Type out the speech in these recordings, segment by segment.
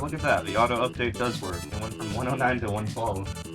Look at that, the auto update does work. It went from 109 to 112.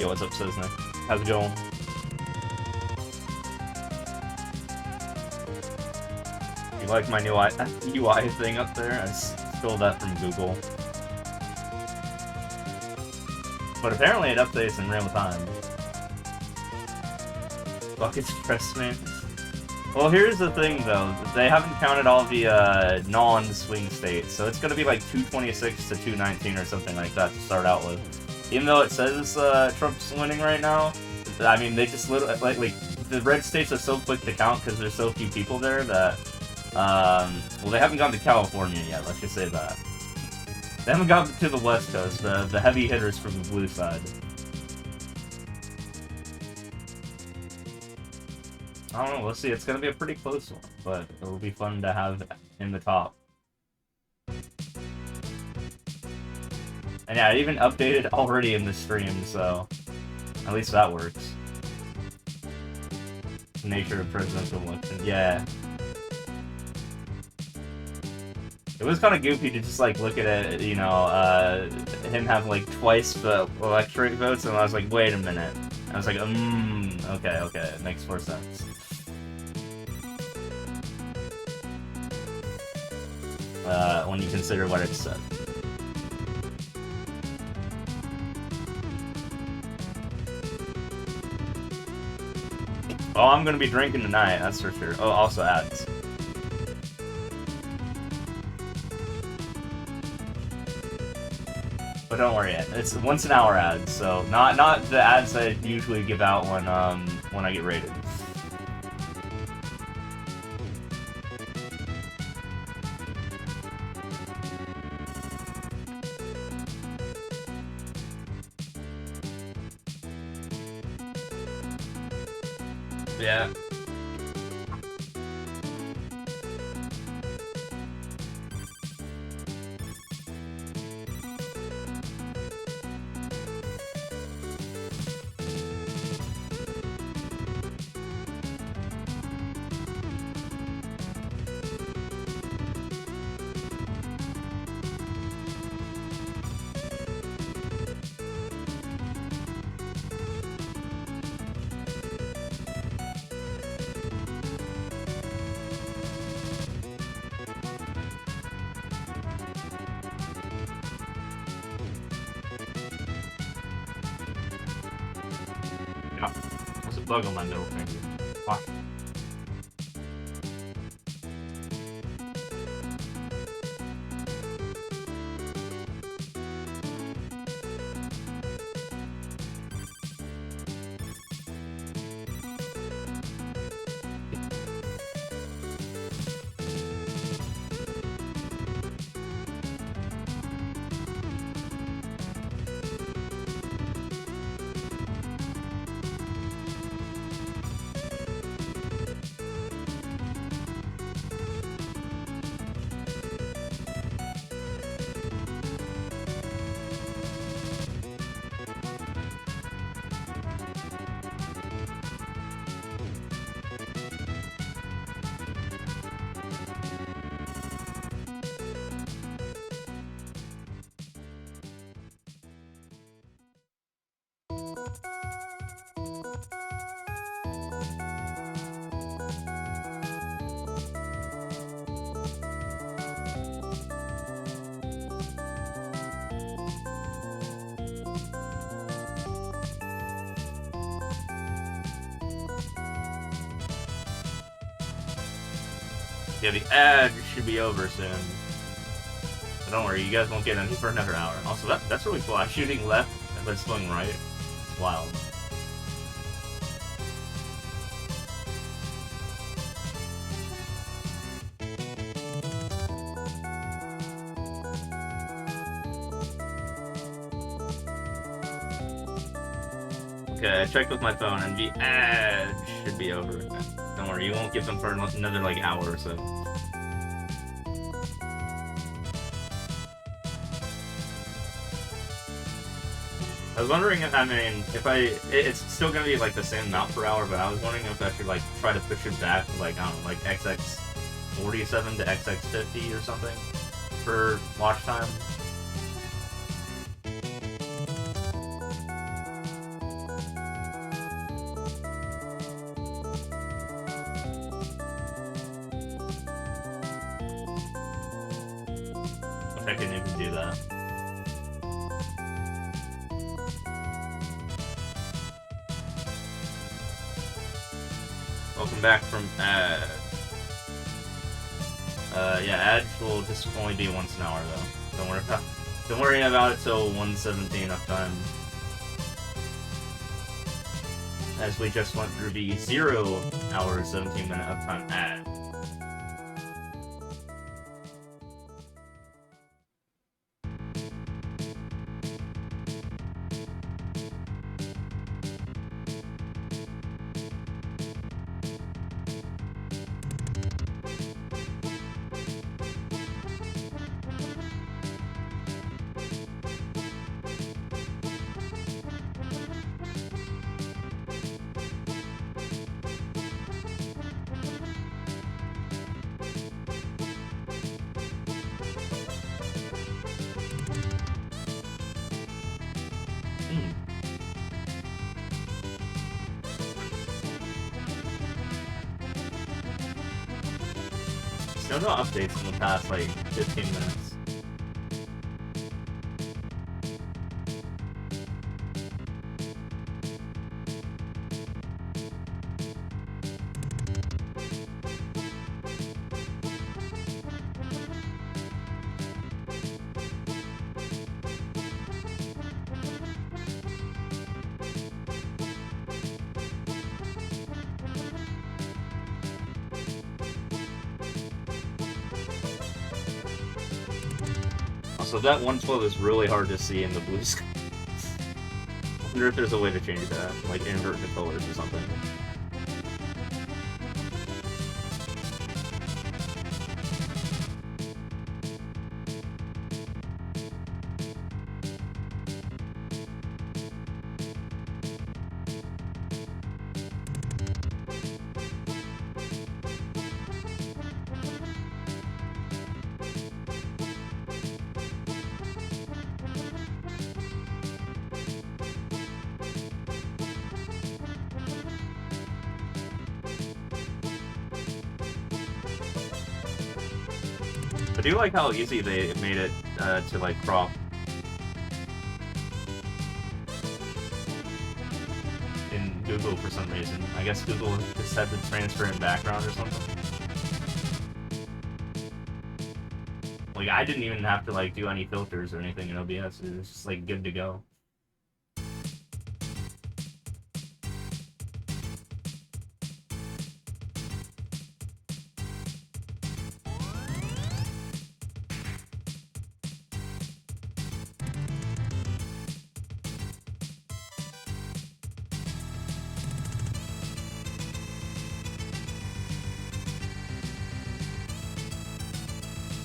Yo, what's up, Cisna? How's it going? You like my new UI thing up there? I stole that from Google. But apparently it updates in real time. Buckets press me. Well, here's the thing, though. They haven't counted all the non-swing states, so it's going to be like 226 to 219 or something like that to start out with. Even though it says Trump's winning right now, I mean, they just literally, like the red states are so quick to count because there's so few people there that, well, they haven't gone to California yet, let's just say that. They haven't gotten to the West Coast, the heavy hitters from the blue side. I don't know, let's see, it's gonna be a pretty close one, but it'll be fun to have in the top. And yeah, I even updated already in the stream, so at least that works. Nature of presidential election, yeah. It was kind of goofy to just like look at it, you know, him have like twice the electorate votes, and I was like, wait a minute. I was like, okay, it makes more sense. When you consider what it said. Oh, I'm gonna be drinking tonight, that's for sure. Oh, also ads. But don't worry, it's once an hour ads, so not the ads that I usually give out when I get rated. Yeah. There's a bug on my middle finger. Why? Yeah, the ad should be over soon. But don't worry, you guys won't get any for another hour. Also, that's really cool. I'm shooting left, but it's going right. It's wild. Okay, I checked with my phone, and the ad should be over. Don't worry, you won't get them for another, like, hour or so. I was wondering if, I mean, it's still gonna be, like, the same amount per hour, but I was wondering if I should, like, try to push it back, like, I don't know, like, XX47 to XX50 or something for watch time. I can even do that. Welcome back from ad. Yeah, ads will just only be once an hour though. Don't worry about it till 1:17 uptime. As we just went through the 0 hour 17-minute uptime ad. Still no updates in the past, like, 15 minutes. So that 112 is really hard to see in the blue sky. I wonder if there's a way to change that, like invert the colors or something. I do like how easy they made it to like crop in Google for some reason. I guess Google just had the transparent background or something. Like I didn't even have to like do any filters or anything in OBS. It was just like good to go.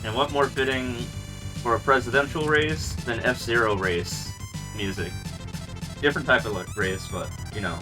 And what more fitting for a presidential race than F-Zero race music? Different type of race, but, you know.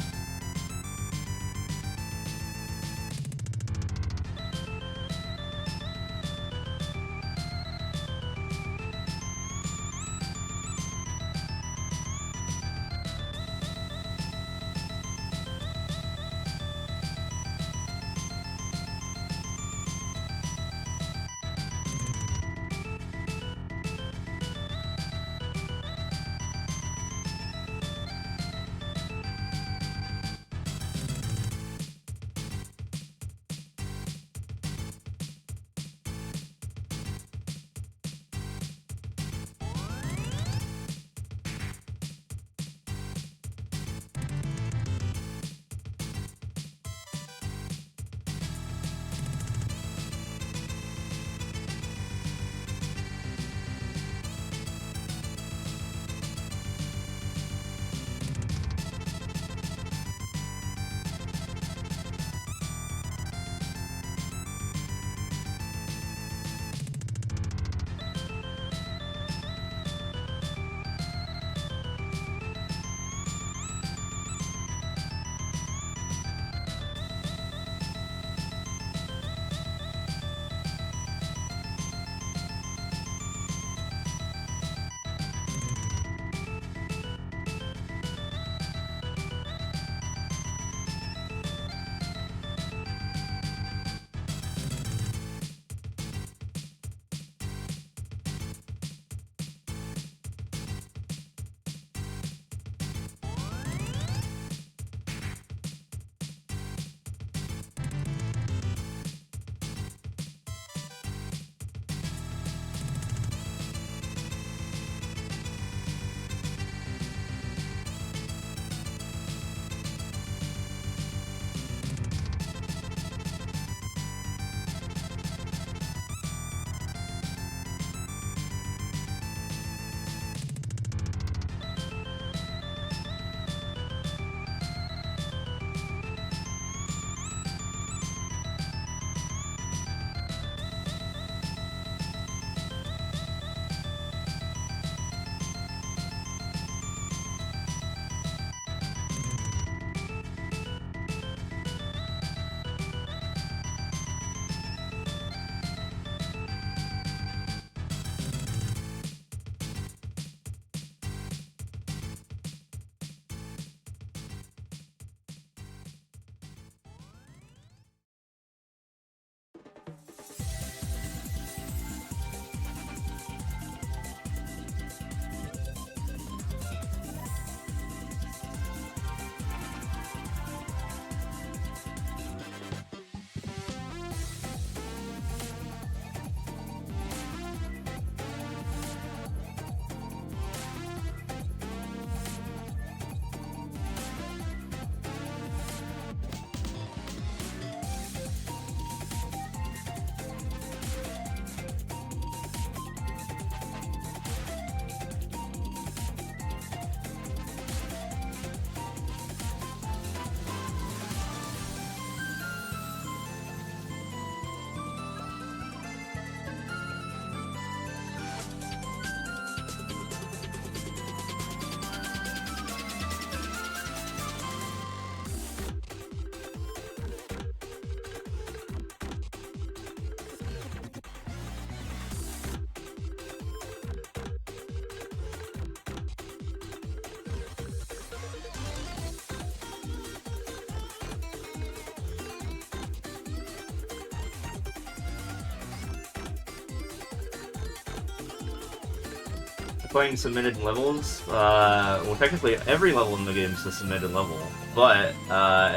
playing submitted levels, well, technically every level in the game is a submitted level. But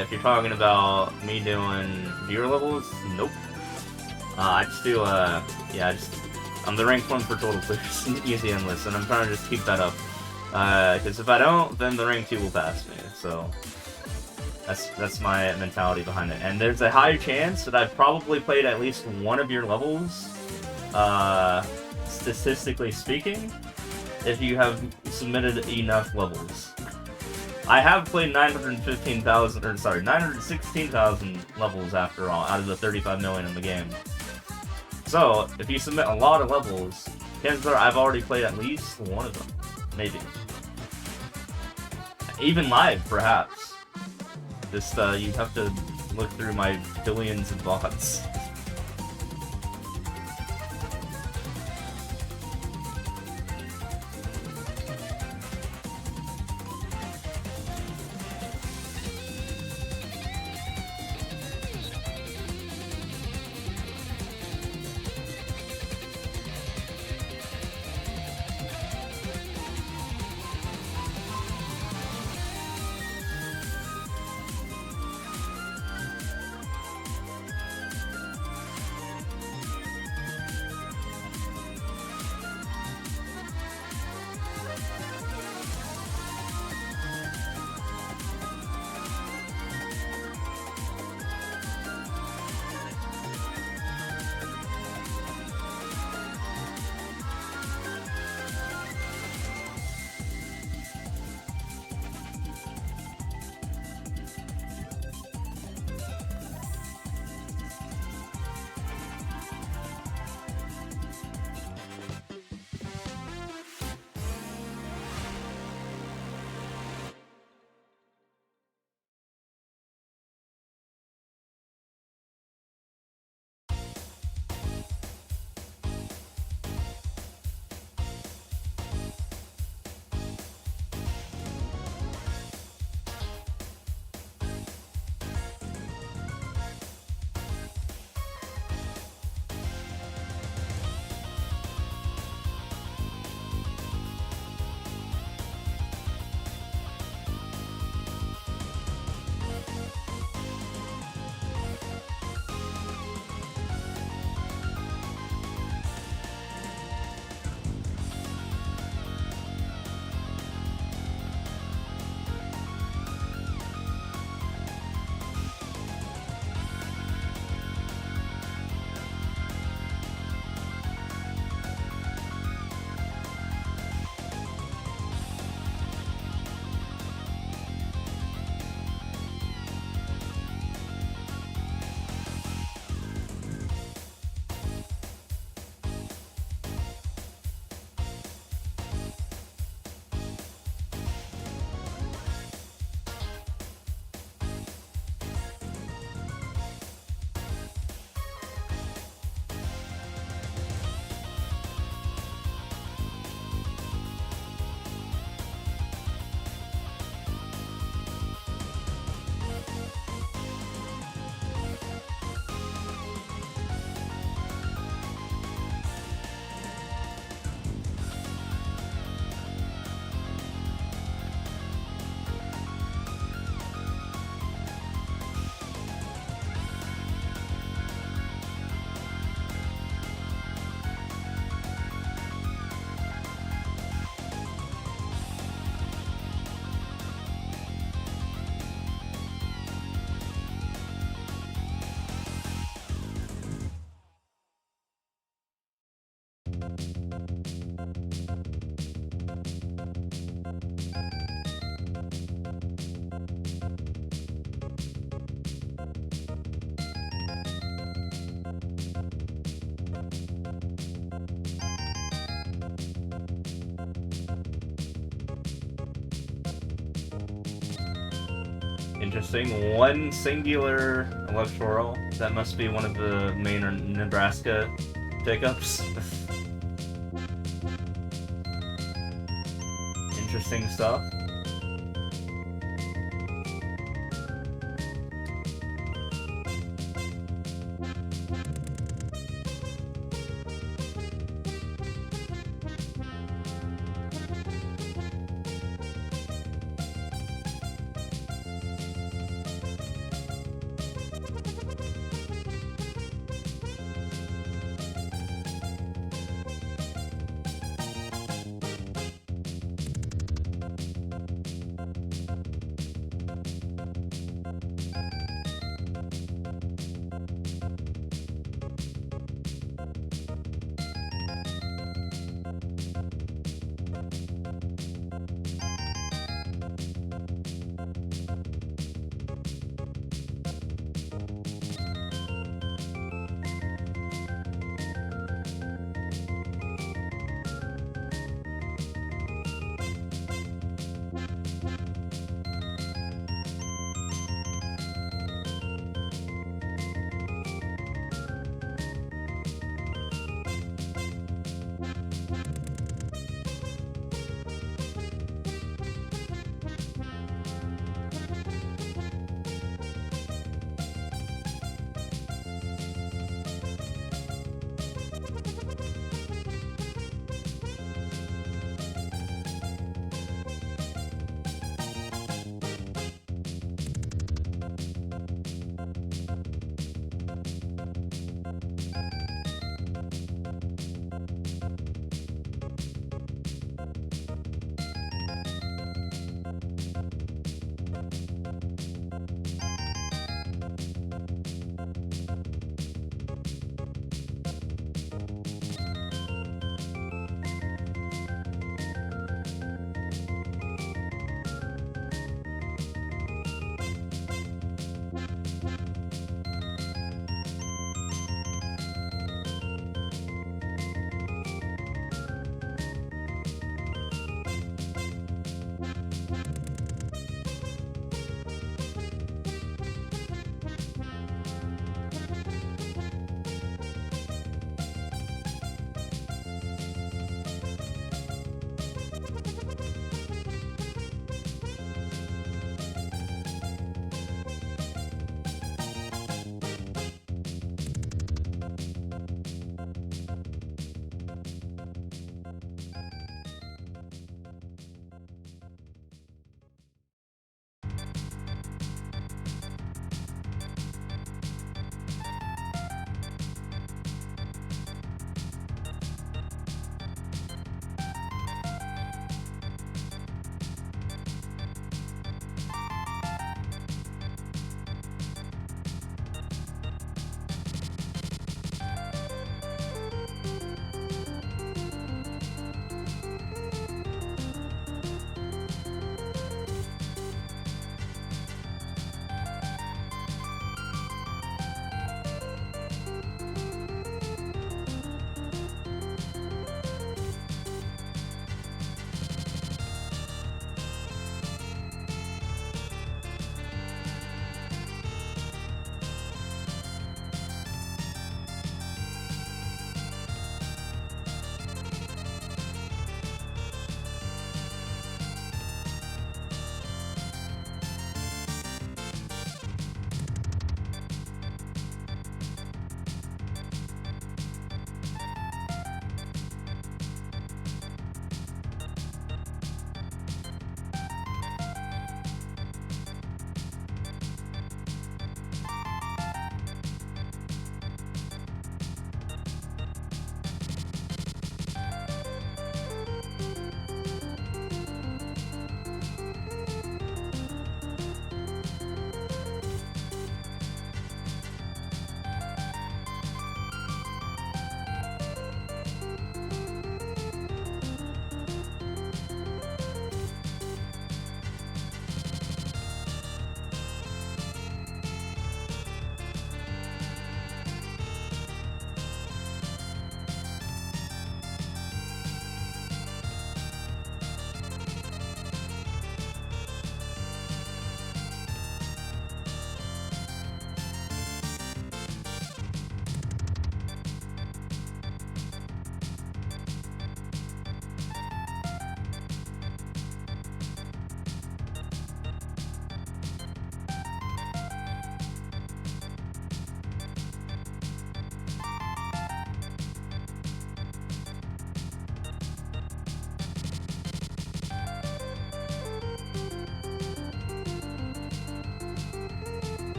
if you're talking about me doing viewer levels, nope. I just do I'm the rank 1 for total clears, easy endless, and I'm trying to just keep that up. Because if I don't, then the rank 2 will pass me. So that's my mentality behind it. And there's a high chance that I've probably played at least one of your levels, statistically speaking, if you have submitted enough levels. I have played 916,000 levels after all, out of the 35 million in the game. So, if you submit a lot of levels, chances are I've already played at least one of them. Maybe. Even live, perhaps. Just, you have to look through my billions of bots. Interesting. One singular electoral. That must be one of the Maine or Nebraska pickups. Interesting stuff.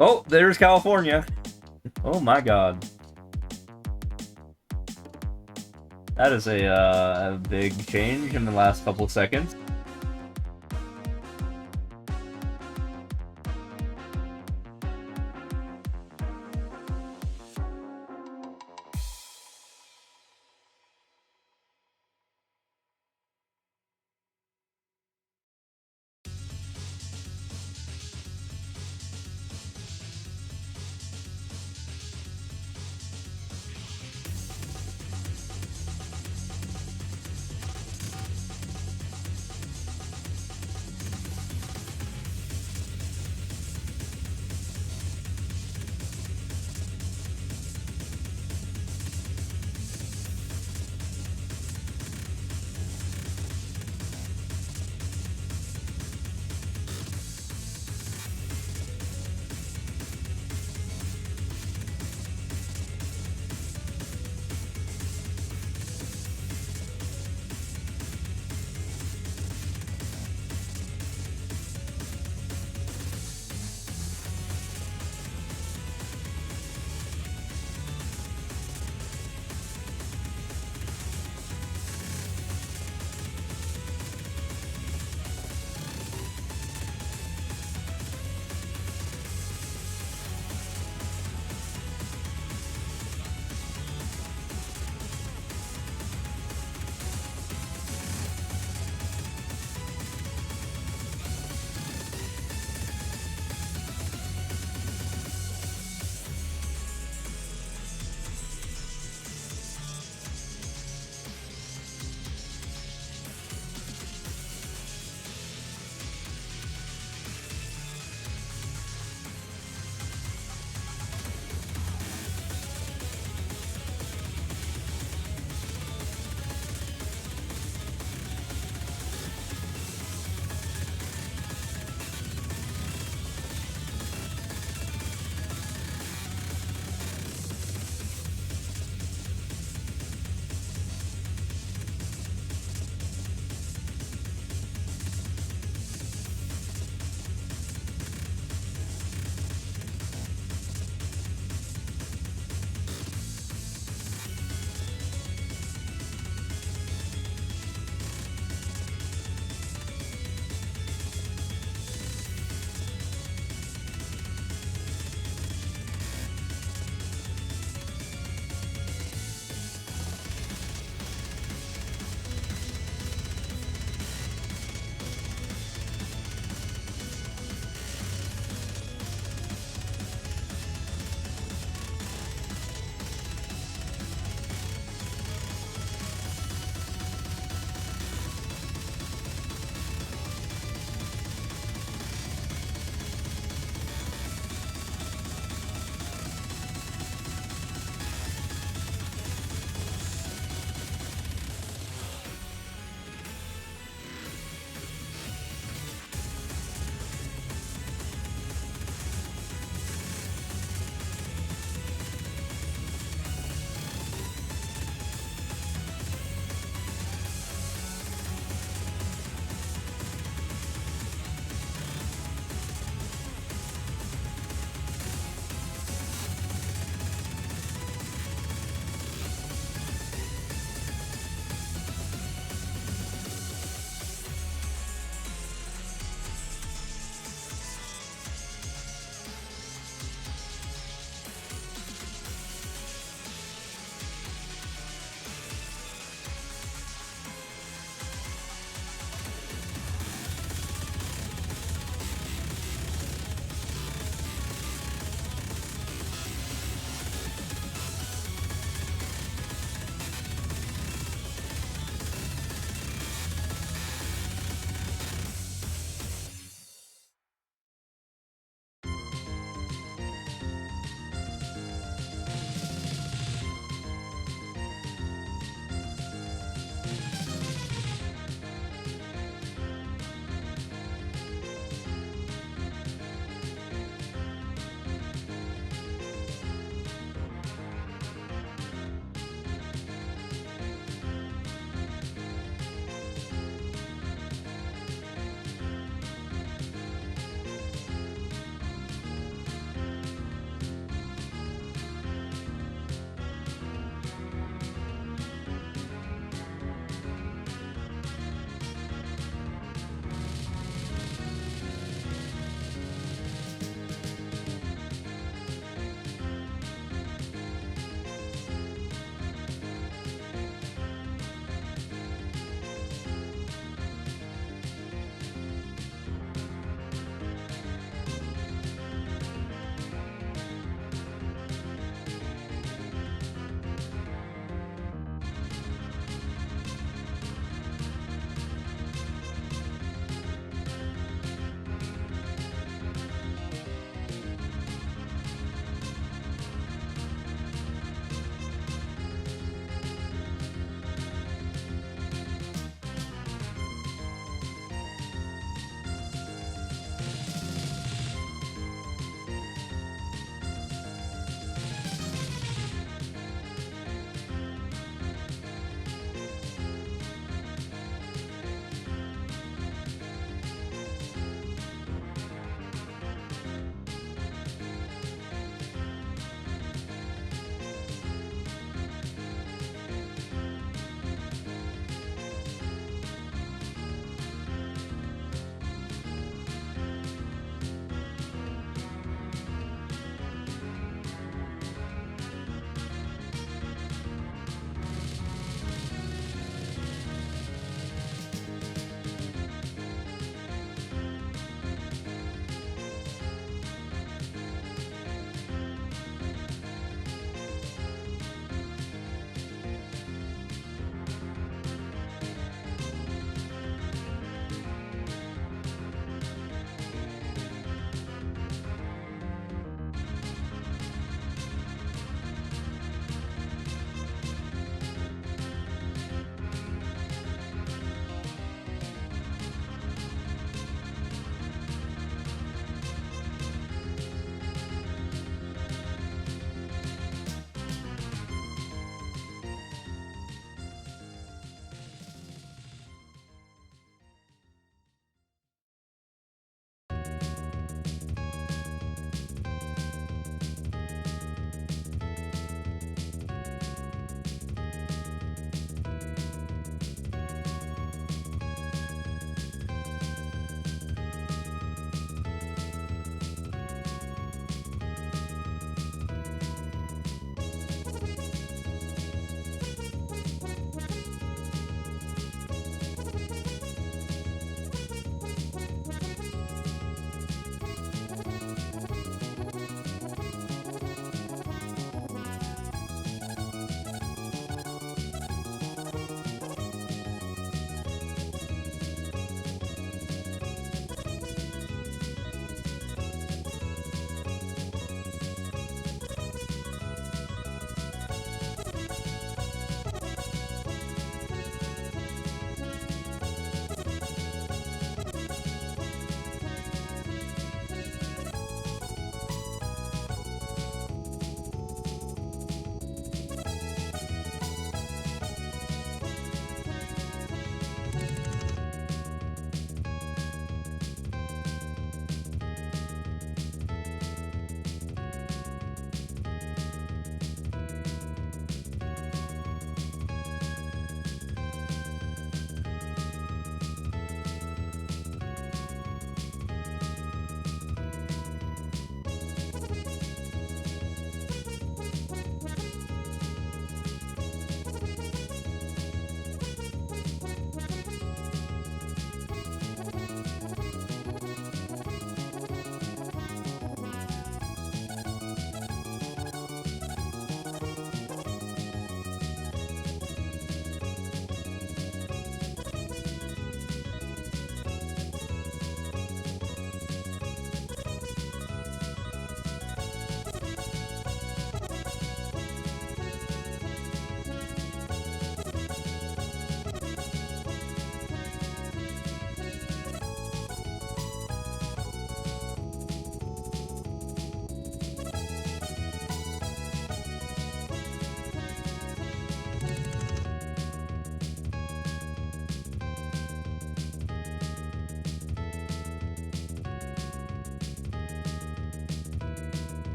Oh, there's California. Oh my god. That is a big change in the last couple of seconds.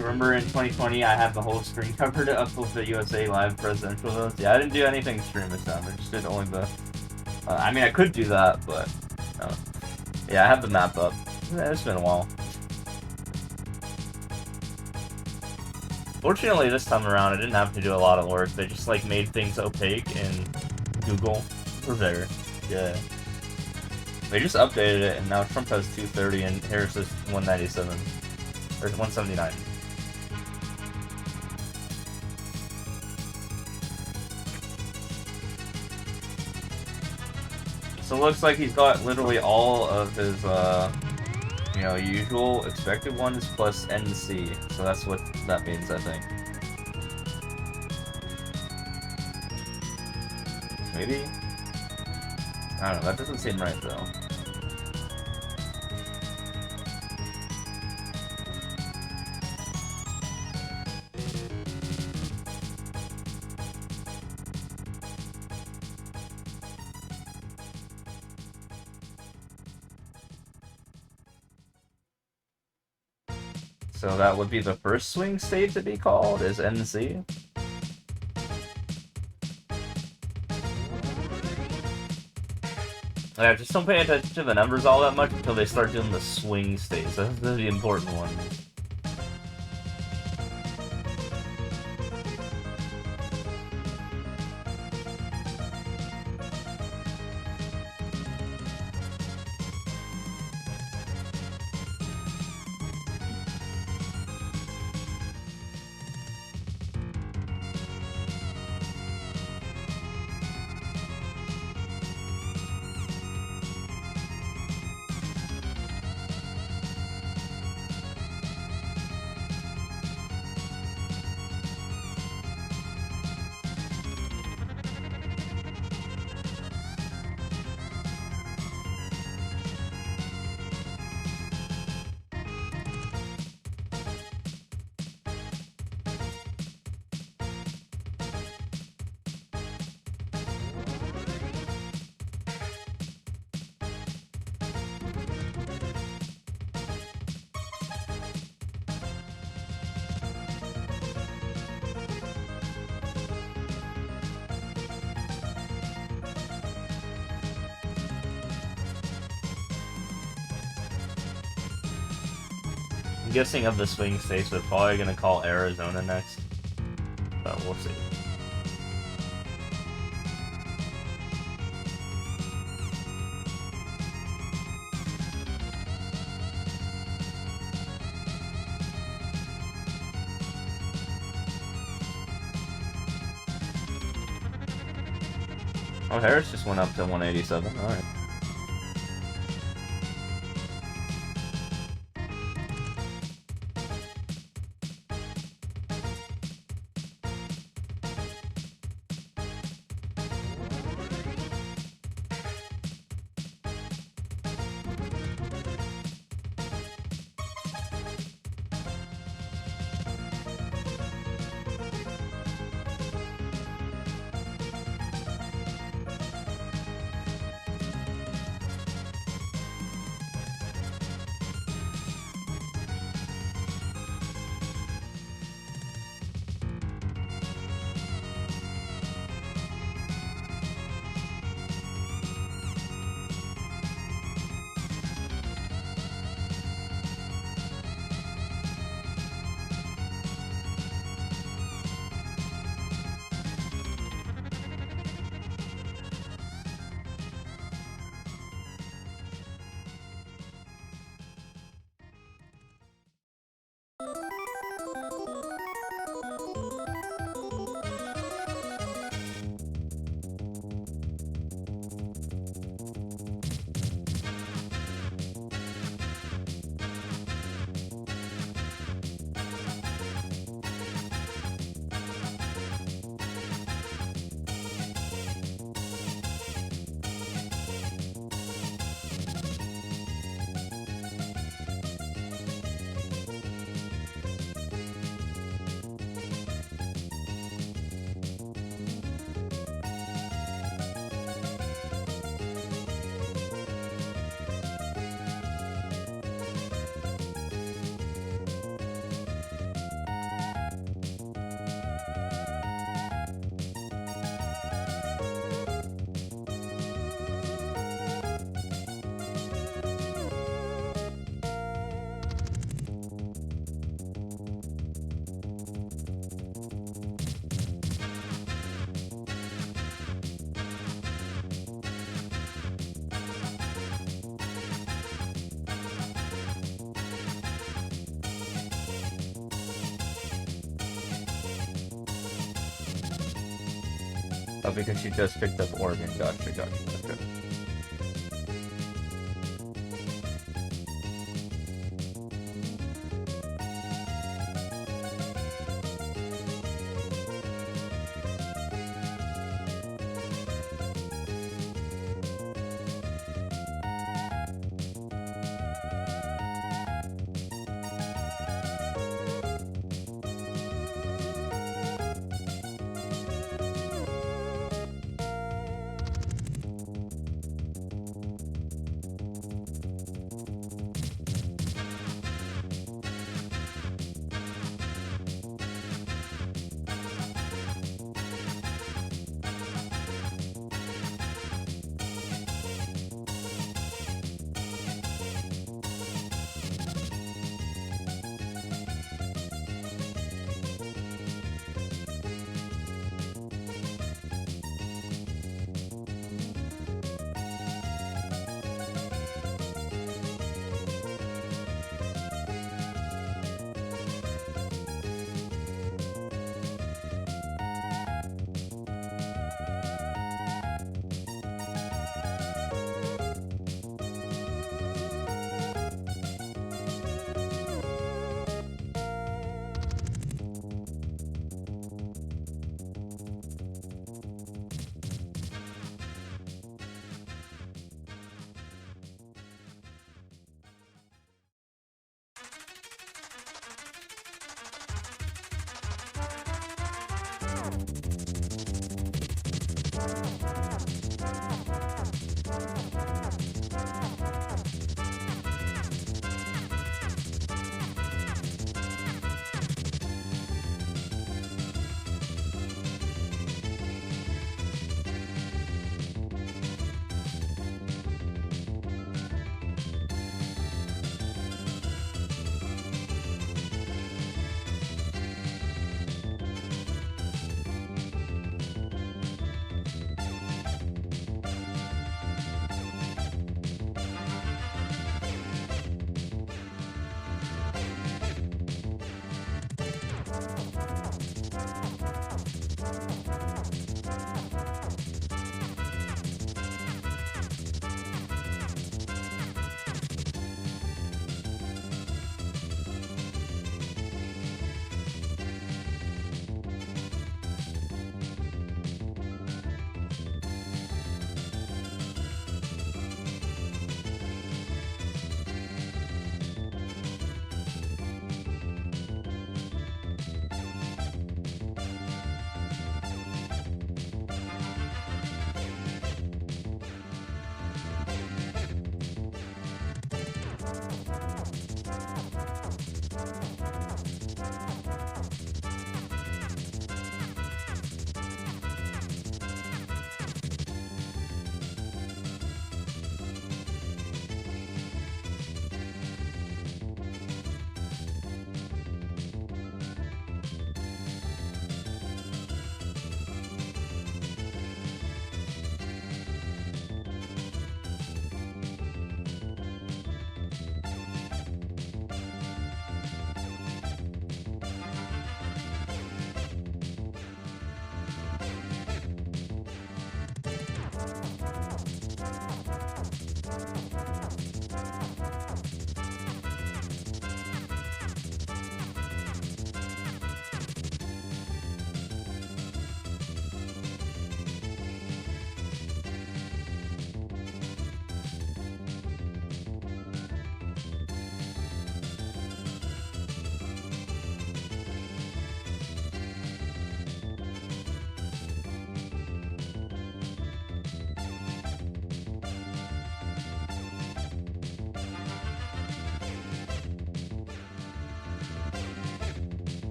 You remember in 2020 I had the whole screen cover to upload the USA Live presidential votes? Yeah, I didn't do anything extreme this time. I just did only the... I mean, I could do that, but... yeah, I have the map up. Yeah, it's been a while. Fortunately, this time around, I didn't have to do a lot of work. They just, like, made things opaque in Google. For better. Yeah. They just updated it, and now Trump has 230, and Harris is 197. Or 179. So it looks like he's got literally all of his, you know, usual expected ones plus NC. So that's what that means, I think. Maybe? I don't know, that doesn't seem right, though. So that would be the first swing state to be called, is NC. Yeah, just don't pay attention to the numbers all that much until they start doing the swing states. That's the important one. I'm guessing of the swing states, we're probably going to call Arizona next. But we'll see. Oh, Harris just went up to 187. Alright. Oh, because she just picked up Oregon. Gotcha, gotcha, gotcha.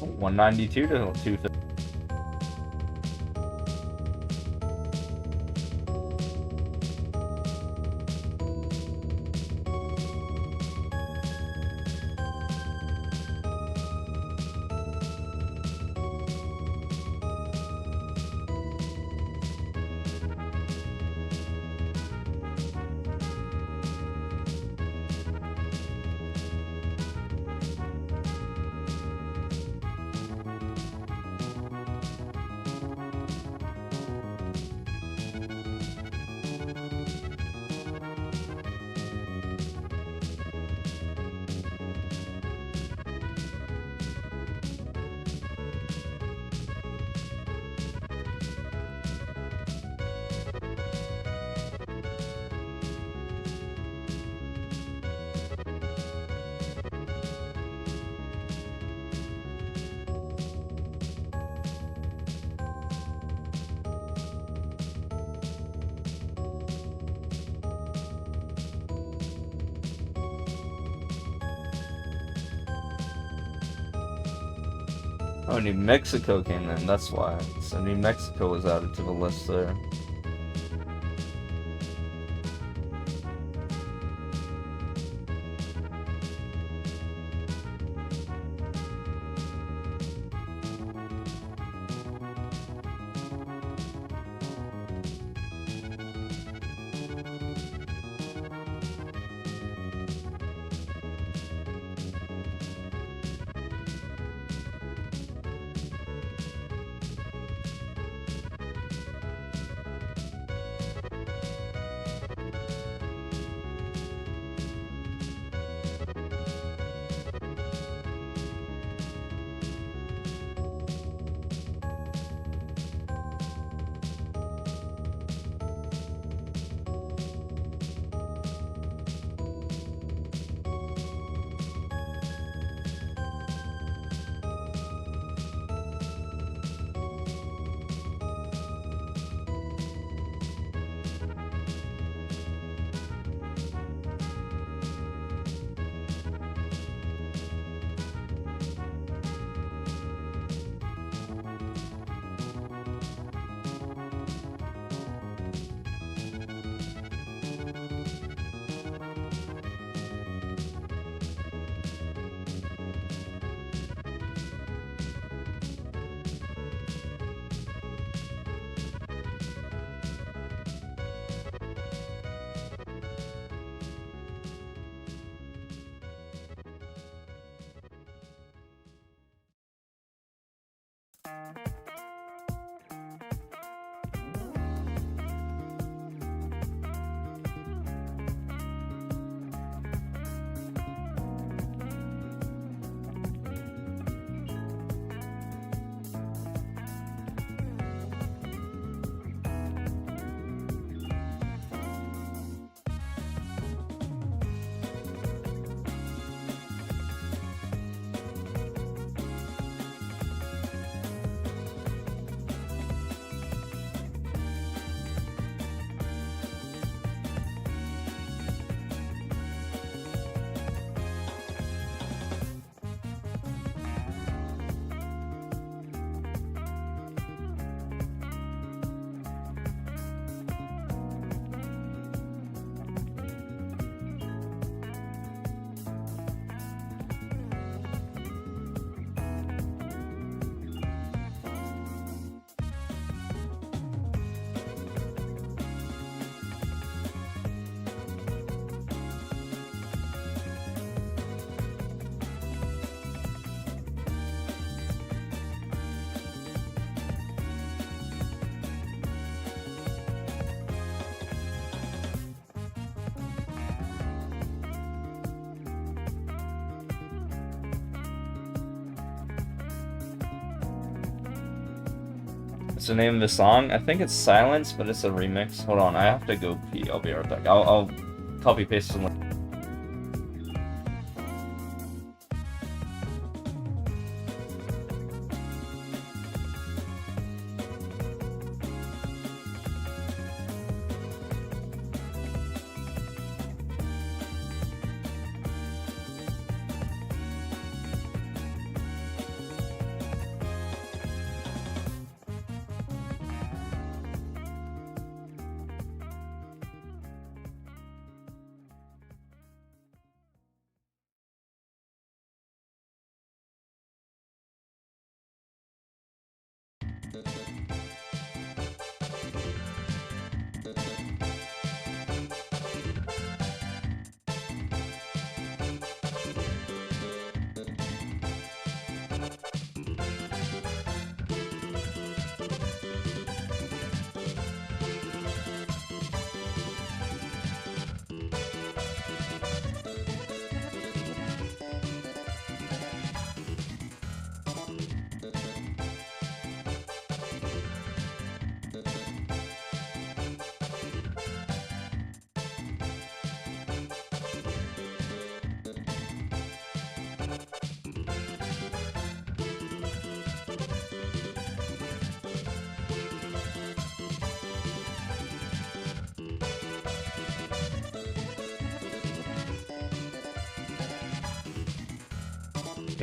192 to 250. Oh, New Mexico came in, that's why. So New Mexico was added to the list there. What's the name of the song? I think it's Silence, but it's a remix. Hold on, I have to go pee. I'll be right back. I'll copy paste some.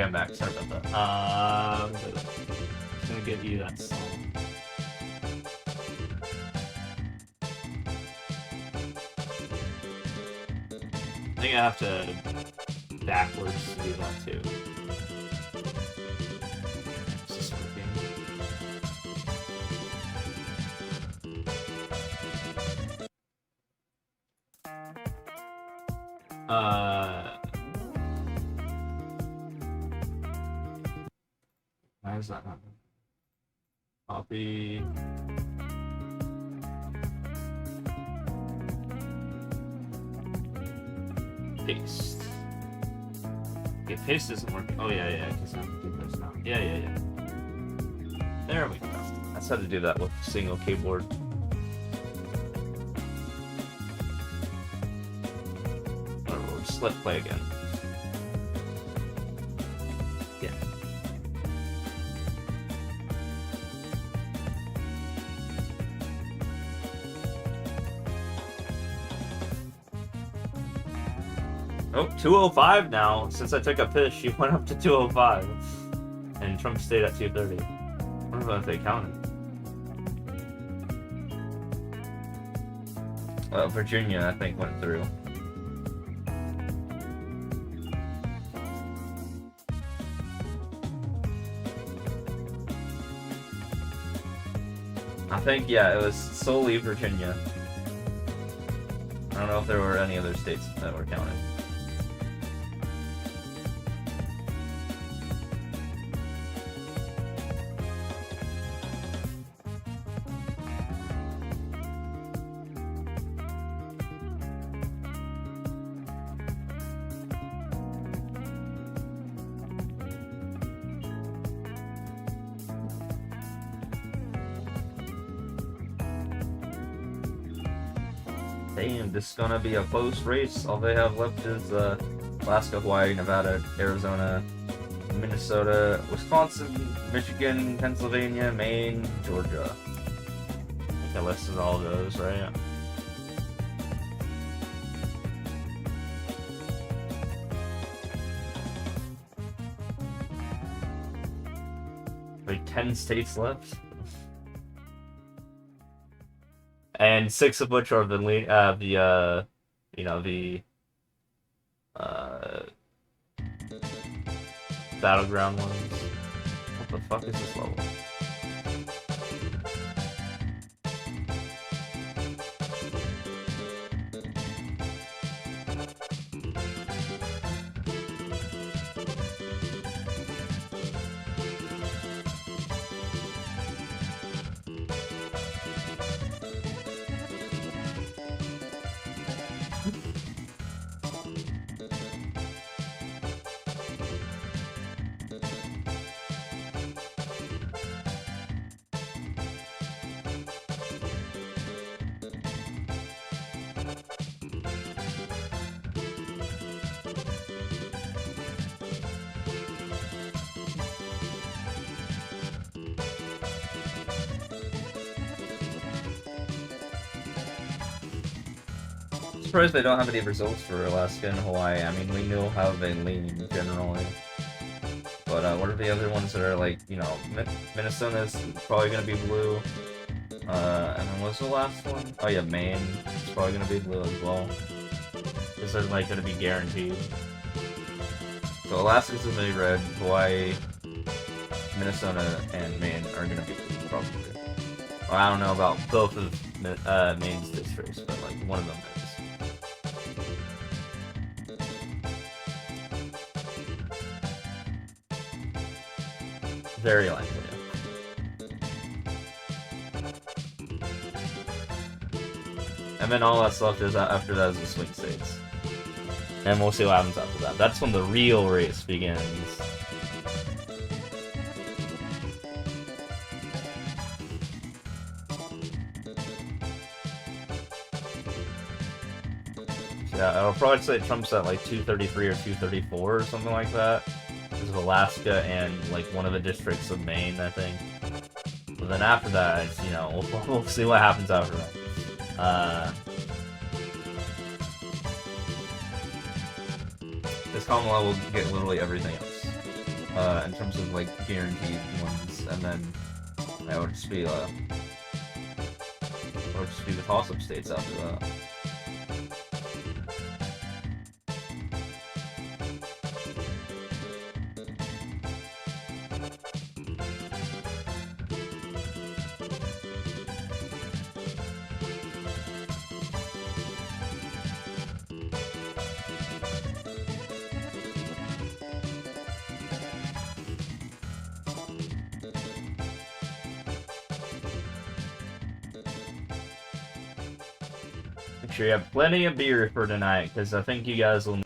Okay, I'm back. Sorry about that. Just gonna get you that song. I think I have to backwards to do that too. Is this working? Why is that not? Copy. Paste. Okay, paste isn't working. Oh yeah, because I have to do this now. Yeah. There we go. That's how to do that with a single keyboard. We'll just let play again. Yeah. Oh, 205 now. Since I took a piss, she went up to 205. And Trump stayed at 230. I wonder if they counted. Well, Virginia, I think, went through. I think, yeah, it was solely Virginia. I don't know if there were any other states that were counted. Damn, this is gonna be a close race. All they have left is Alaska, Hawaii, Nevada, Arizona, Minnesota, Wisconsin, Michigan, Pennsylvania, Maine, Georgia. I think I listed all of those, right? Like 10 states left. And 6 of which are the battleground ones. What the fuck is this level? Surprised they don't have any results for Alaska and Hawaii. I mean, we know how they lean generally. But what are the other ones that are like, you know, Minnesota's probably going to be blue. And then what's the last one? Oh yeah, Maine. It's probably going to be blue as well. This is like going to be guaranteed. So Alaska's going to be red, Hawaii, Minnesota, and Maine are going to be blue, probably. Well, I don't know about both of Maine's districts, but like one of them is. Very likely. And then all that's left is after that is the swing states. And we'll see what happens after that. That's when the real race begins. So yeah, I'll probably say Trump's at like 233 or 234 or something like that. Of Alaska and like one of the districts of Maine, I think. But then after that, it's, you know, we'll see what happens after that. This Kamala will get literally everything else. in terms of like guaranteed ones, and then that would just be the toss-up states after that. Make sure you have plenty of beer for tonight, because I think you guys will.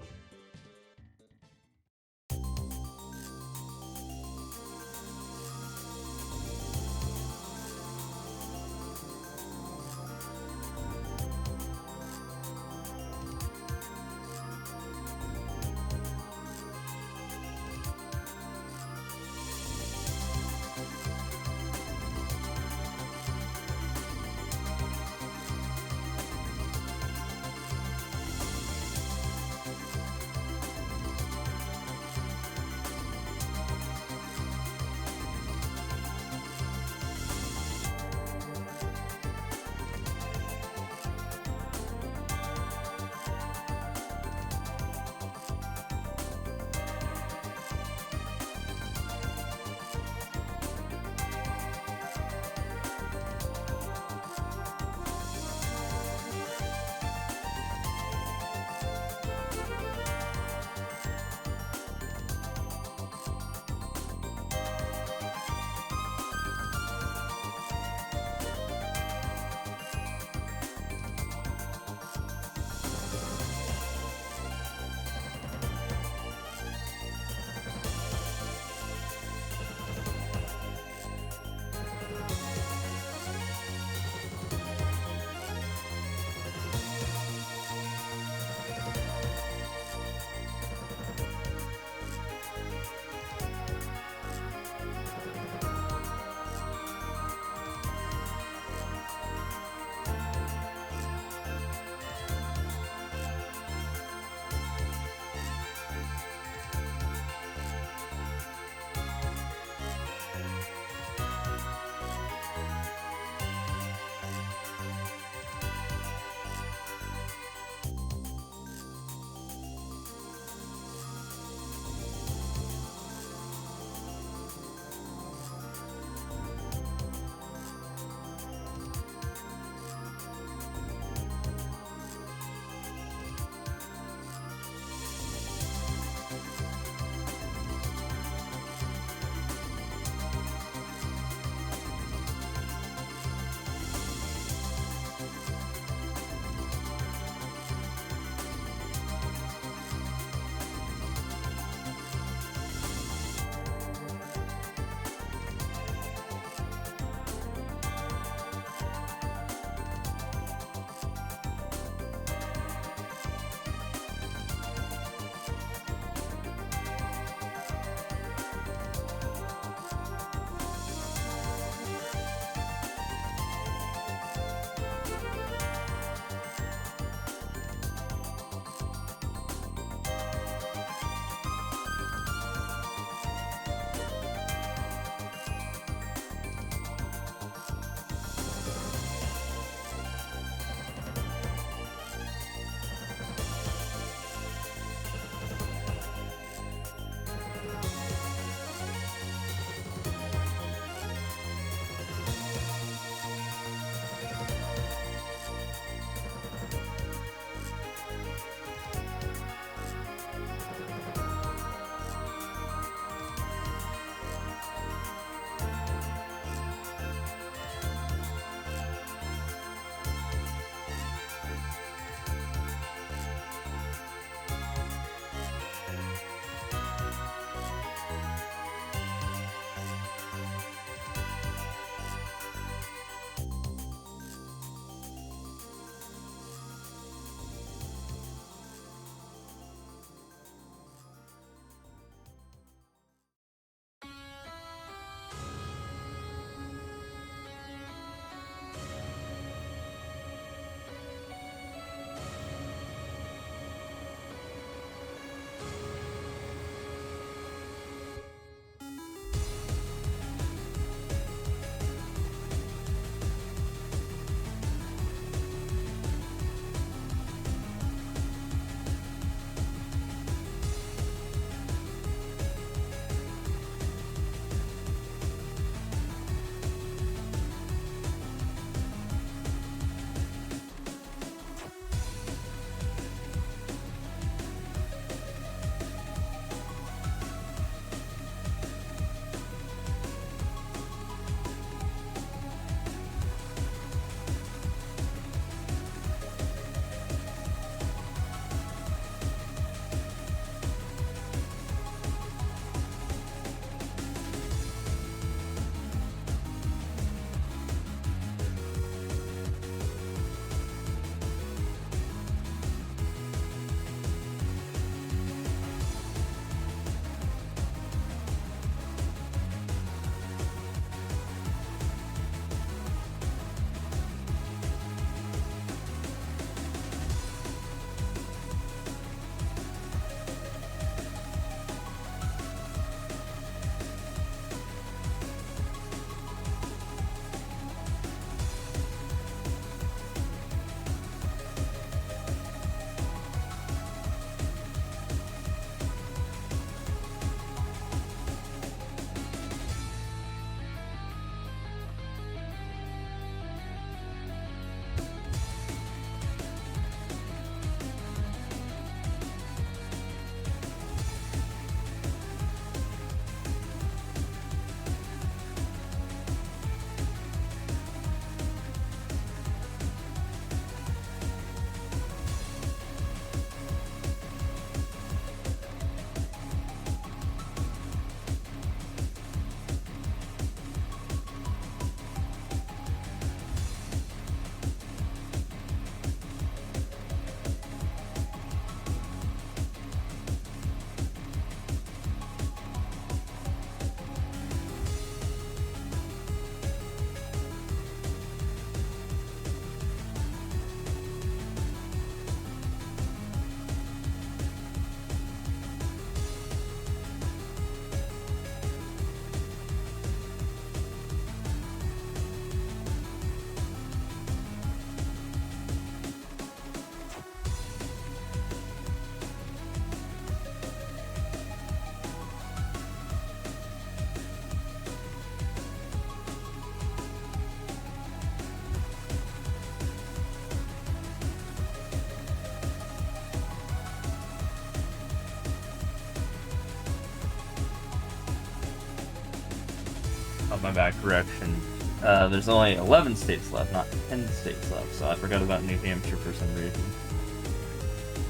my bad, correction. There's only 11 states left, not 10 states left, so I forgot about New Hampshire for some reason.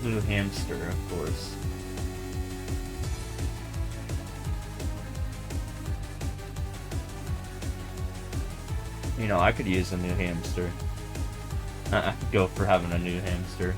New Hampshire, of course. You know, I could use a new hamster. I could go for having a new hamster.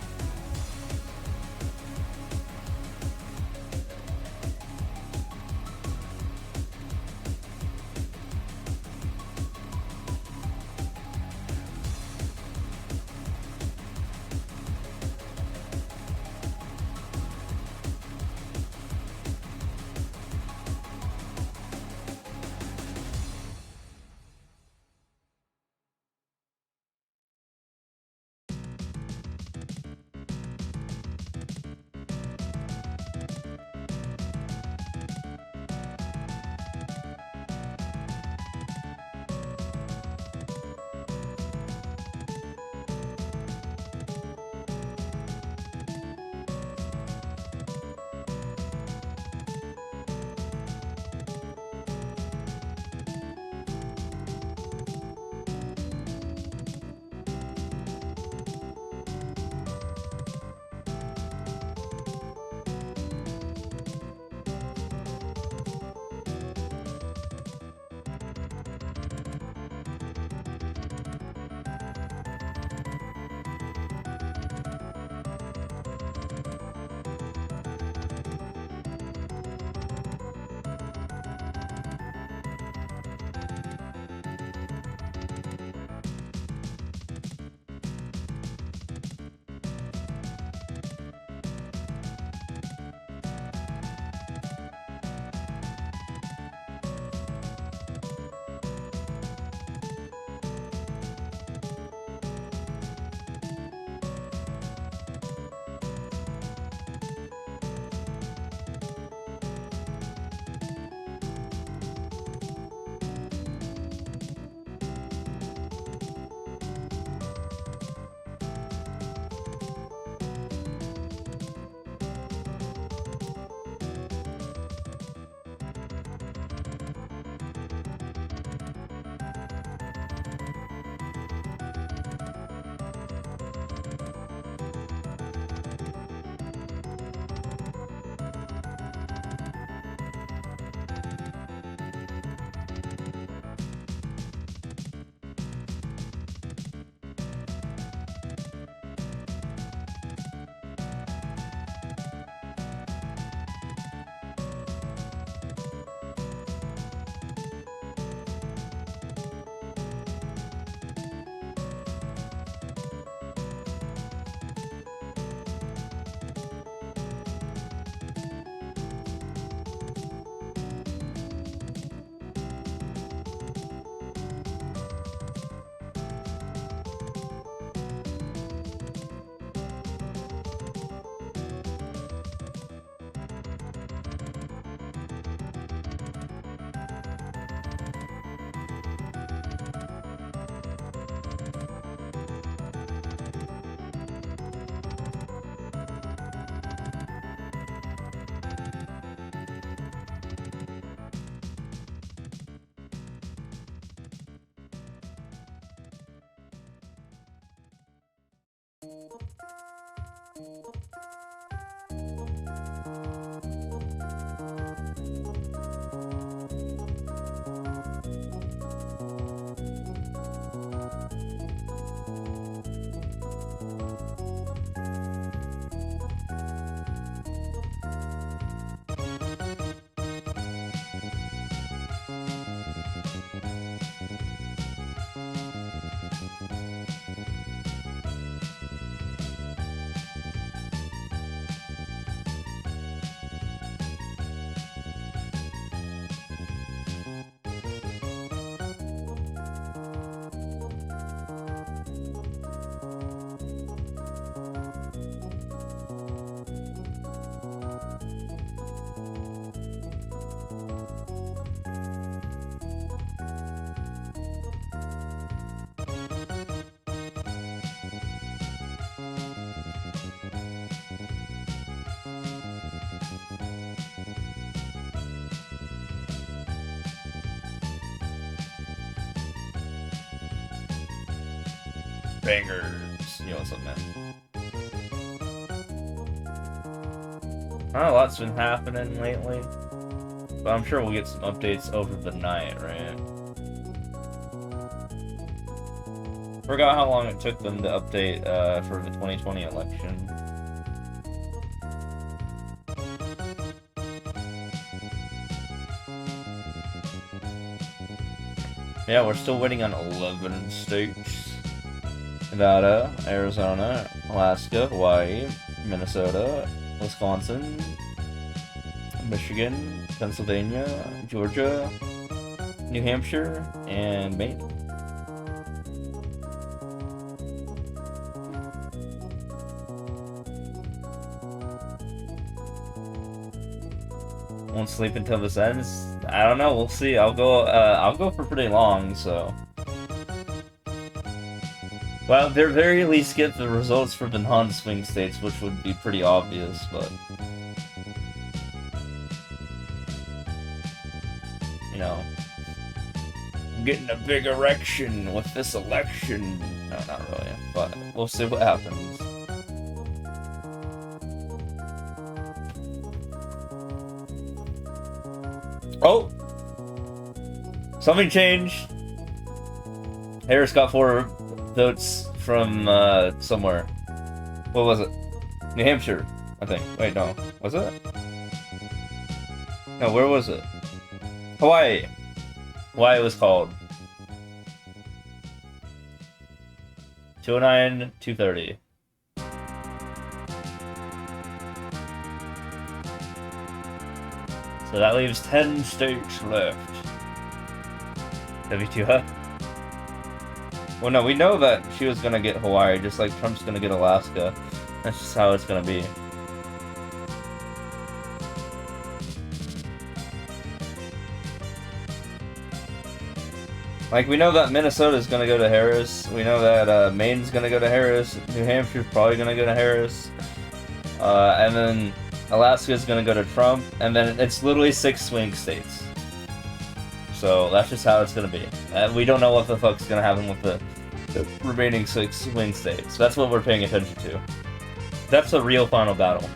bangers. You know what's up, man? Not a lot's been happening lately, but I'm sure we'll get some updates over the night, right? Forgot how long it took them to update for the 2020 election. Yeah, we're still waiting on 11 states. Nevada, Arizona, Alaska, Hawaii, Minnesota, Wisconsin, Michigan, Pennsylvania, Georgia, New Hampshire, and Maine. Won't sleep until this ends. I don't know. We'll see. I'll go for pretty long. So, well, at the very least, get the results for the non-swing states, which would be pretty obvious. But you know, I'm getting a big erection with this election. No, not really. But we'll see what happens. Oh! Something changed! Harris got 4 votes from, somewhere. What was it? New Hampshire, I think. Wait, no. Was it? No, where was it? Hawaii! Hawaii was called. 209, 230. So that leaves 10 states left. W2, huh? Well, no, we know that she was gonna get Hawaii, just like Trump's gonna get Alaska. That's just how it's gonna be. Like, we know that Minnesota's gonna go to Harris. We know that Maine's gonna go to Harris. New Hampshire's probably gonna go to Harris. And then Alaska's gonna go to Trump, and then it's literally 6 swing states. So that's just how it's gonna be. We don't know what the fuck's gonna happen with the remaining 6 swing states. That's what we're paying attention to. That's a real final battle.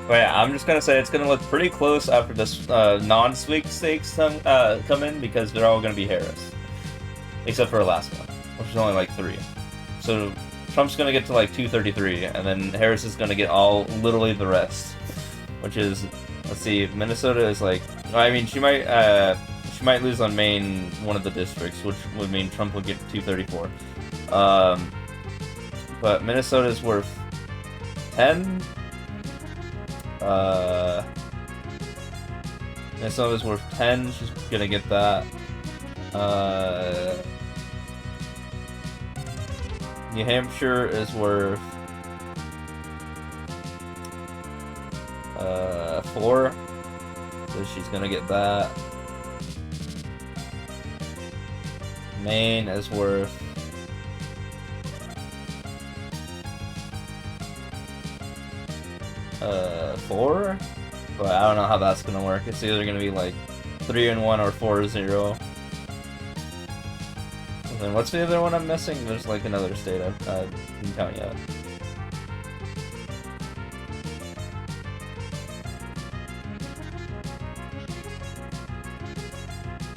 But yeah, I'm just gonna say it's gonna look pretty close after this non-swing states come in, because they're all gonna be Harris, except for Alaska, which is only like 3. So Trump's gonna get to like 233, and then Harris is gonna get literally the rest, which is, let's see, Minnesota is like, I mean, she might lose on Maine, one of the districts, which would mean Trump would get 234. But Minnesota's worth 10. Minnesota's worth 10, she's gonna get that. New Hampshire is worth 4, so she's gonna get that. Maine is worth 4, but I don't know how that's gonna work. It's either gonna be like 3-1 or 4-0. And then what's the other one I'm missing? There's like another state I didn't count yet.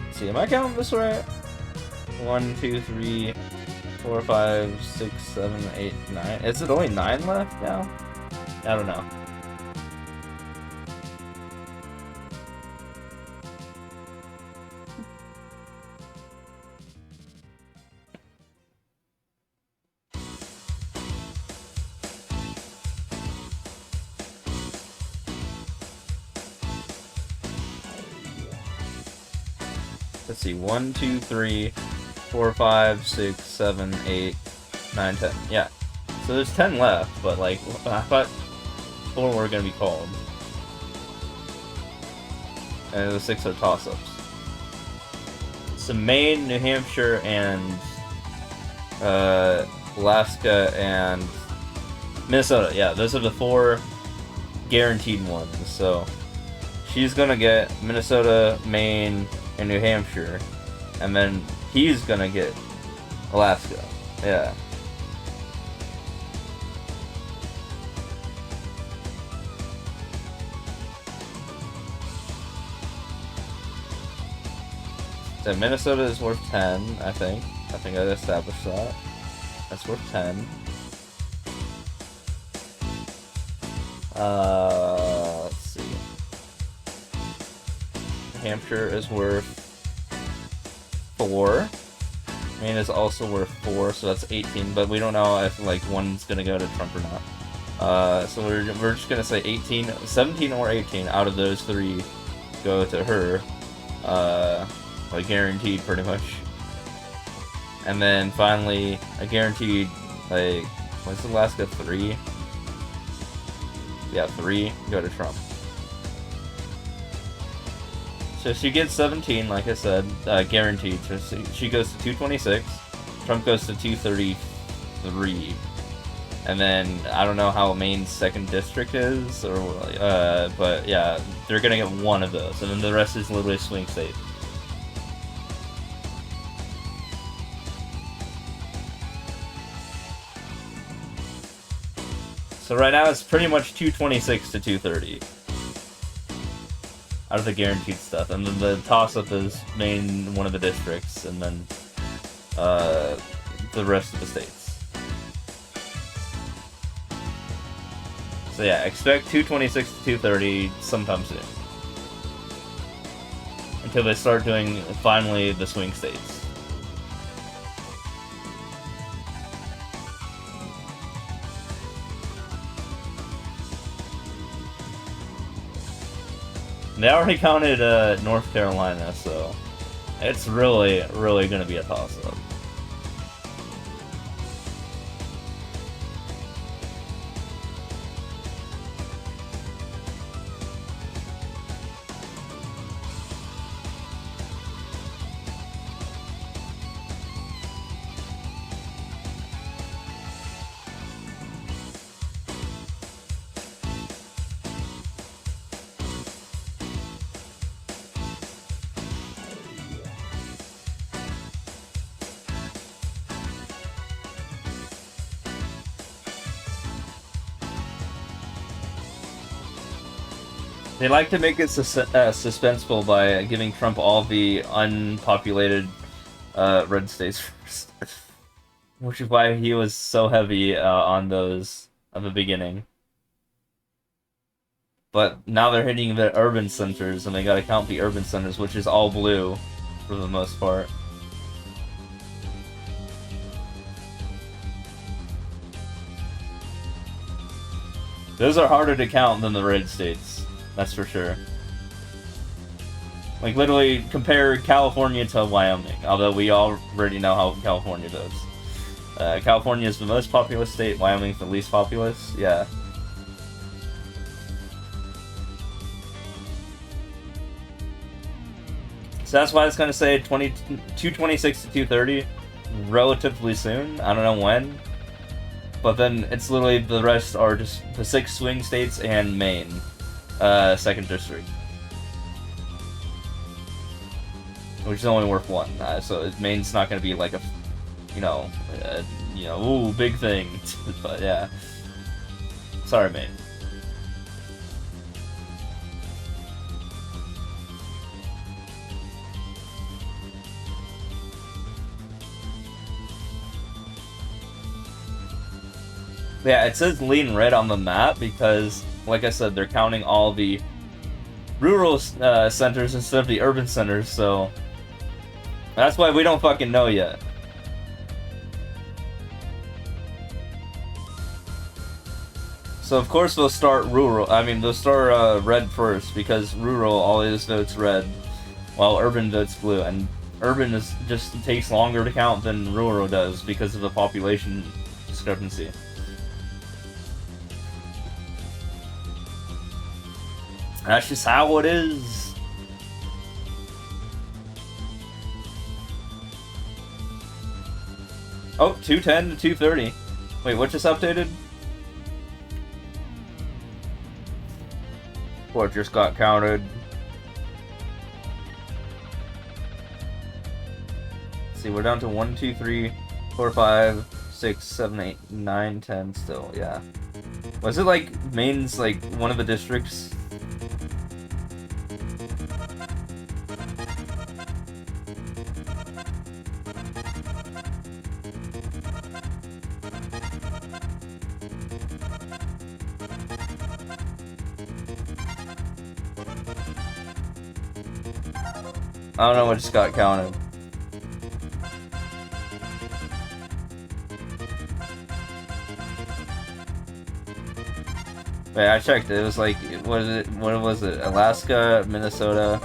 Let's see, am I counting this right? 1, 2, 3, 4, 5, 6, 7, 8, 9. Is it only 9 left now? I don't know. Let's see, 1, 2, 3, 4, 5, 6, 7, 8, 9, 10. Yeah. So there's 10 left, but like, I thought 4 were gonna be called. And the 6 are toss-ups. So Maine, New Hampshire, and Alaska and Minnesota. Yeah, those are the 4 guaranteed ones. So she's gonna get Minnesota, Maine, and New Hampshire, and then he's gonna get Alaska. Yeah. So Minnesota is worth 10, I think. I think I established that. That's worth 10. Let's see. New Hampshire is worth 4. Maine is also worth 4, so that's 18, but we don't know if, like, one's gonna go to Trump or not. So we're just gonna say 18, 17 or 18 out of those 3 go to her. Like, guaranteed, pretty much. And then, finally, a guaranteed, like, what's Alaska, 3? Yeah, 3 go to Trump. So she gets 17, like I said, guaranteed. So she goes to 226, Trump goes to 233. And then, I don't know how Maine's 2nd district is, or but yeah, they're gonna get one of those, and then the rest is literally swing state. So right now it's pretty much 226 to 230 out of the guaranteed stuff, and then the toss-up is Maine, one of the districts, and then the rest of the states. So yeah, expect 226 to 230 sometime soon, until they start doing finally the swing states. They already counted North Carolina, so it's really, really going to be a toss-up. They like to make it suspenseful by giving Trump all the unpopulated red states first. Which is why he was so heavy on those at the beginning. But now they're hitting the urban centers, and they gotta count the urban centers, which is all blue for the most part. Those are harder to count than the red states. That's for sure. Like, literally, compare California to Wyoming, although we already know how California does. California is the most populous state, Wyoming is the least populous, yeah. So that's why I was going to say 226 to 230 relatively soon. I don't know when. But then it's literally the rest are just the 6 swing states and Maine. 2nd district, which is only worth 1. So Maine's not going to be like a, ooh, big thing. But yeah, sorry, Maine. Yeah, it says lean red on the map because, like I said, they're counting all the rural centers instead of the urban centers, so that's why we don't fucking know yet. So of course they'll start rural. I mean, they'll start red first because rural always votes red, while urban votes blue, and urban just takes longer to count than rural does because of the population discrepancy. That's just how it is. Oh, 210 to 230. Wait, what just updated? What just got counted? Let's see, we're down to 1, 2, 3, 4, 5, 6, 7, 8, 9, 10 still, yeah. Was it like Maine's like one of the districts? I don't know what just got counted. Wait, I checked. It was like, what was it? Alaska, Minnesota,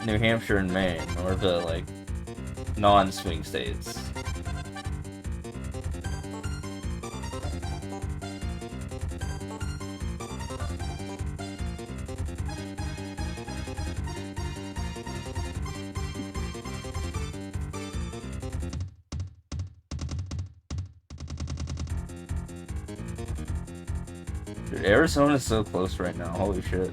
New Hampshire, and Maine, or the like non-swing states. Dude, Arizona's so close right now. Holy shit.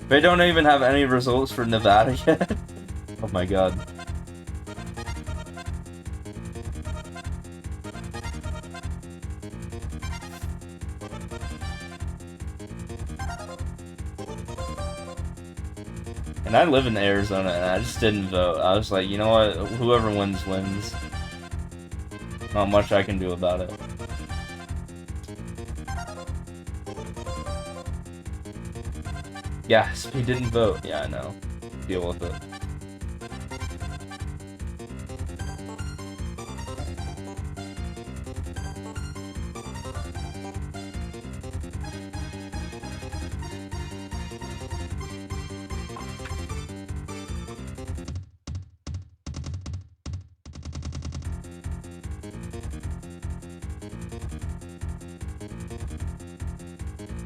They don't even have any results for Nevada yet. Oh my god. And I live in Arizona and I just didn't vote. I was like, you know what? Whoever wins, wins. Not much I can do about it. Yes, we didn't vote. Yeah, I know. Deal with it.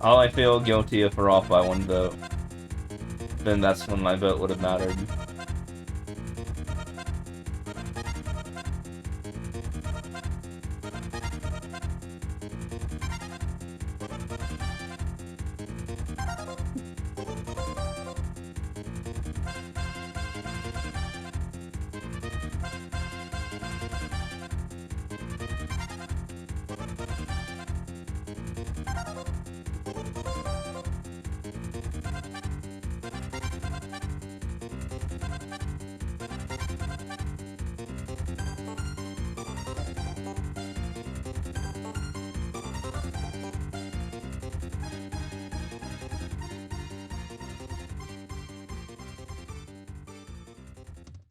Oh, I feel guilty if we're off by one vote. Then that's when my vote would have mattered.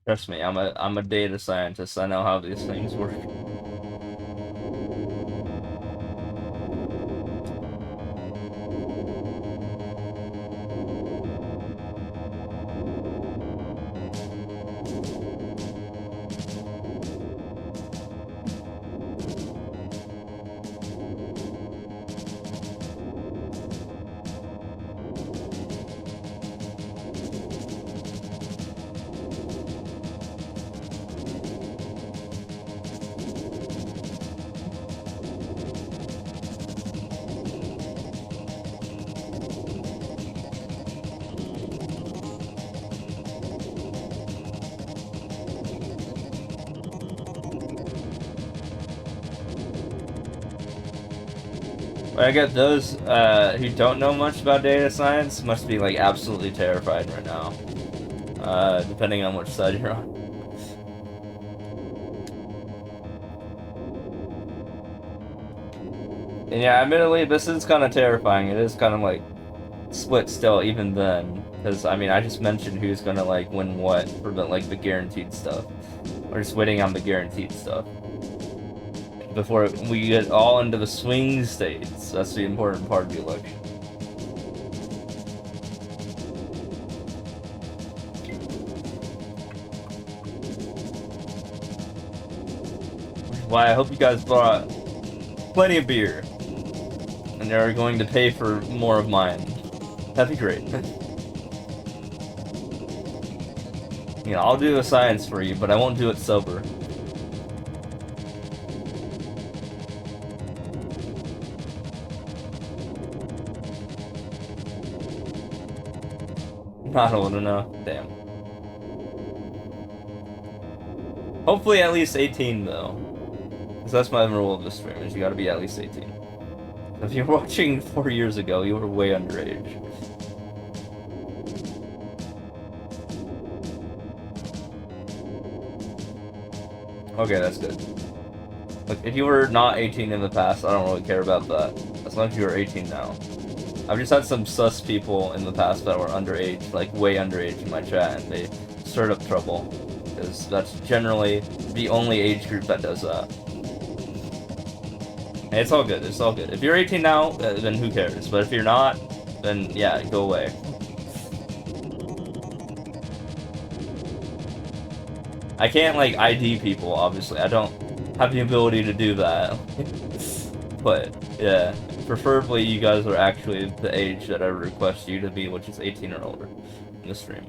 Trust me, I'm a data scientist. I know how these things work. I get those who don't know much about data science must be like absolutely terrified right now. Depending on which side you're on. And yeah, admittedly, this is kind of terrifying. It is kind of like split still, even then, because I mean, I just mentioned who's gonna like win what for the like the guaranteed stuff. We're just waiting on the guaranteed stuff before we get all into the swing states. That's the important part of the election. Why I hope you guys brought plenty of beer, and they're going to pay for more of mine. That'd be great. You know, I'll do the science for you, but I won't do it sober. Not old enough. Damn. Hopefully at least 18, though. Because that's my rule of this stream, is you gotta be at least 18. If you're watching 4 years ago, you were way underage. Okay, that's good. Look, if you were not 18 in the past, I don't really care about that. As long as you are 18 now. I've just had some sus people in the past that were underage, like way underage in my chat, and they stirred up trouble. Because that's generally the only age group that does that. And it's all good, it's all good. If you're 18 now, then who cares? But if you're not, then yeah, go away. I can't, like, ID people, obviously. I don't have the ability to do that. But, yeah. Preferably, you guys are actually the age that I request you to be, which is 18 or older in the stream.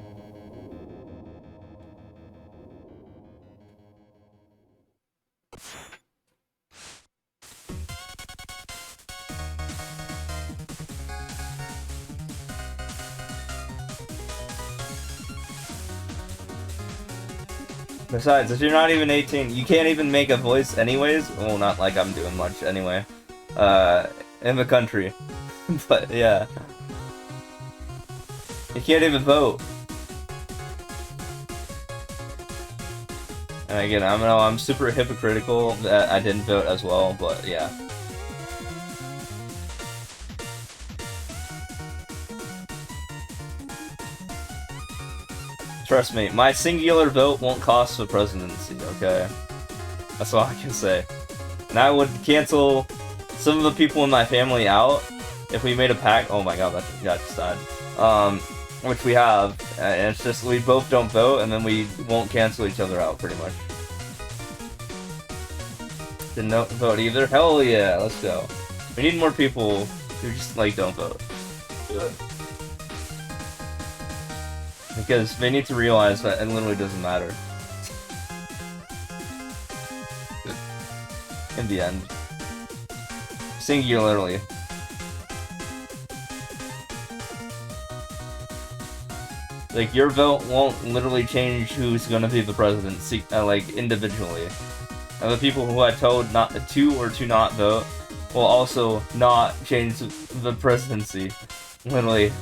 Besides, if you're not even 18, you can't even make a voice anyways. Well, not like I'm doing much anyway. In the country. But, yeah. You can't even vote. And again, I know I'm super hypocritical that I didn't vote as well, but yeah. Trust me, my singular vote won't cost the presidency, okay? That's all I can say. And I would cancel some of the people in my family out if we made a pact. Oh my god, that just died. Which we have, and it's just we both don't vote, and then we won't cancel each other out, pretty much. Didn't vote either? Hell yeah, let's go. We need more people who just, like, don't vote. Good. Because they need to realize that it literally doesn't matter. In the end. Singularly. Like, your vote won't literally change who's gonna be the president, like, individually. And the people who I told not to or to not vote will also not change the presidency. Literally.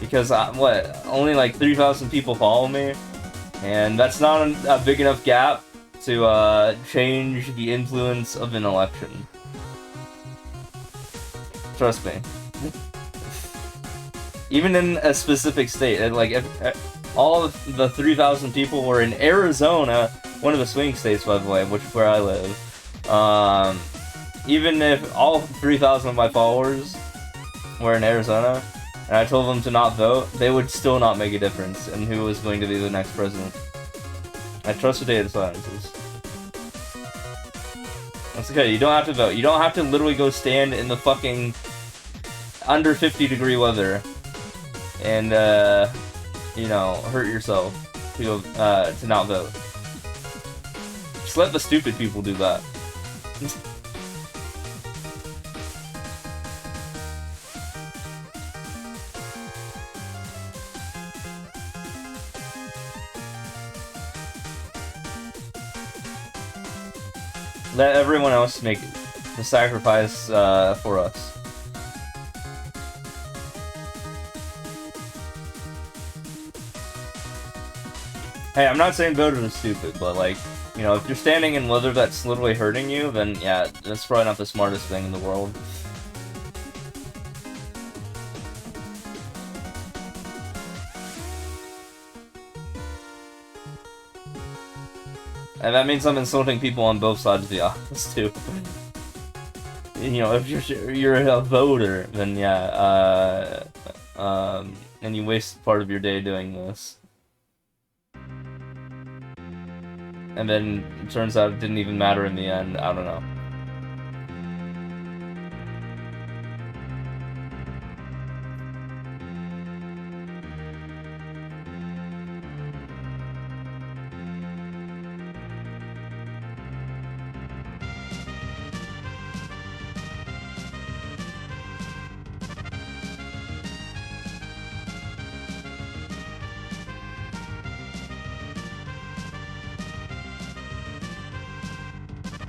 Because, only like 3,000 people follow me, and that's not a big enough gap to change the influence of an election. Trust me. Even in a specific state, and like if all of the 3,000 people were in Arizona, one of the swing states, by the way, which is where I live, even if all 3,000 of my followers were in Arizona, and I told them to not vote, they would still not make a difference in who was going to be the next president. I trust the data scientists. That's okay, you don't have to vote. You don't have to literally go stand in the fucking under 50-degree weather and, you know, hurt yourself to not vote. Just let the stupid people do that. Let everyone else make the sacrifice for us. Hey, I'm not saying voters are stupid, but like, you know, if you're standing in weather that's literally hurting you, then yeah, that's probably not the smartest thing in the world. And that means I'm insulting people on both sides of the aisles too. You know, if you're a voter, then yeah, and you waste part of your day doing this. And then it turns out it didn't even matter in the end. I don't know.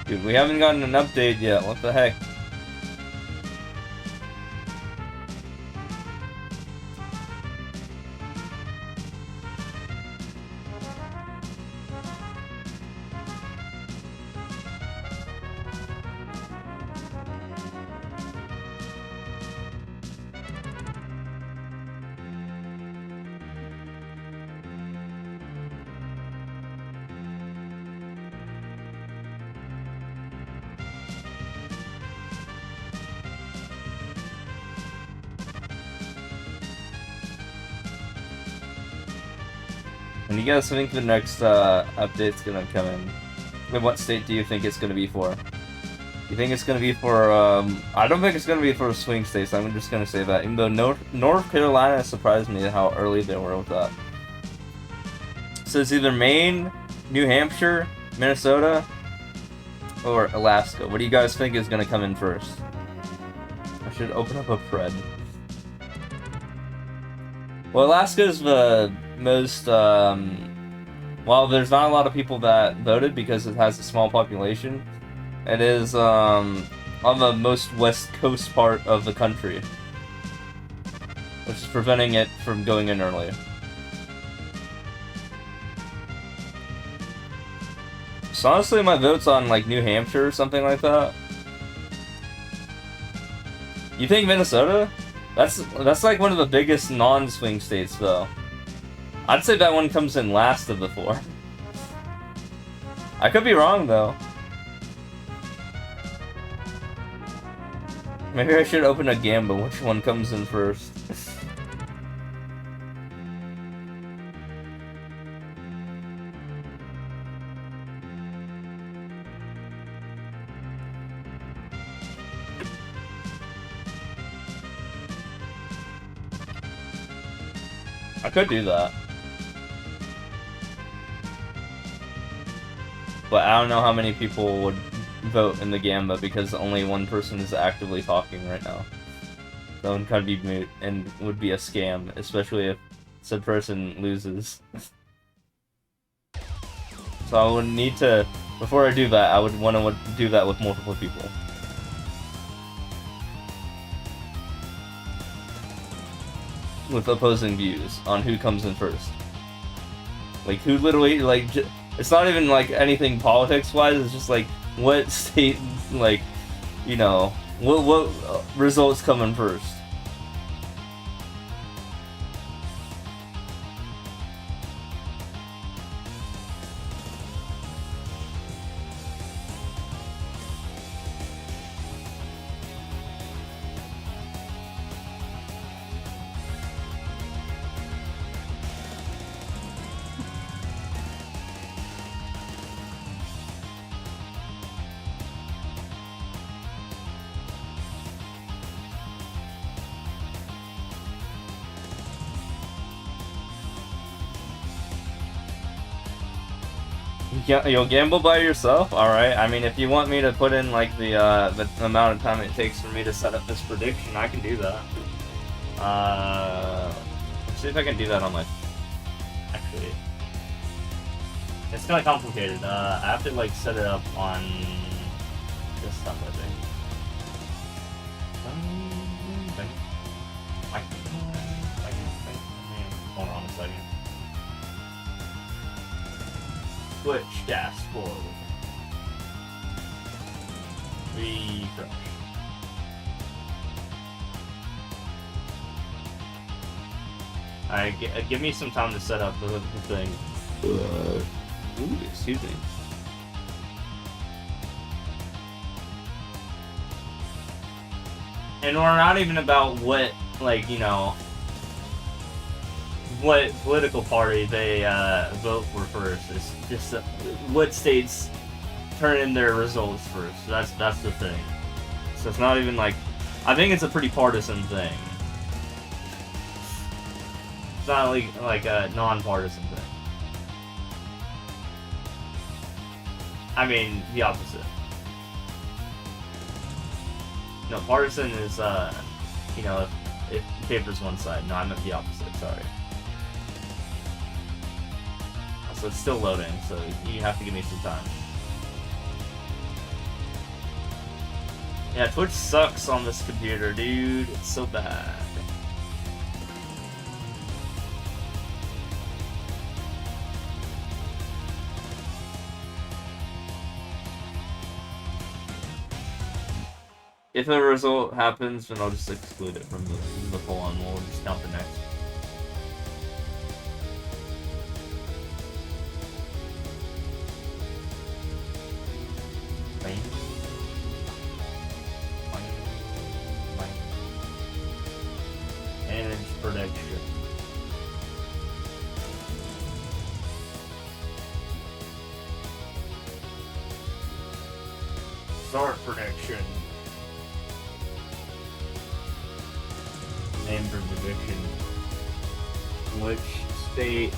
Dude, we haven't gotten an update yet. What the heck? When you guys think the next update's gonna come in? And what state do you think it's gonna be for? You think it's gonna be for, I don't think it's gonna be for swing states, I'm just gonna say that. Even though North Carolina surprised me how early they were with that. So it's either Maine, New Hampshire, Minnesota, or Alaska. What do you guys think is gonna come in first? I should open up a thread. Well, Alaska is the most, while there's not a lot of people that voted because it has a small population, it is on the most west coast part of the country, which is preventing it from going in early. So honestly, my vote's on like New Hampshire or something like that. You think Minnesota? That's like one of the biggest non-swing states, though. I'd say that one comes in last of the four. I could be wrong, though. Maybe I should open a gamble which one comes in first. I could do that. But I don't know how many people would vote in the Gamba because only one person is actively talking right now. That would kind of be moot and would be a scam, especially if said person loses. So I would need to, before I do that, I would want to do that with multiple people. With opposing views on who comes in first. Like, who literally, like, it's not even, like, anything politics-wise, it's just, like, what state, like, you know, what results come in first. You'll gamble by yourself? Alright, I mean, if you want me to put in, like, the amount of time it takes for me to set up this prediction, I can do that. Let's see if I can do that on my... Actually... It's kinda complicated. I have to, like, set it up on... this stuff, I think. Hold on a second. Switch dashboard. Refresh. Alright, give me some time to set up the thing. Ooh, excuse me. And we're not even about what, like, you know, what political party they vote for first. It's just what states turn in their results first. That's the thing. So it's not even like, I think it's a pretty partisan thing. It's not like a non-partisan thing. I mean, the opposite. No, partisan is you know, if it favors one side. No, I meant the opposite. Sorry. So it's still loading, so you have to give me some time. Yeah, Twitch sucks on this computer, dude. It's so bad. If a result happens, then I'll just exclude it from the poll and we'll just count the next. Bang. Manage prediction. Start prediction. Name for prediction. Which state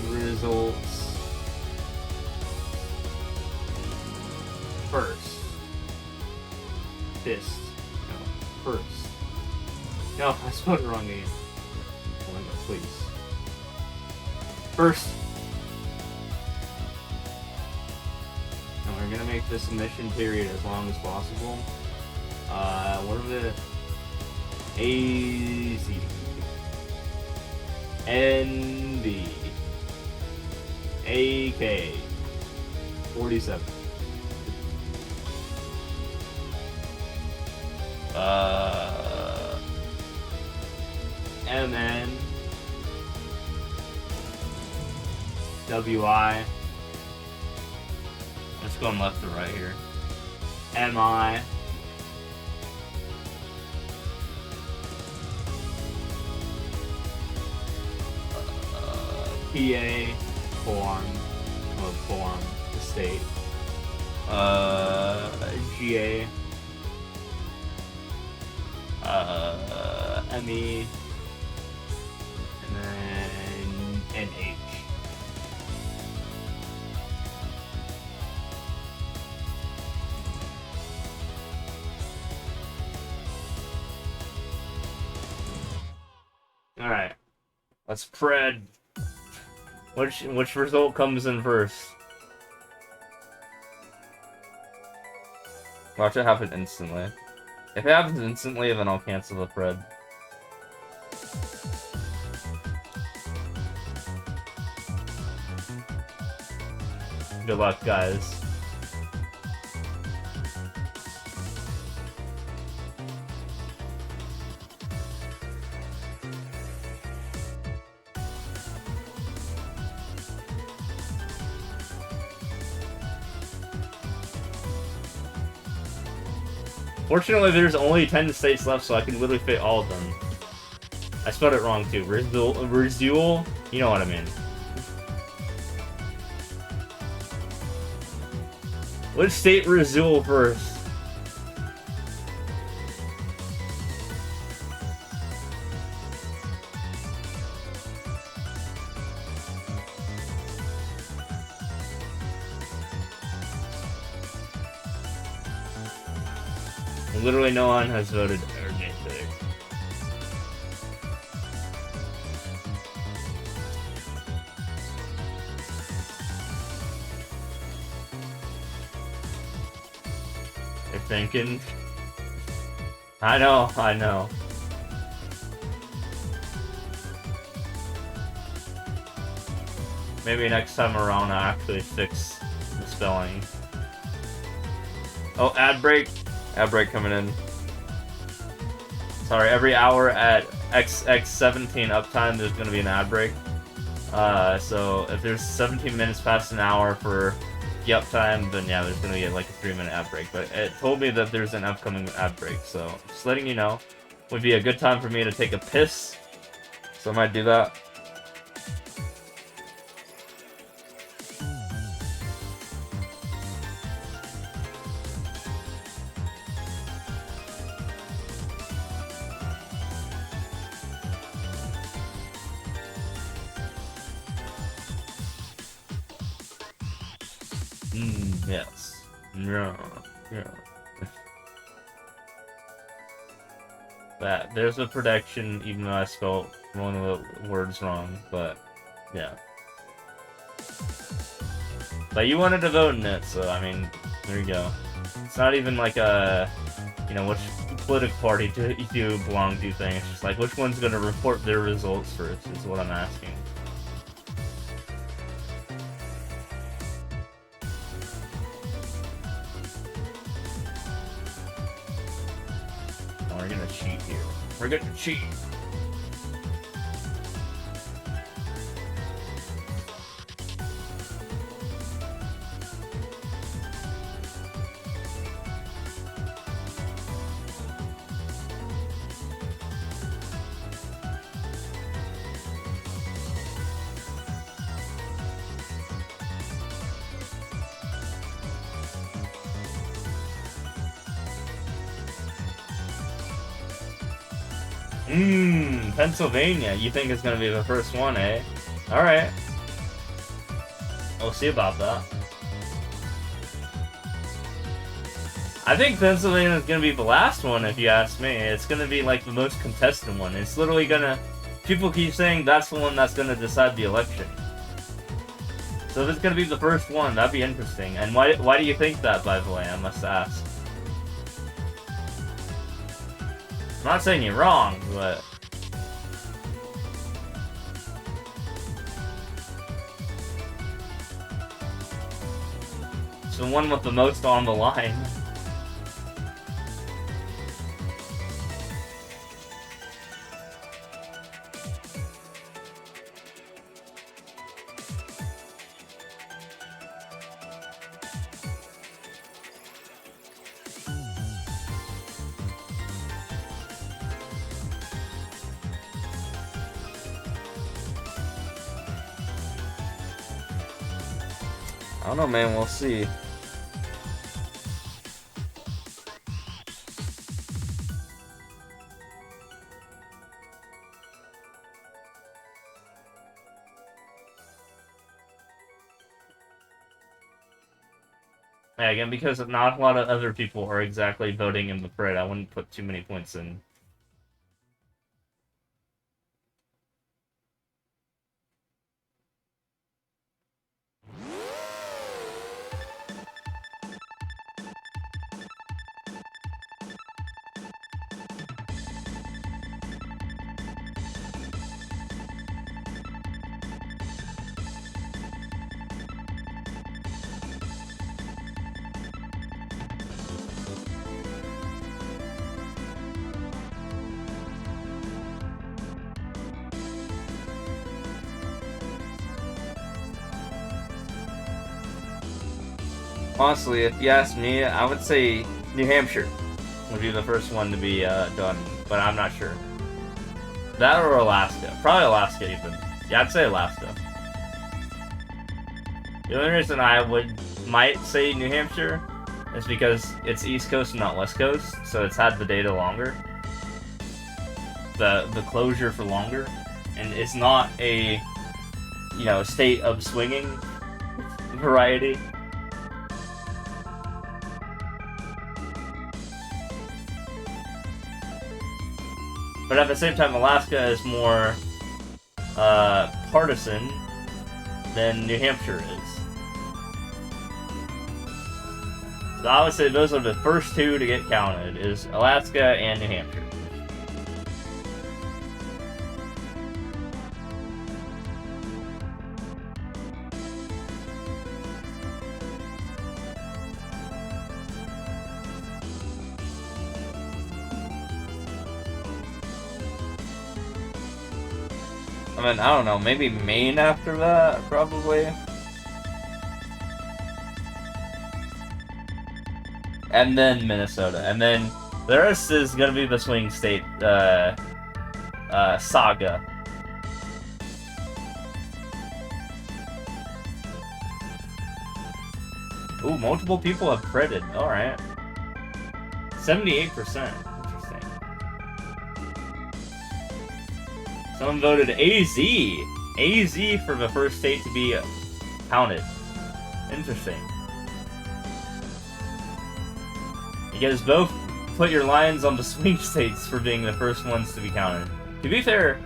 results first? Fist. No, first. No, I spelled it wrong again. Oh my God, please. First. And we're gonna make the submission period as long as possible. What are the A, Z, N, D, A, K, 47. M, N, W, I. I'm just going left to right here. M, I. PA, form, the state. GA, ME, and then NH. All right, let's pred. Which result comes in first? Watch it happen instantly. If it happens instantly, then I'll cancel the thread. Good luck, guys. Fortunately, there's only 10 states left, so I can literally fit all of them. I spelled it wrong, too. Rizul, you know what I mean. Which state Rizul first? Literally no one has voted against it. They're thinking. I know. Maybe next time around I'll actually fix the spelling. Oh, ad break. Ad break coming in. Sorry, every hour at XX17 uptime, there's going to be an ad break. So if there's 17 minutes past an hour for the uptime, then yeah, there's going to be like a 3-minute ad break. But it told me that there's an upcoming ad break, so just letting you know. Would be a good time for me to take a piss, so I might do that. Yes. Yeah. There's a prediction, even though I spelled one of the words wrong, but yeah. But you wanted to vote in it, so I mean, there you go. It's not even like a, you know, which political party do you belong to thing. It's just like, which one's going to report their results first is what I'm asking. Oh, we're going to cheat here. We're going to cheat. Pennsylvania, you think it's gonna be the first one, eh? Alright. We'll see about that. I think Pennsylvania is gonna be the last one, if you ask me. It's gonna be like the most contested one. It's literally gonna... People keep saying that's the one that's gonna decide the election. So if it's gonna be the first one, that'd be interesting. And why do you think that, by the way? I must ask. I'm not saying you're wrong, but... It's the one with the most on the line. I don't know, man. We'll see. Yeah, again, because not a lot of other people are exactly voting in the thread, I wouldn't put too many points in. Honestly, if you ask me, I would say New Hampshire would be the first one to be done, but I'm not sure. That or Alaska. Probably Alaska even. Yeah, I'd say Alaska. The only reason I might say New Hampshire is because it's East Coast, not West Coast, so it's had the data longer. The closure for longer. And it's not a, you know, state of swinging variety. But at the same time, Alaska is more partisan than New Hampshire is. So I would say those are the first two to get counted, is Alaska and New Hampshire. I mean, I don't know, maybe Maine after that, probably. And then Minnesota. And then the rest is gonna be the swing state saga. Ooh, multiple people have critted. Alright. 78%. Someone voted AZ. AZ for the first state to be counted. Interesting. You guys both put your lines on the swing states for being the first ones to be counted. To be fair,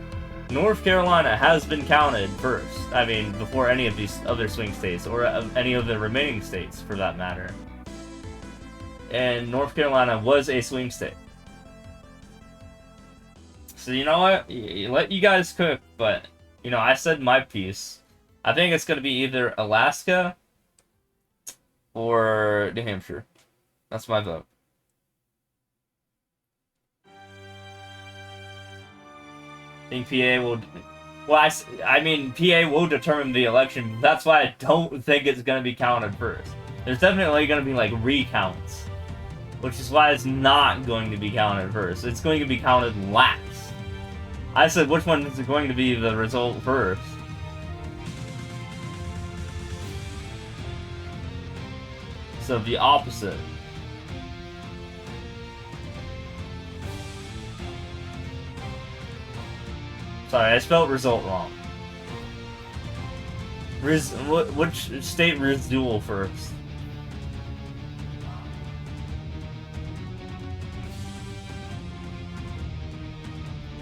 North Carolina has been counted first. I mean, before any of these other swing states, or any of the remaining states, for that matter. and North Carolina was a swing state. So you know what? Let you guys cook, but you know, I said my piece. I think it's gonna be either Alaska or New Hampshire. That's my vote. I think PA will... Well, I mean, PA will determine the election. That's why I don't think it's going to be counted first. There's definitely going to be, like, recounts. Which is why it's not going to be counted first. It's going to be counted last. I said, which one is going to be the result first? So, the opposite. Sorry, I spelled result wrong. Which state dual first?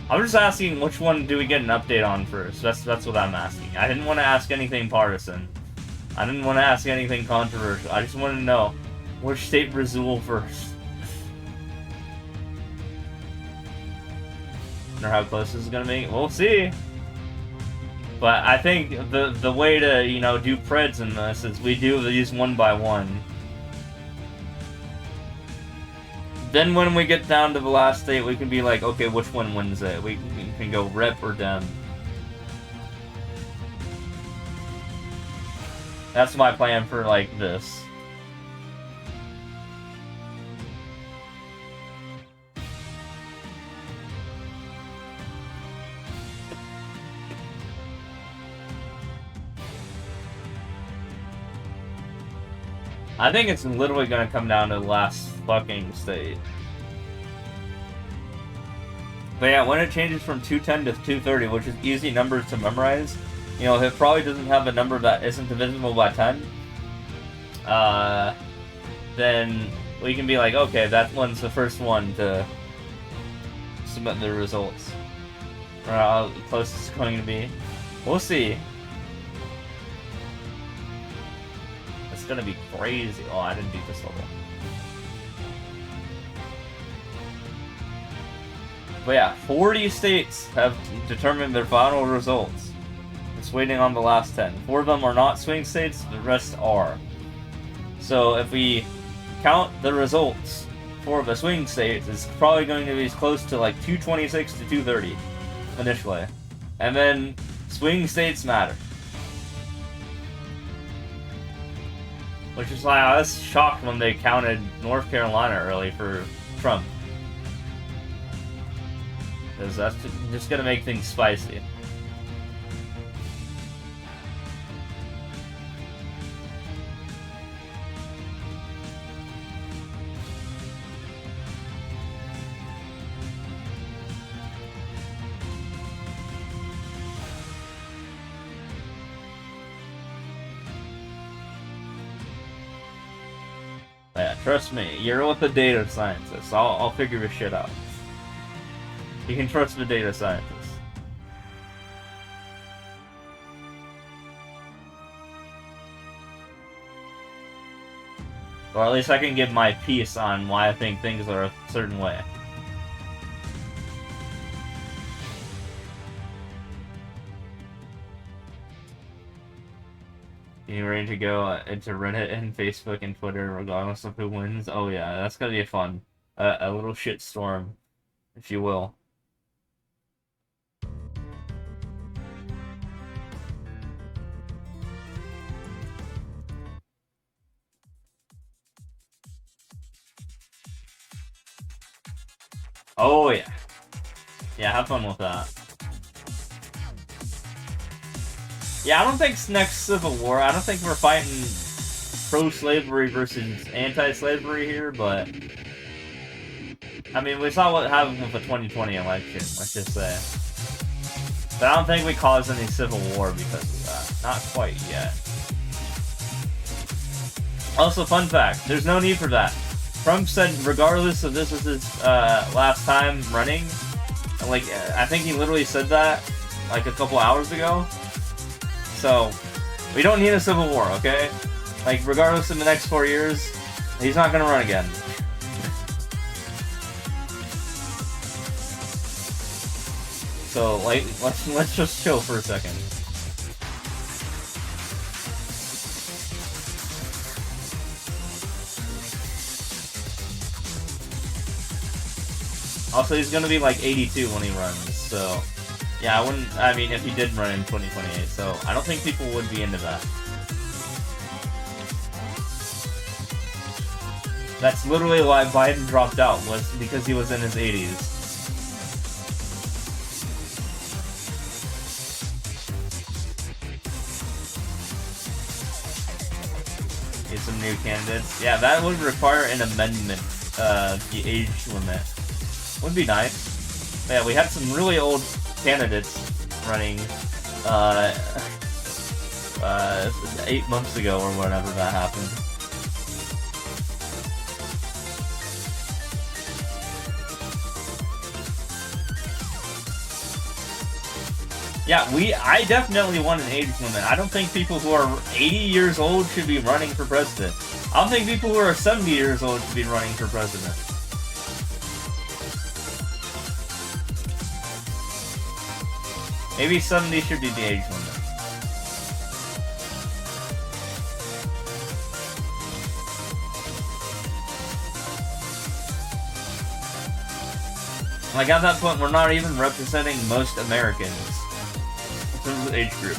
I'm just asking which one do we get an update on first. That's what I'm asking. I didn't want to ask anything partisan. I didn't want to ask anything controversial. I just wanted to know which state dual first. Or how close this is gonna be. We'll see. But I think the way to, you know, do preds in this is we do these one by one. Then when we get down to the last state, we can be like, okay, which one wins it? We can go rep or dem. That's my plan for, like, this. I think it's literally gonna come down to the last fucking state. But yeah, when it changes from 210 to 230, which is easy numbers to memorize, you know, if it probably doesn't have a number that isn't divisible by 10, then we can be like, okay, that one's the first one to submit the results. Or how close it's going to be. We'll see. Gonna be crazy. Oh, I didn't beat this level. But yeah, 40 states have determined their final results. It's waiting on the last 10. 4 of them are not swing states, the rest are. So if we count the results for the swing states, it's probably going to be as close to like 226 to 230 initially. And then swing states matter. Which is why I was shocked when they counted North Carolina early for Trump. Because that's just gonna make things spicy. Yeah, trust me, you're with the data scientists. I'll figure this shit out. You can trust the data scientists. Or at least I can give my piece on why I think things are a certain way. You ready to go into Reddit and Facebook and Twitter regardless of who wins? Oh yeah, that's gonna be fun. A little shit storm, if you will. Oh yeah. Yeah, have fun with that. Yeah, I don't think next Civil War, I don't think we're fighting pro-slavery versus anti-slavery here, but... I mean, we saw what happened with the 2020 election, let's just say. But I don't think we caused any Civil War because of that. Not quite yet. Also, fun fact, there's no need for that. Trump said regardless if this is his last time running, like, I think he literally said that, like, a couple hours ago. So, we don't need a civil war, okay? Like, regardless of the next 4 years, he's not gonna run again. So, like, let's just chill for a second. Also, he's gonna be like 82 when he runs, so... Yeah, I mean, if he did run in 2028, so I don't think people would be into that. That's literally why Biden dropped out, was because he was in his 80s. Get some new candidates. Yeah, that would require an amendment, the age limit. Would be nice. But yeah, we had some really old candidates running, 8 months ago or whenever that happened. Yeah, I definitely want an age limit. I don't think people who are 80 years old should be running for president. I don't think people who are 70 years old should be running for president. Maybe 70 should be the age limit. Like, at that point, we're not even representing most Americans in terms of age group.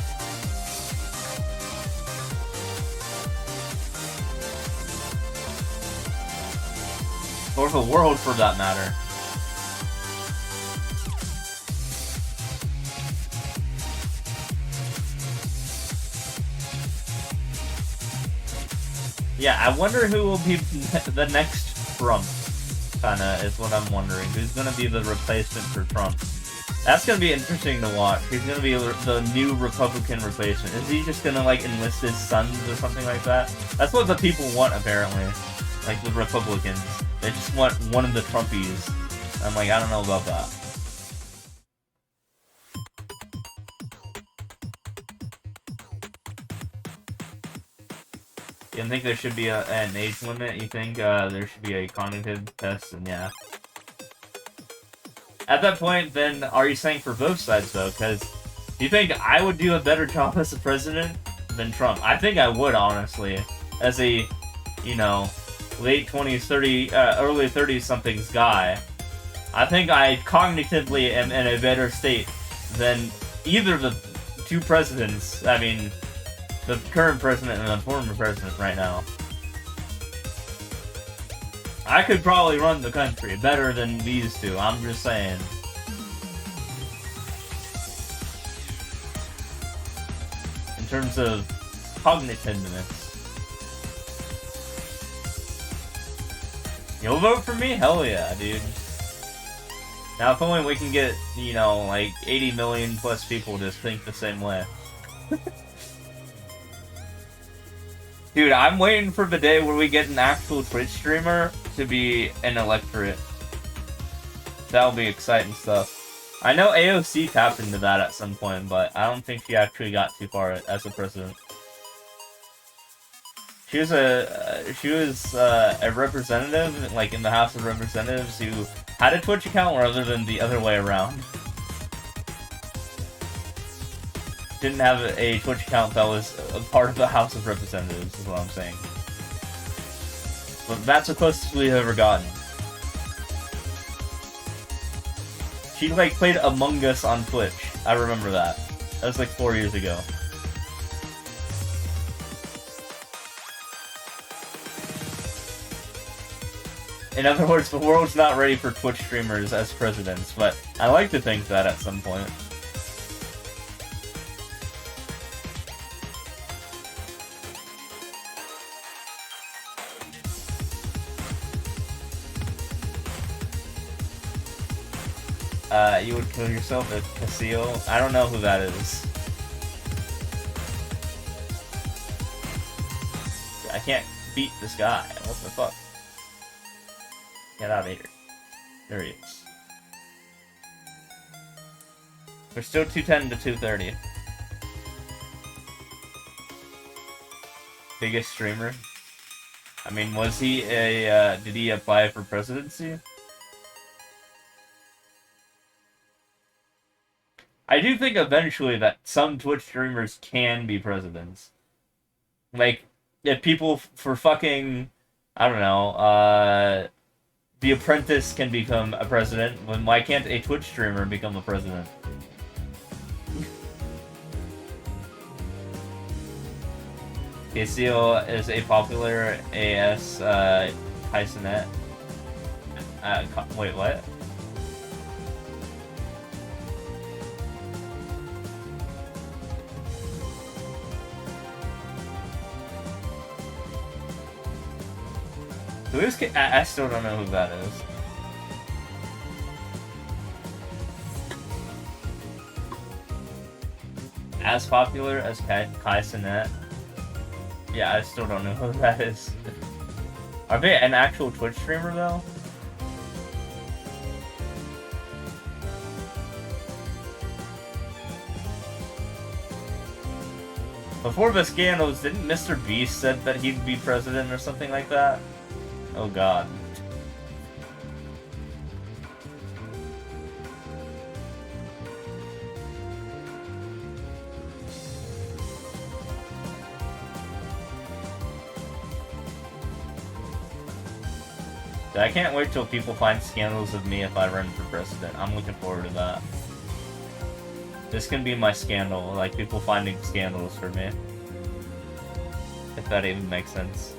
Or the world, for that matter. Yeah, I wonder who will be the next Trump, kinda, is what I'm wondering. Who's gonna be the replacement for Trump? That's gonna be interesting to watch. Who's gonna be the new Republican replacement? Is he just gonna, like, enlist his sons or something like that? That's what the people want, apparently. Like, the Republicans. They just want one of the Trumpies. I'm like, I don't know about that. You think there should be an age limit? You think there should be a cognitive test? And yeah. At that point, then, are you saying for both sides, though? Because do you think I would do a better job as a president than Trump? I think I would, honestly. As a, you know, late 20s, early 30s-somethings guy. I think I cognitively am in a better state than either of the two presidents. I mean, the current president and the former president right now. I could probably run the country better than these two, I'm just saying. In terms of cognitiveness. You'll vote for me? Hell yeah, dude. Now, if only we can get, you know, like 80 million plus people just think the same way. Dude, I'm waiting for the day where we get an actual Twitch streamer to be an electorate. That'll be exciting stuff. I know AOC tapped into that at some point, but I don't think she actually got too far as a president. She was a representative, like in the House of Representatives, who had a Twitch account rather than the other way around. Didn't have a Twitch account that was a part of the House of Representatives, is what I'm saying. But that's the closest we've ever gotten. She, like, played Among Us on Twitch. I remember that. That was, like, 4 years ago. In other words, the world's not ready for Twitch streamers as presidents, but I like to think that at some point. You would kill yourself at Casio? I don't know who that is. I can't beat this guy. What the fuck? Get out of here. There he is. We're still 210 to 230. Biggest streamer? I mean, was he a, did he apply for presidency? I do think eventually that some Twitch streamers can be presidents. Like, if people for fucking, I don't know, The Apprentice can become a president, then why can't a Twitch streamer become a president? Casio is a popular AS Kaisenet. Wait, what? Who is? I still don't know who that is. As popular as Kaisenet. Yeah, I still don't know who that is. Are they an actual Twitch streamer though? Before the scandals, didn't Mr. Beast said that he'd be president or something like that? Oh god. I can't wait till people find scandals of me if I run for president. I'm looking forward to that. This can be my scandal, like people finding scandals for me. If that even makes sense.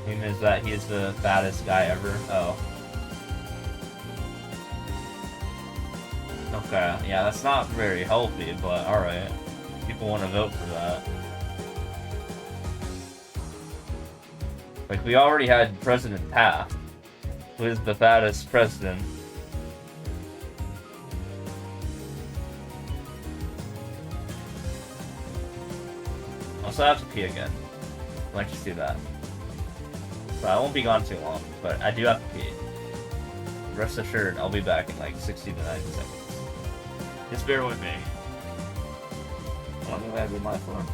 Even is that he is the fattest guy ever? Oh. Okay, yeah, that's not very healthy, but alright. People want to vote for that. Like, we already had President Taft, who is the fattest president. Also, I have to pee again. Let's just do that. So I won't be gone too long, but I do have to pee. Rest assured, I'll be back in like 60 to 90 seconds. Just bear with me. I don't know if that'd be my phone.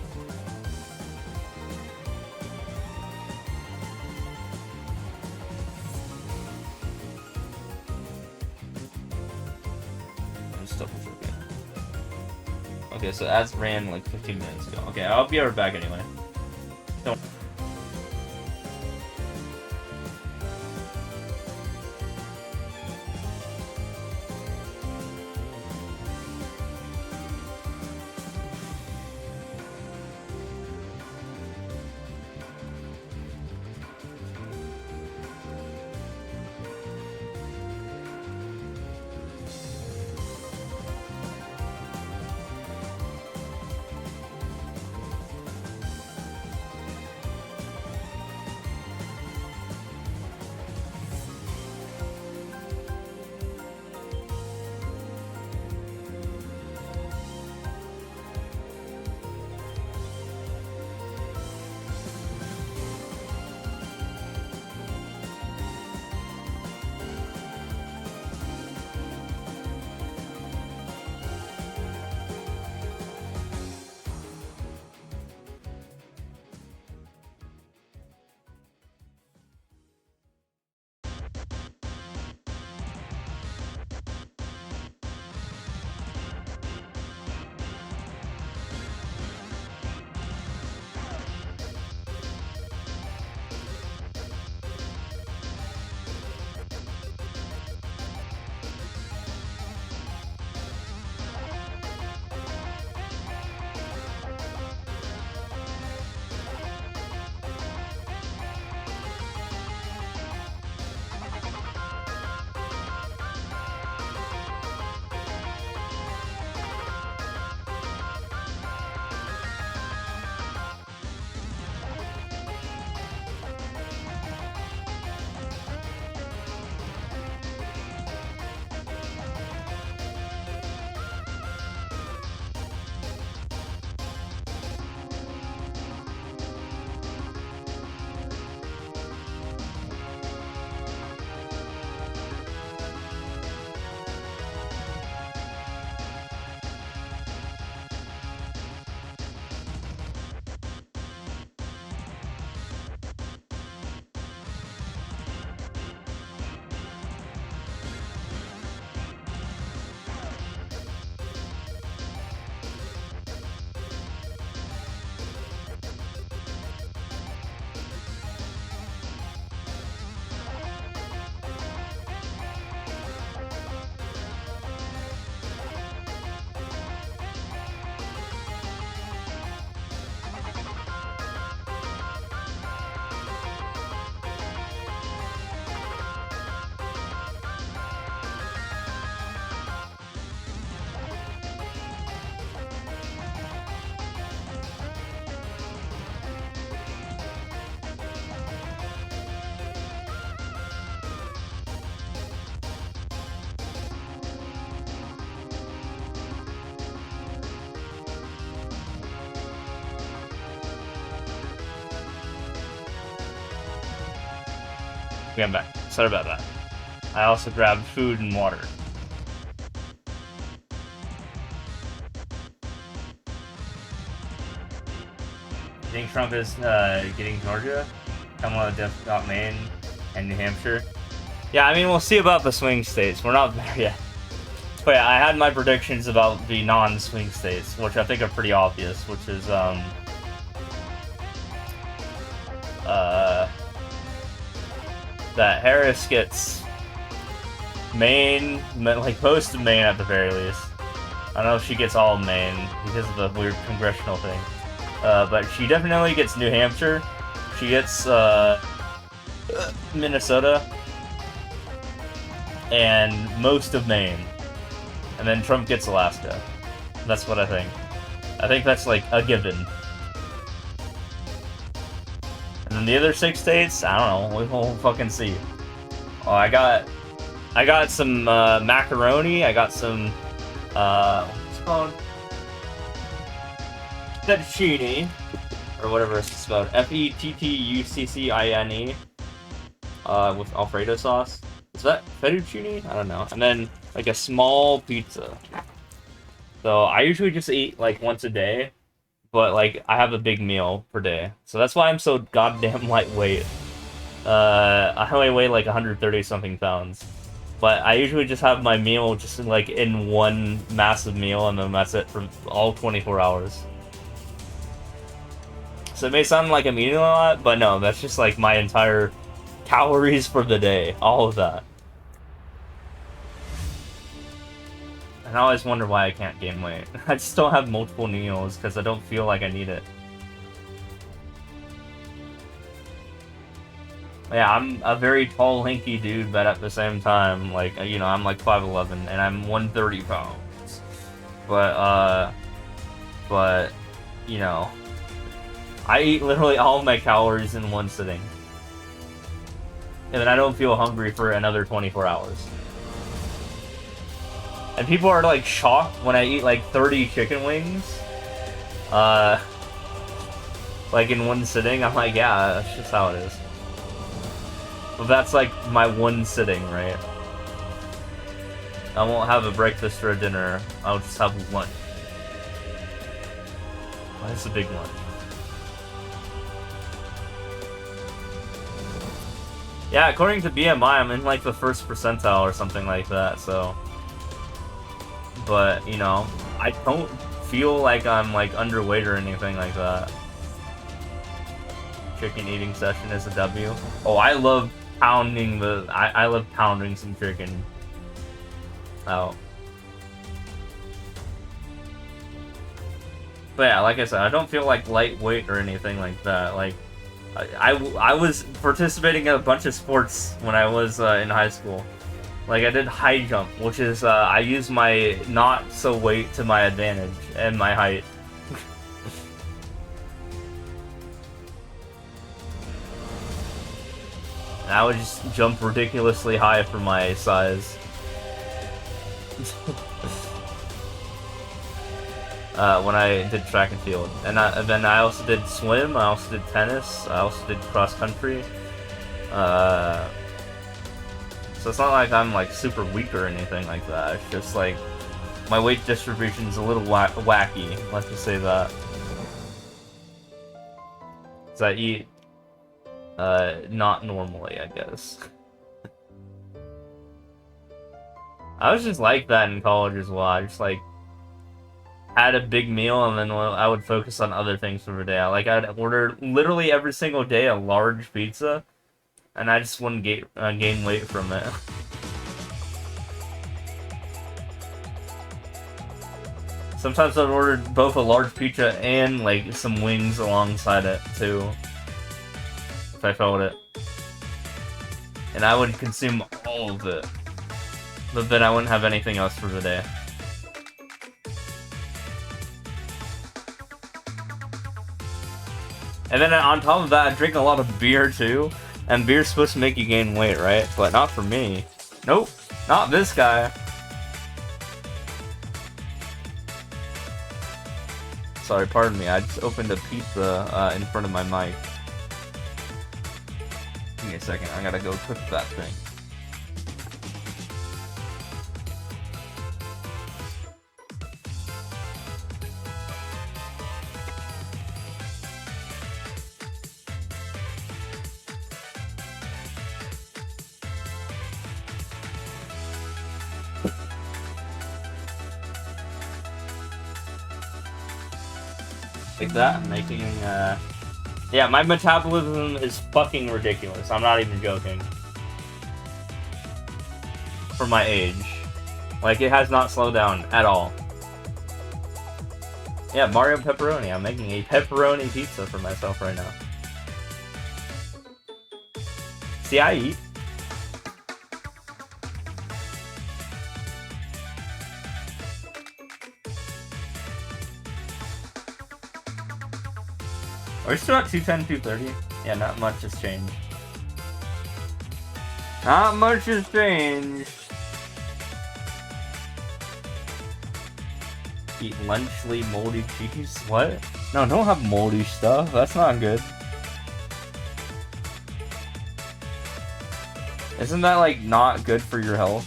Okay, so ads ran like 15 minutes ago. Okay, I'll be right back anyway. Don't. Okay, I'm back. Sorry about that. I also grabbed food and water. You think Trump is getting Georgia? Kamala just got Maine and New Hampshire. Yeah, I mean, we'll see about the swing states. We're not there yet. But yeah, I had my predictions about the non-swing states, which I think are pretty obvious, which is, that Harris gets Maine, like most of Maine at the very least. I don't know if she gets all of Maine because of the weird congressional thing. But she definitely gets New Hampshire. She gets, Minnesota. And most of Maine. And then Trump gets Alaska. That's what I think. I think that's like a given. And then the other 6 states, I don't know. We'll fucking see. Oh, I got some macaroni. I got some what's it called? Fettuccine, or whatever it's spelled. Fettuccine. With Alfredo sauce. Is that fettuccine? I don't know. And then like a small pizza. So I usually just eat like once a day, but like I have a big meal per day. So that's why I'm so goddamn lightweight. I only weigh like 130 something pounds. But I usually just have my meal just like in one massive meal, and then that's it for all 24 hours. So it may sound like I'm eating a lot, but no, that's just like my entire calories for the day. All of that. And I always wonder why I can't gain weight. I just don't have multiple meals because I don't feel like I need it. Yeah, I'm a very tall, lanky dude, but at the same time, like, you know, I'm like 5'11", and I'm 130 pounds. But, you know, I eat literally all of my calories in one sitting. And then I don't feel hungry for another 24 hours. And people are like shocked when I eat like 30 chicken wings. Like in one sitting. I'm like, yeah, that's just how it is. But that's like my one sitting, right? I won't have a breakfast or a dinner. I'll just have lunch. Well, that's a big lunch. Yeah, according to BMI, I'm in like the first percentile or something like that, so... But, you know, I don't feel like I'm like underweight or anything like that. Chicken eating session is a W. Oh, I love pounding I love pounding some chicken out. But yeah, like I said, I don't feel like lightweight or anything like that. Like, I was participating in a bunch of sports when I was in high school. Like, I did high jump, which is, I use my not-so-weight to my advantage, and my height. And I would just jump ridiculously high for my size. When I did track and field. And then I also did swim, I also did tennis, I also did cross-country. So it's not like I'm like super weak or anything like that. It's just like my weight distribution is a little wacky. Let's just say that. Cause I eat not normally, I guess. I was just like that in college as well. I just like had a big meal and then I would focus on other things for the day. I'd order literally every single day a large pizza. And I just wouldn't gain weight from it. Sometimes I'd order both a large pizza and like some wings alongside it too, if I felt it. And I would consume all of it, but then I wouldn't have anything else for the day. And then on top of that, I drink a lot of beer too. And beer's supposed to make you gain weight, right? But not for me. Nope, not this guy. Sorry, pardon me. I just opened a pizza in front of my mic. me a second. I gotta go cook that thing. Like that, I'm making, yeah, my metabolism is fucking ridiculous. I'm not even joking. For my age. Like, it has not slowed down at all. Yeah, Mario Pepperoni. I'm making a pepperoni pizza for myself right now. See, I eat. Are we still at 210, 230? Yeah, not much has changed. Not much has changed. Eat lunchly moldy cheese? What? No, don't have moldy stuff. That's not good. Isn't that, like, not good for your health?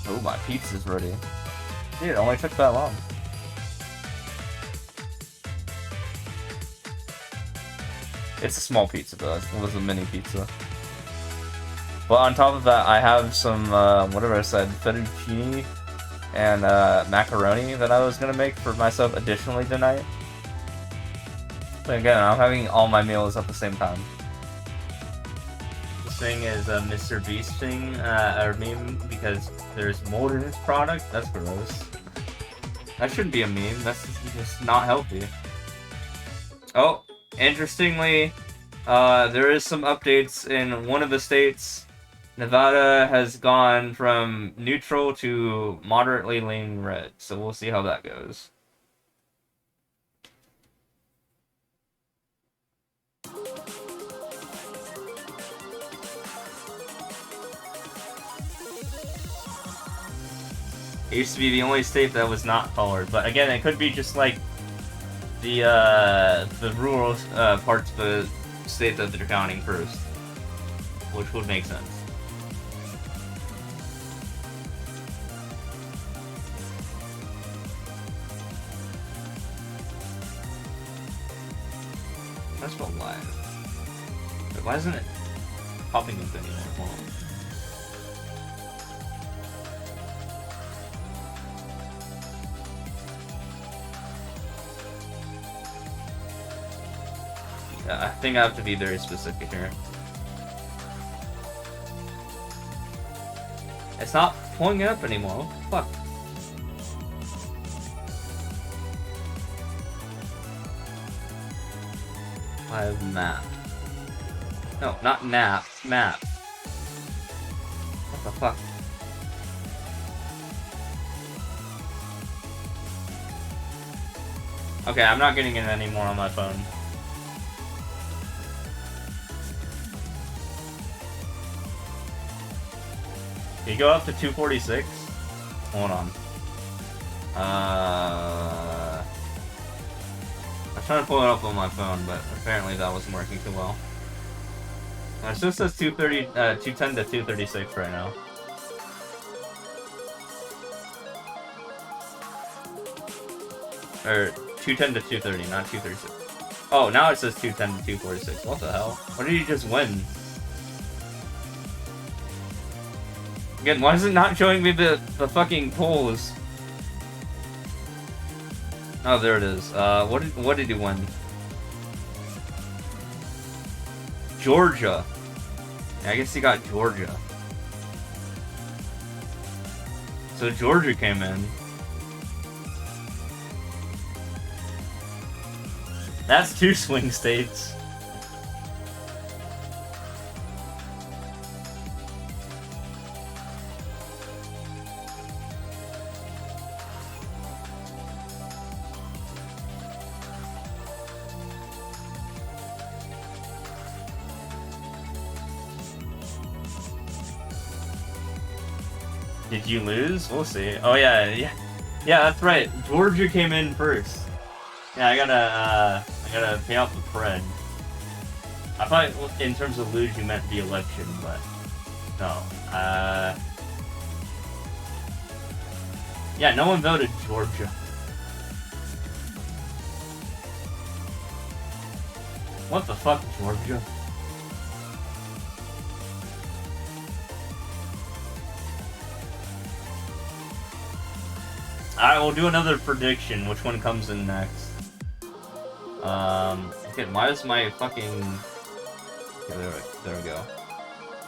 Oh, my pizza's ready. Dude, it only took that long. It's a small pizza, though. It was a mini pizza. But on top of that, I have some, whatever I said, fettuccine and macaroni that I was going to make for myself additionally tonight. But again, I'm having all my meals at the same time. This thing is a Mr. Beast thing, or meme, because there's mold in this product. That's gross. That shouldn't be a meme. That's just not healthy. Oh! Interestingly, there is some updates in one of the states. Nevada has gone from neutral to moderately leaning red, so we'll see how that goes. It used to be the only state that was not colored, but again, it could be just like the rural parts of the state that they're counting first, which would make sense. That's not live. But why isn't it popping up anymore? Hold on. I think I have to be very specific here. It's not pulling it up anymore. What the fuck? Live map. No, not nap. Map. What the fuck? Okay, I'm not getting it anymore on my phone. Can you go up to 246? Hold on. I was trying to pull it up on my phone, but apparently that wasn't working too well. It still says 210 to 236 right now. Or 210 to 230, not 236. Oh, now it says 210 to 246. What the hell? What did you just win? Again, why is it not showing me the fucking polls? Oh, there it is. What did you win? Georgia. Yeah, I guess he got Georgia. So Georgia came in. That's 2 swing states. Did you lose? We'll see. Oh yeah, that's right. Georgia came in first. Yeah, I gotta pay off the friend. I thought in terms of lose you meant the election, but no. Yeah, no one voted Georgia. What the fuck, Georgia? Alright, we'll do another prediction. Which one comes in next? Okay, why is my fucking... Okay, there we go.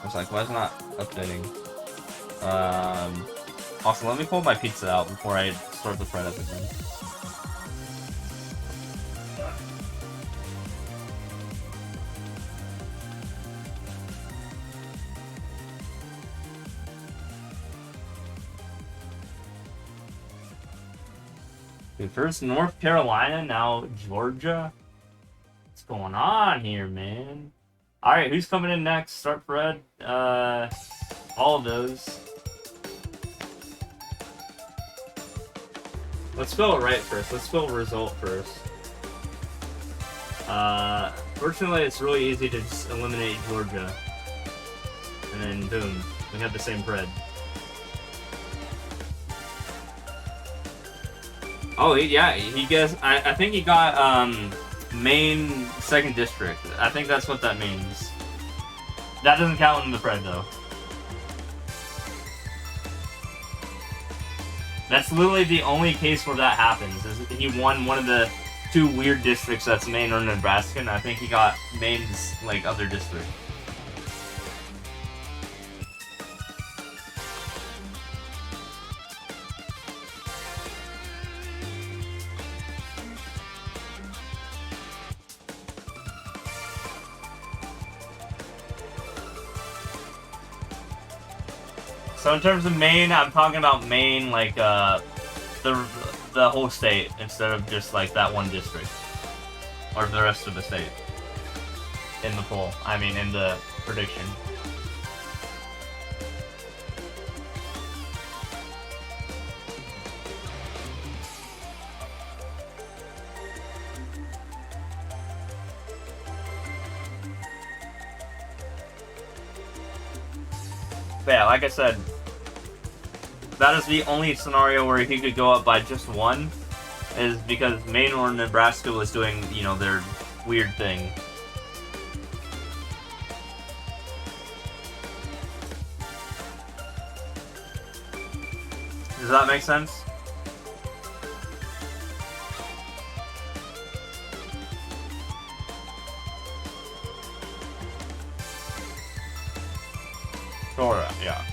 I was like, why is it not updating? Also, let me pull my pizza out before I start the thread up again. Dude, first North Carolina, now Georgia. What's going on here, man? Alright, who's coming in next? Start Fred. All of those. Let's spell it right first. Let's spell result first. Fortunately, it's really easy to just eliminate Georgia. And then, boom, we have the same Fred. Oh, yeah, he gets... I think he got, Maine 2nd District. I think that's what that means. That doesn't count in the Fred, though. That's literally the only case where that happens, is he won one of the 2 weird districts that's Maine or Nebraska, and I think he got Maine's, like, other district. So in terms of Maine, I'm talking about Maine, like, the whole state, instead of just, like, that one district. Or the rest of the state. In the poll. I mean, in the prediction. But yeah, like I said, that is the only scenario where he could go up by just 1, is because Maine or Nebraska was doing, you know, their weird thing. Does that make sense? Sure, yeah.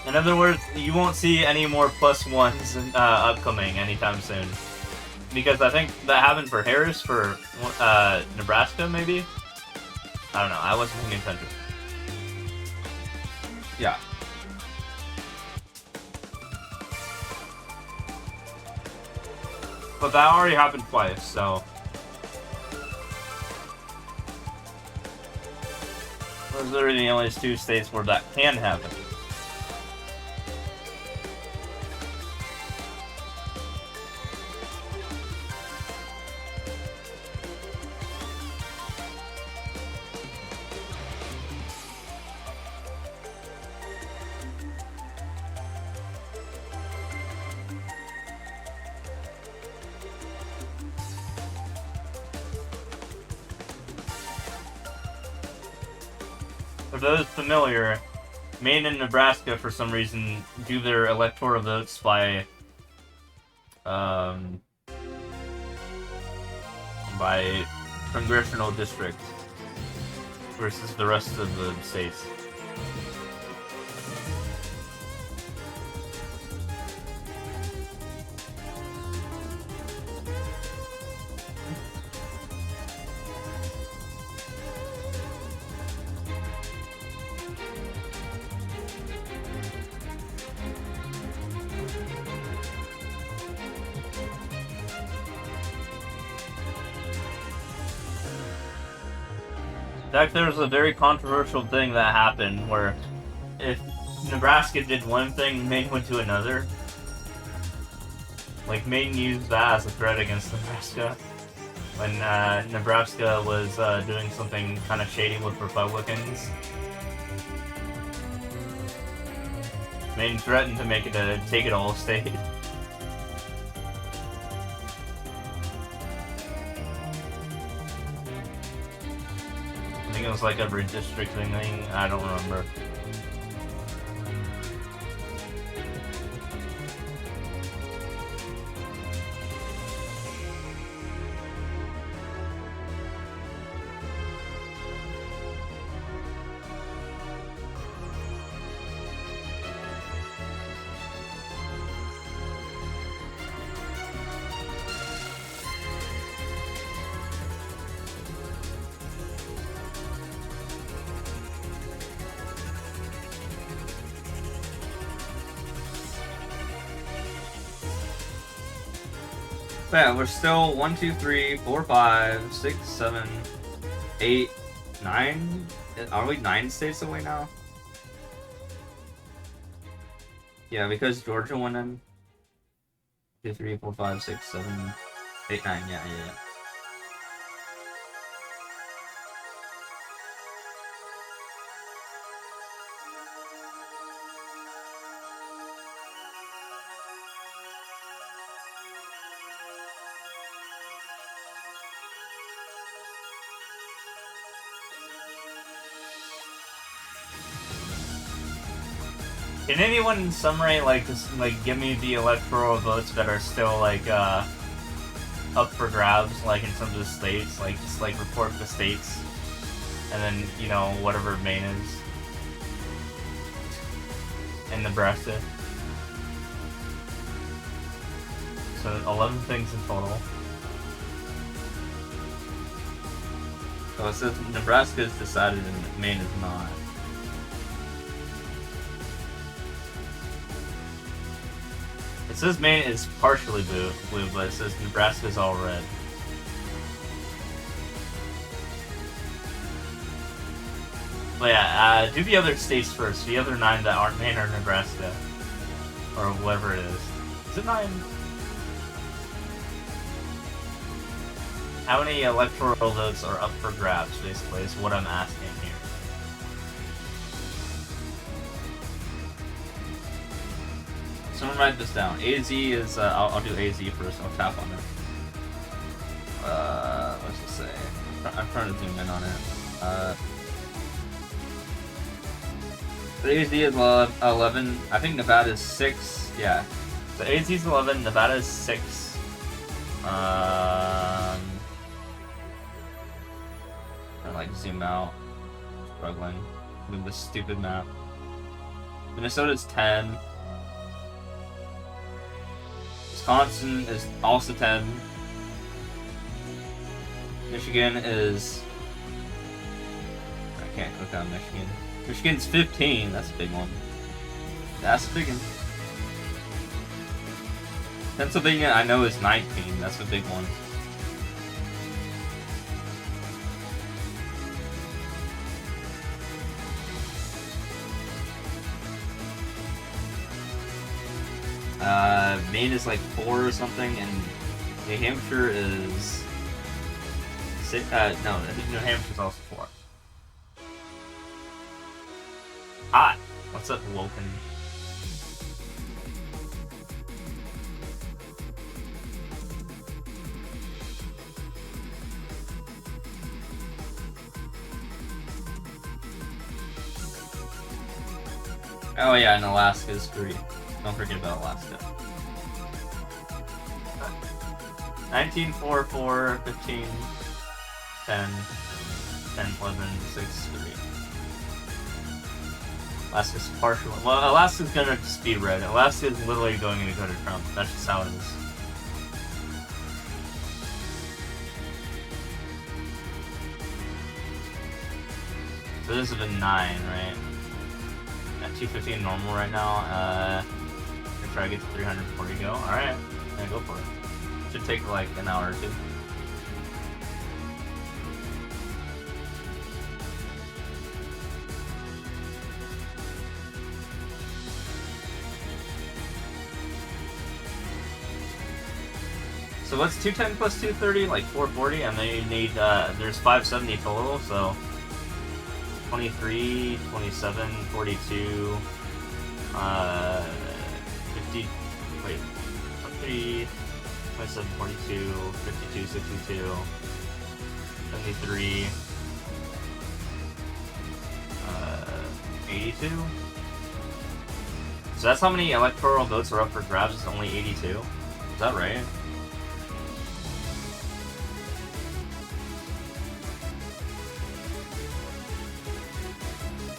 In other words, you won't see any more +1s upcoming anytime soon. Because I think that happened for Harris for Nebraska, maybe? I don't know, I wasn't paying attention. Yeah. But that already happened twice, so... Those are the only 2 states where that can happen. For those familiar, Maine and Nebraska, for some reason, do their electoral votes by congressional district versus the rest of the states. In fact, there was a very controversial thing that happened where if Nebraska did one thing, Maine would do another. Like, Maine used that as a threat against Nebraska when Nebraska was doing something kind of shady with Republicans. Maine threatened to make it a take-it-all state. I think it was like a redistricting thing. I don't remember. But yeah, we're still 1, 2, 3, 4, 5, 6, 7, 8, 9. Are we 9 states away now? Yeah, because Georgia went in. 2, 3, 4, 5, 6, 7, 8, 9. Yeah. Can anyone in summary just give me the electoral votes that are still up for grabs in terms of the states, just report the states, and then whatever Maine is and Nebraska. So 11 things in total. So it says Nebraska is decided and Maine is not. It says Maine is partially blue, but it says Nebraska's all red. But yeah, do the other states first. The other 9 that aren't Maine or Nebraska. Or whatever it is. Is it 9? How many electoral votes are up for grabs, basically, is what I'm asking here. Someone write this down. AZ is, I'll do AZ first. I'll tap on it. Let's just say. I'm trying to zoom in on it. AZ is 11. I think Nevada is 6. Yeah. So AZ is 11. Nevada is 6. Trying to zoom out. Struggling. Move this stupid map. Minnesota's 10. Wisconsin is also 10. Michigan is... I can't click on Michigan. Michigan's 15. That's a big one. That's a big one. Pennsylvania, I know, is 19. That's a big one. Maine is 4 or something, and New Hampshire is 6. No, I think New Hampshire's also 4. Hot. What's up, Woken? Oh yeah, and Alaska is 3. Don't forget about Alaska. 19, 4, 4, 15, 10, 10, 11, 6, 3. Alaska's partial. Well, Alaska's gonna just be red. Alaska is literally going to go to Trump. That's just how it is. So this has been 9, right? At 215 normal right now. Gonna try to get to 300 before you go. Alright, yeah, go for it. Should take an hour or 2. So what's 210 plus 230? Like 440, and then you need, there's 570 total, so 23, 27, 42, 50, wait, 3, 27, 42, 52, 62, 73, 82? So that's how many electoral votes are up for grabs, it's only 82? Is that right?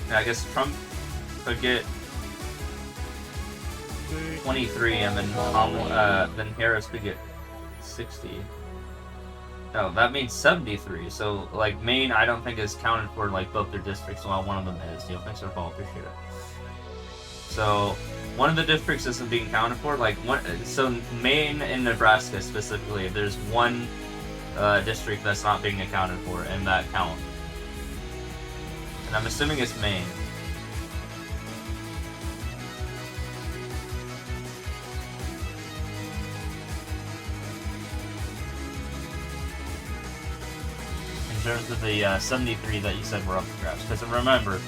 Yeah, I guess Trump could get 23, and then Harris could get 60. No, that means 73. So, like, Maine, I don't think is counted for, like, both their districts, while one of them is. Thanks for Paul, appreciate it. So, one of the districts isn't being counted for. Like, so Maine and Nebraska specifically, there's one district that's not being accounted for in that count. And I'm assuming it's Maine. In terms of the 73 that you said were up for grabs. Because remember,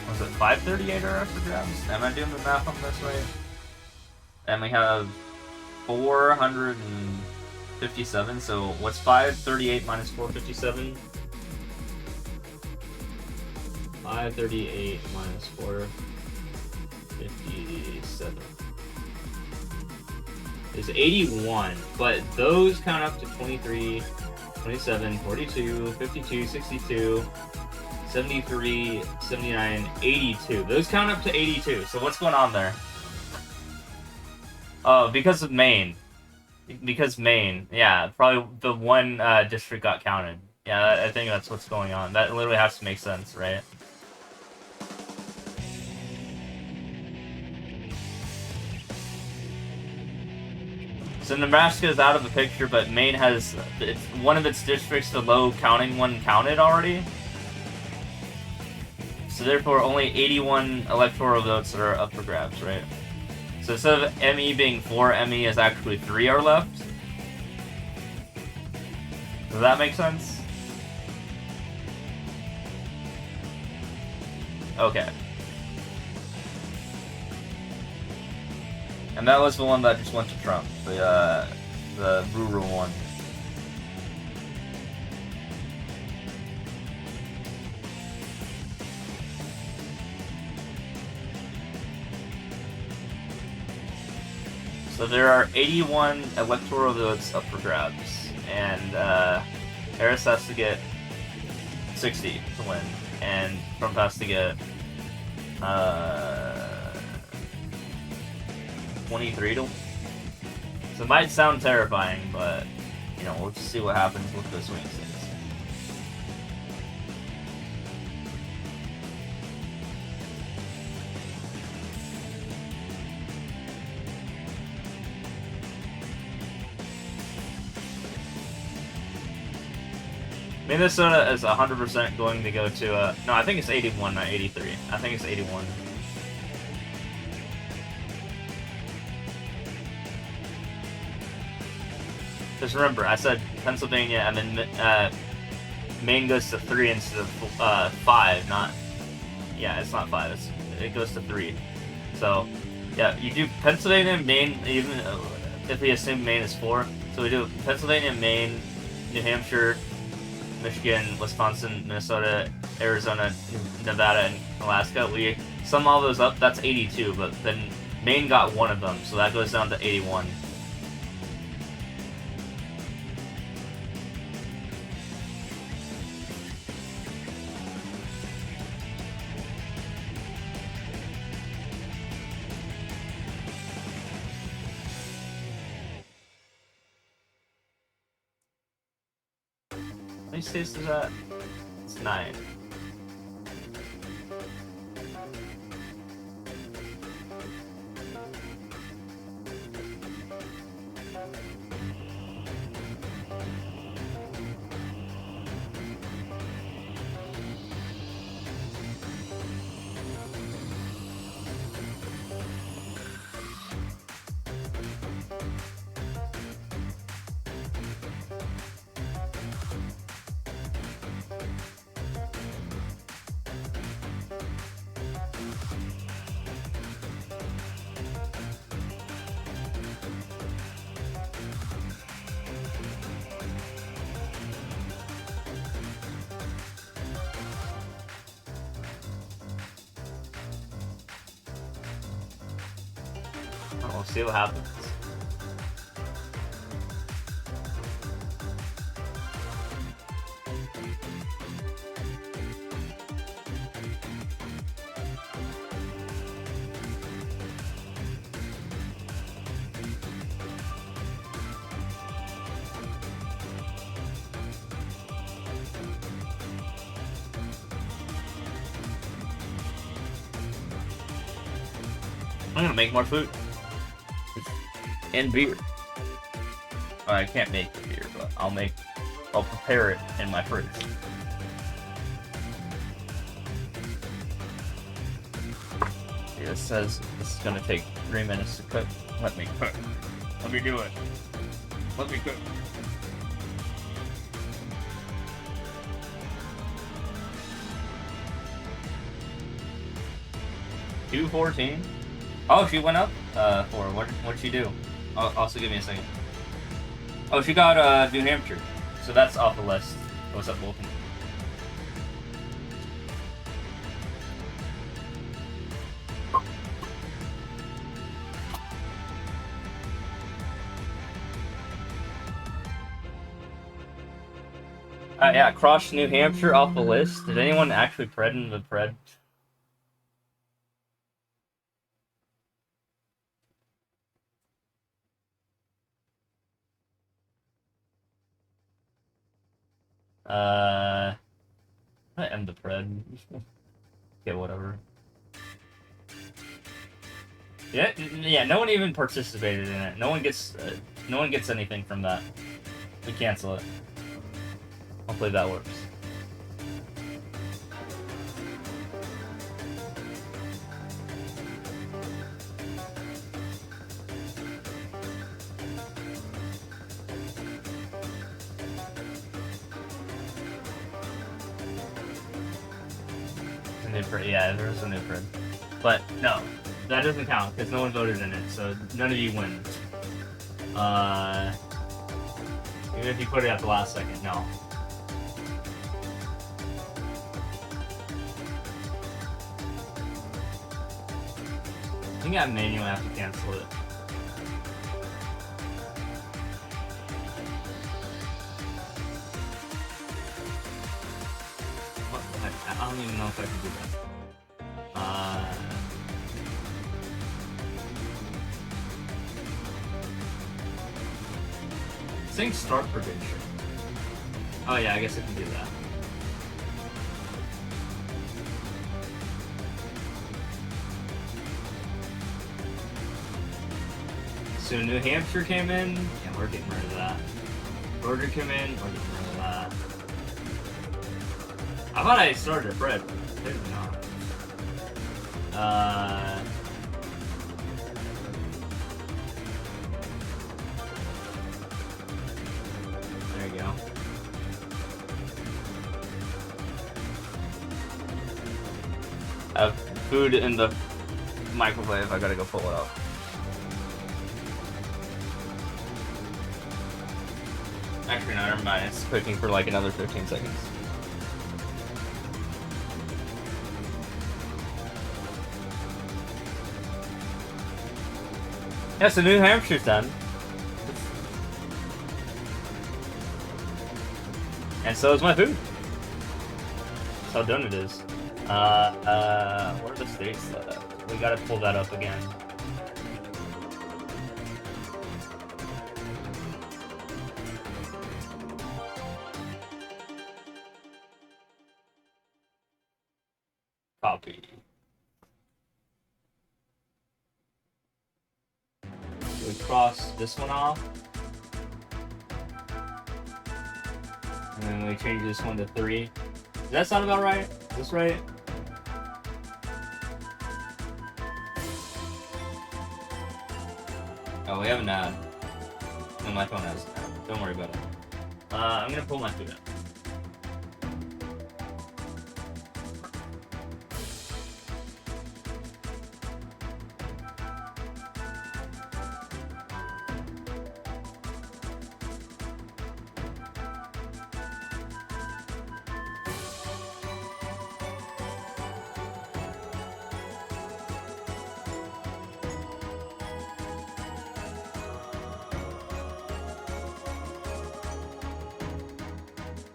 was it 538 are up for grabs? Am I doing the math on this right? And we have 457, so what's 538 minus 457? 538 minus 457 is 81, but those count up to 23, 27, 42, 52, 62, 73, 79, 82. Those count up to 82, so what's going on there? Oh, because of Maine. Because Maine, yeah, probably the one district got counted. Yeah, I think that's what's going on. That literally has to make sense, right? So Nebraska is out of the picture, but Maine has one of its districts, the low counting one, counted already. So therefore, only 81 electoral votes are up for grabs, right? So instead of ME being 4, ME is actually 3 are left. Does that make sense? Okay. And that was the one that just went to Trump, the rural one. So there are 81 electoral votes up for grabs, and Harris has to get 60 to win, and Trump has to get 23 to win. So it might sound terrifying, but you know, we'll just see what happens with the swing states. Minnesota is 100% going to go to, no, I think it's 81, not 83. I think it's 81. Just remember, I said Pennsylvania, and then Maine goes to 3 instead of 5, not, yeah, it's not 5, it goes to 3. So, yeah, you do Pennsylvania and Maine, even if we assume Maine is 4. So we do Pennsylvania, Maine, New Hampshire, Michigan, Wisconsin, Minnesota, Arizona, Nevada, and Alaska. We sum all those up, that's 82, but then Maine got one of them, so that goes down to 81. How many states is that? It's 9. We'll see what happens. I'm gonna make more food. And beer. I can't make the beer, but I'll prepare it in my fridge. Yeah, it says this is gonna take 3 minutes to cook. Let me cook. Let me do it. Let me cook. $2.14. Oh, she went up for what'd she do? Also, give me a second. Oh, she got New Hampshire, so that's off the list. What's up, Vulcan? Yeah, crossed New Hampshire off the list. Did anyone actually pred in the pred? I end the pred. Okay, whatever. Yeah. No one even participated in it. No one gets anything from that. We cancel it. Hopefully that works. Yeah, there was a new print. But no, that doesn't count because no one voted in it, so none of you win. Even if you put it at the last second, no. I think I manually have to cancel it. I don't even know if I can do that. Saying start prediction. Oh yeah, I guess I can do that. So New Hampshire came in, and we're getting rid of that. Georgia came in, we're getting rid of that. I thought I started a spread, but maybe not. There you go. I have food in the microwave, I gotta go pull it up. Actually, no, never mind. It's cooking for like another 15 seconds. Yeah, so New Hampshire's done. And so is my food. That's how done it is. What are the states? We gotta pull that up again. Copy. We cross this one off. And then we change this one to 3. Does that sound about right? Is this right? Oh, we have an ad. No, my phone has an ad. Don't worry about it. I'm gonna pull my food up.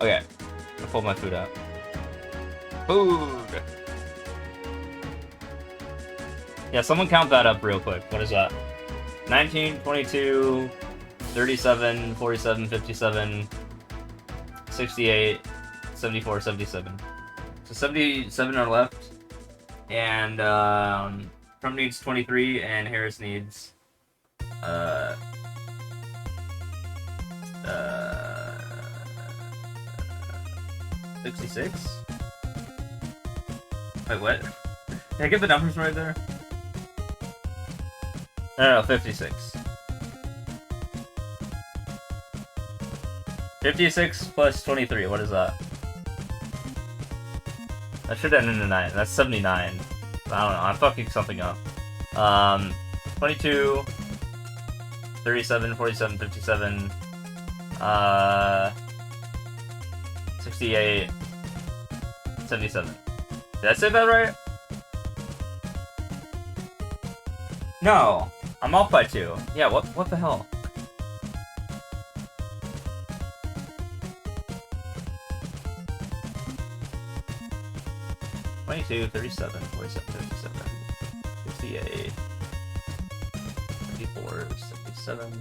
Okay, I pulled my food out. Food! Yeah, someone count that up real quick. What is that? 19, 22, 37, 47, 57, 68, 74, 77. So 77 are left. And Trump needs 23 and Harris needs 66? Wait, what? Did I get the numbers right there? No, 56. 56 plus 23, what is that? That should end in a 9. That's 79. I don't know, I'm fucking something up. 22, 37, 47, 57, 68, 77. Did I say that right? No, I'm off by 2. Yeah, what the hell? Two, 37, 47, 57, 68, 74, 77.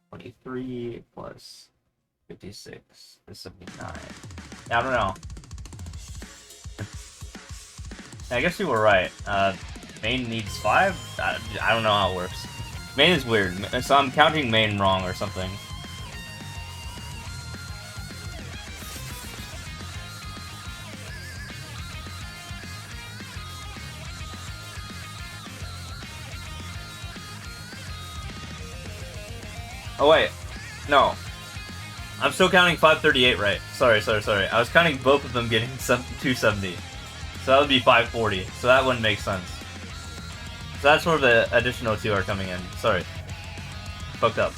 23 plus 56 is 79. Yeah, I don't know. I guess you were right. Maine needs 5? I don't know how it works. Maine is weird, so I'm counting Maine wrong or something. Oh wait, no. I'm still counting 538 right. Sorry. I was counting both of them getting 270. So that would be 540. So that wouldn't make sense. So that's where the additional 2 are coming in. Sorry. Fucked up.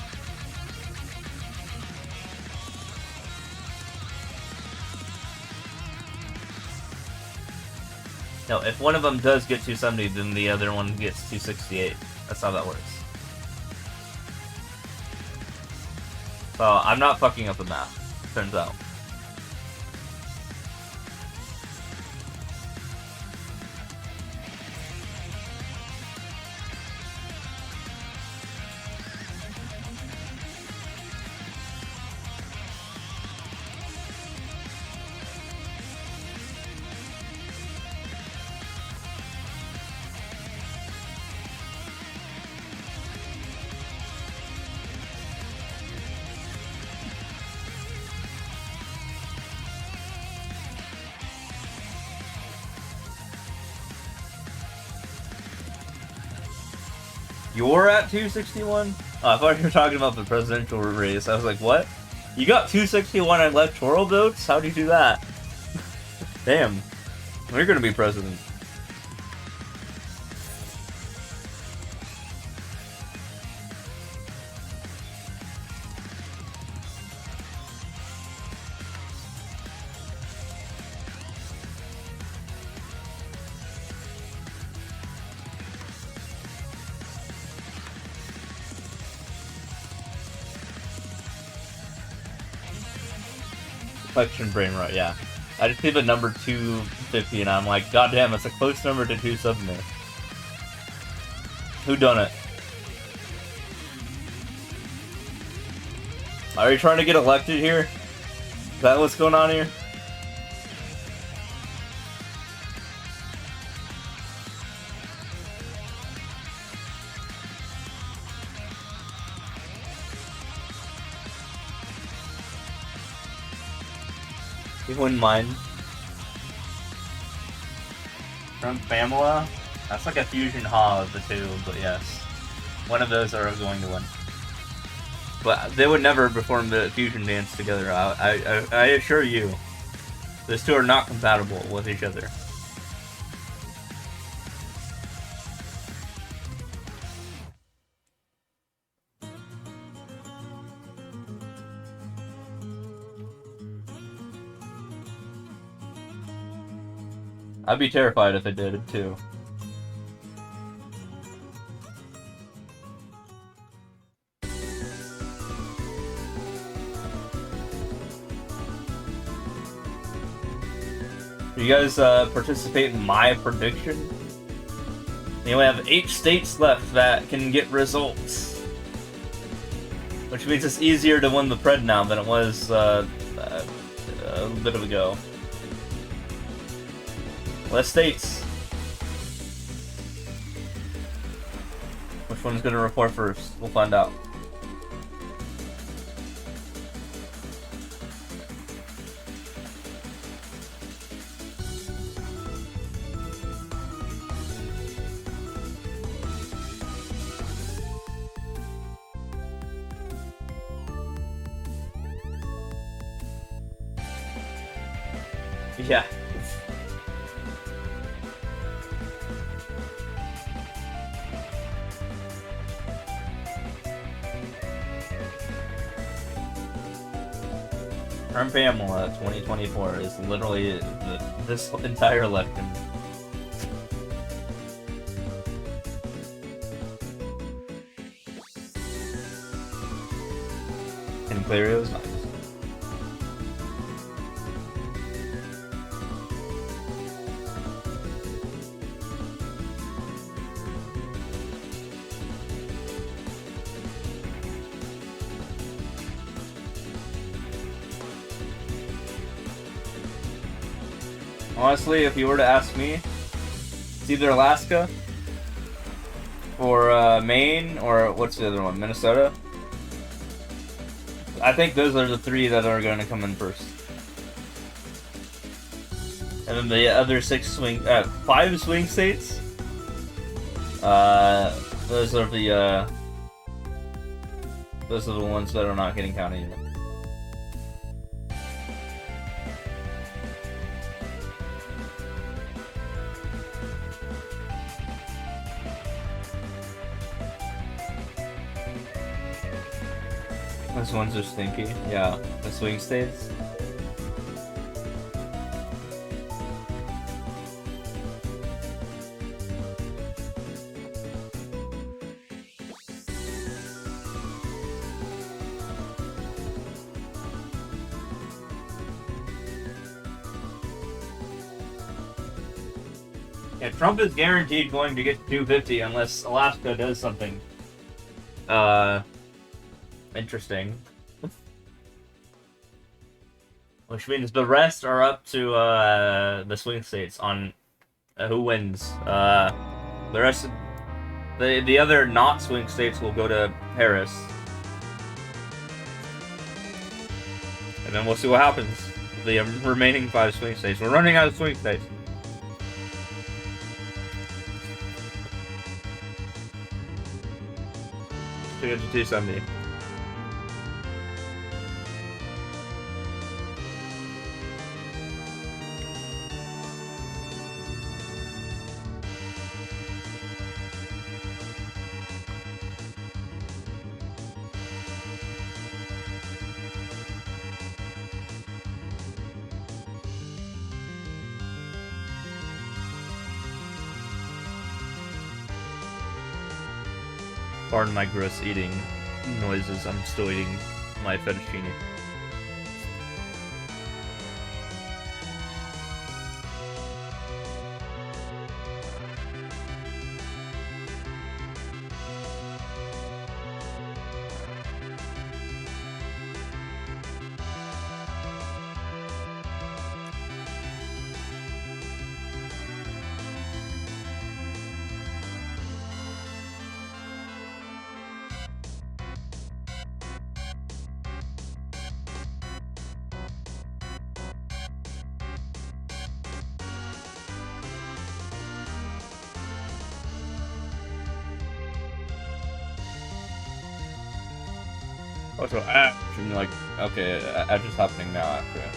No, if one of them does get 270, then the other one gets 268. That's how that works. So I'm not fucking up the math, turns out. You're at 261? Oh, I thought you were talking about the presidential race. I was like, what? You got 261 electoral votes? How'd you do that? Damn. You're gonna be president. Election brain rot, yeah. I just see the number 250 and I'm like, god damn, it's a close number to 270. Who done it? Are you trying to get elected here? Is that what's going on here? You wouldn't mind. From Pamela? That's like a fusion ha of the two, but yes. One of those are going to win. But they would never perform the fusion dance together, I assure you. Those two are not compatible with each other. I'd be terrified if it did it too. You guys participate in my prediction? You only have 8 states left that can get results. Which means it's easier to win the Pred now than it was a bit ago. Less states. Which one's gonna report first? We'll find out. Yeah. Trump Pamela 2024 is literally this entire election. And Clario is nice. Honestly, if you were to ask me, it's either Alaska or Maine, or what's the other one? Minnesota? I think those are the 3 that are going to come in first. And then the other 5 swing states. Those are the ones that are not getting counted yet. Those ones are stinky. Yeah, the swing states. Yeah, Trump is guaranteed going to get to 250 unless Alaska does something interesting. Which means the rest are up to the swing states on who wins. The rest of the other not swing states will go to Harris. And then we'll see what happens. The remaining 5 swing states. We're running out of swing states. To get to 270. Pardon my gross eating noises, I'm still eating my fettuccine. Also, I'm like, okay, ads is happening now after it.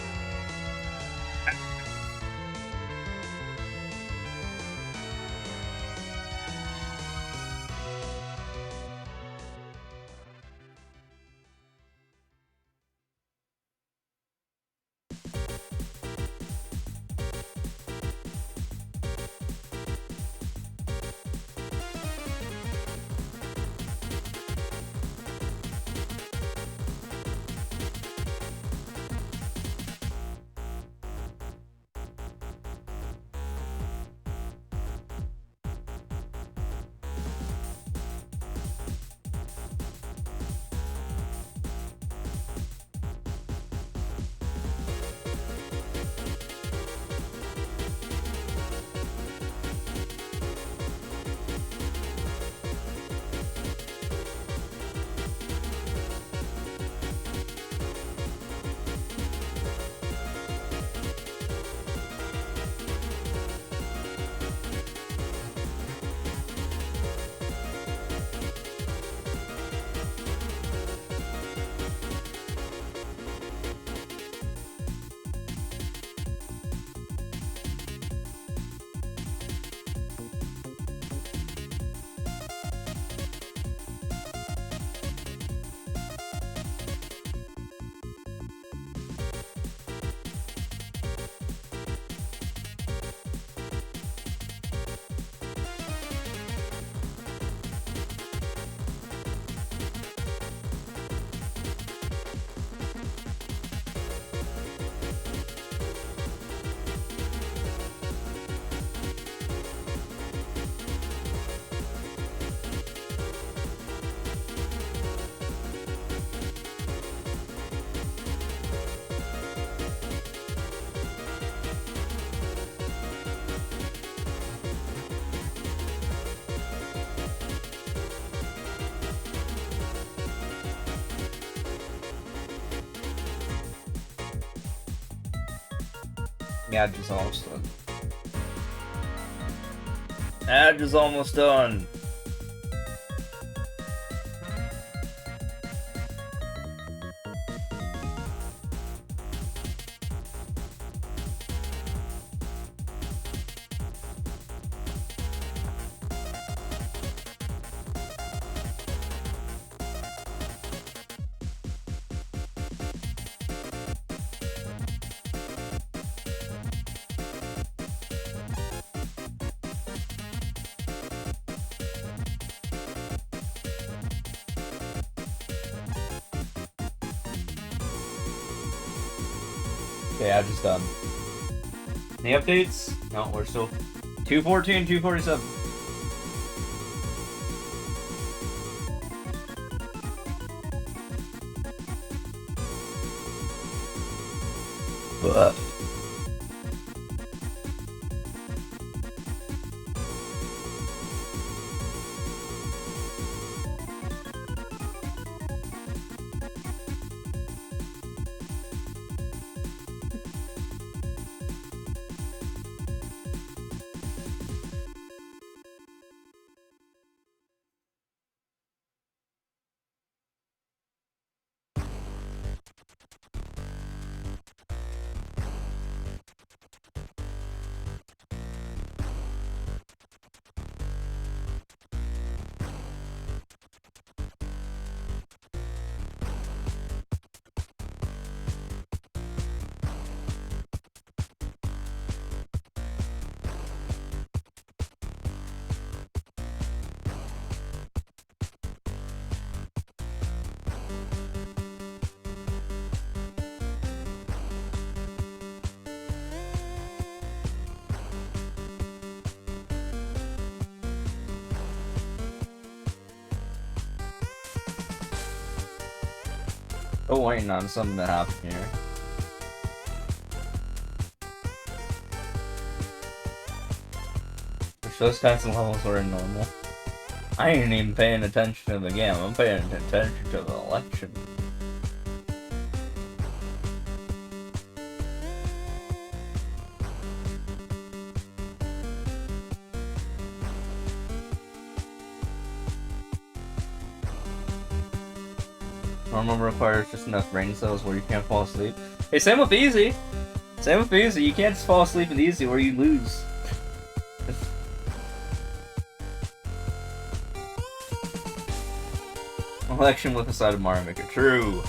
Edge is almost done. Edge is almost done. Okay, Edge is done. Any updates? No, we're still 214, 247. But still waiting on something to happen here. Which those kinds of levels were normal. I ain't even paying attention to the game, I'm paying attention to the election. Normal requires just enough brain cells where you can't fall asleep. Hey, same with easy! Same with easy, you can't just fall asleep in easy where you lose. Election with a side of Mario Maker. True.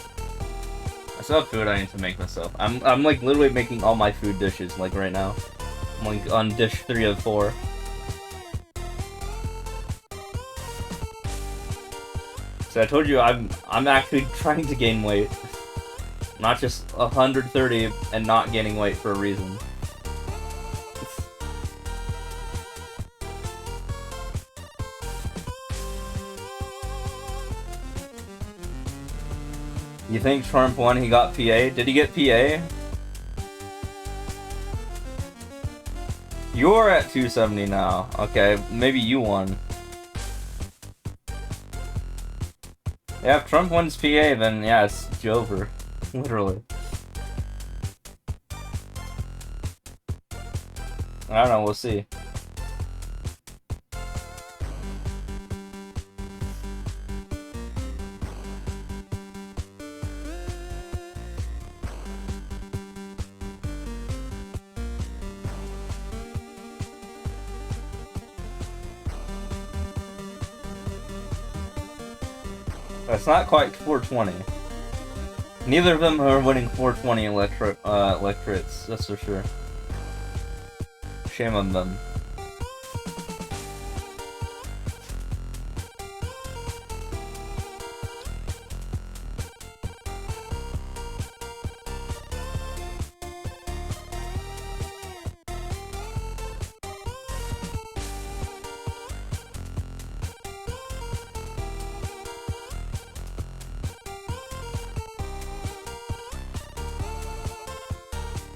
I still have food I need to make myself. I'm like literally making all my food dishes like right now. I'm like on dish 3 of 4. So I told you I'm actually trying to gain weight. Not just 130 and not gaining weight for a reason. You think Trump won, he got PA? Did he get PA? You're at 270 now. Okay, maybe you won. Yeah, if Trump wins PA, then yeah, it's over. Literally. I don't know, we'll see. It's not quite 420. Neither of them are winning 420 electorates, that's for sure. Shame on them.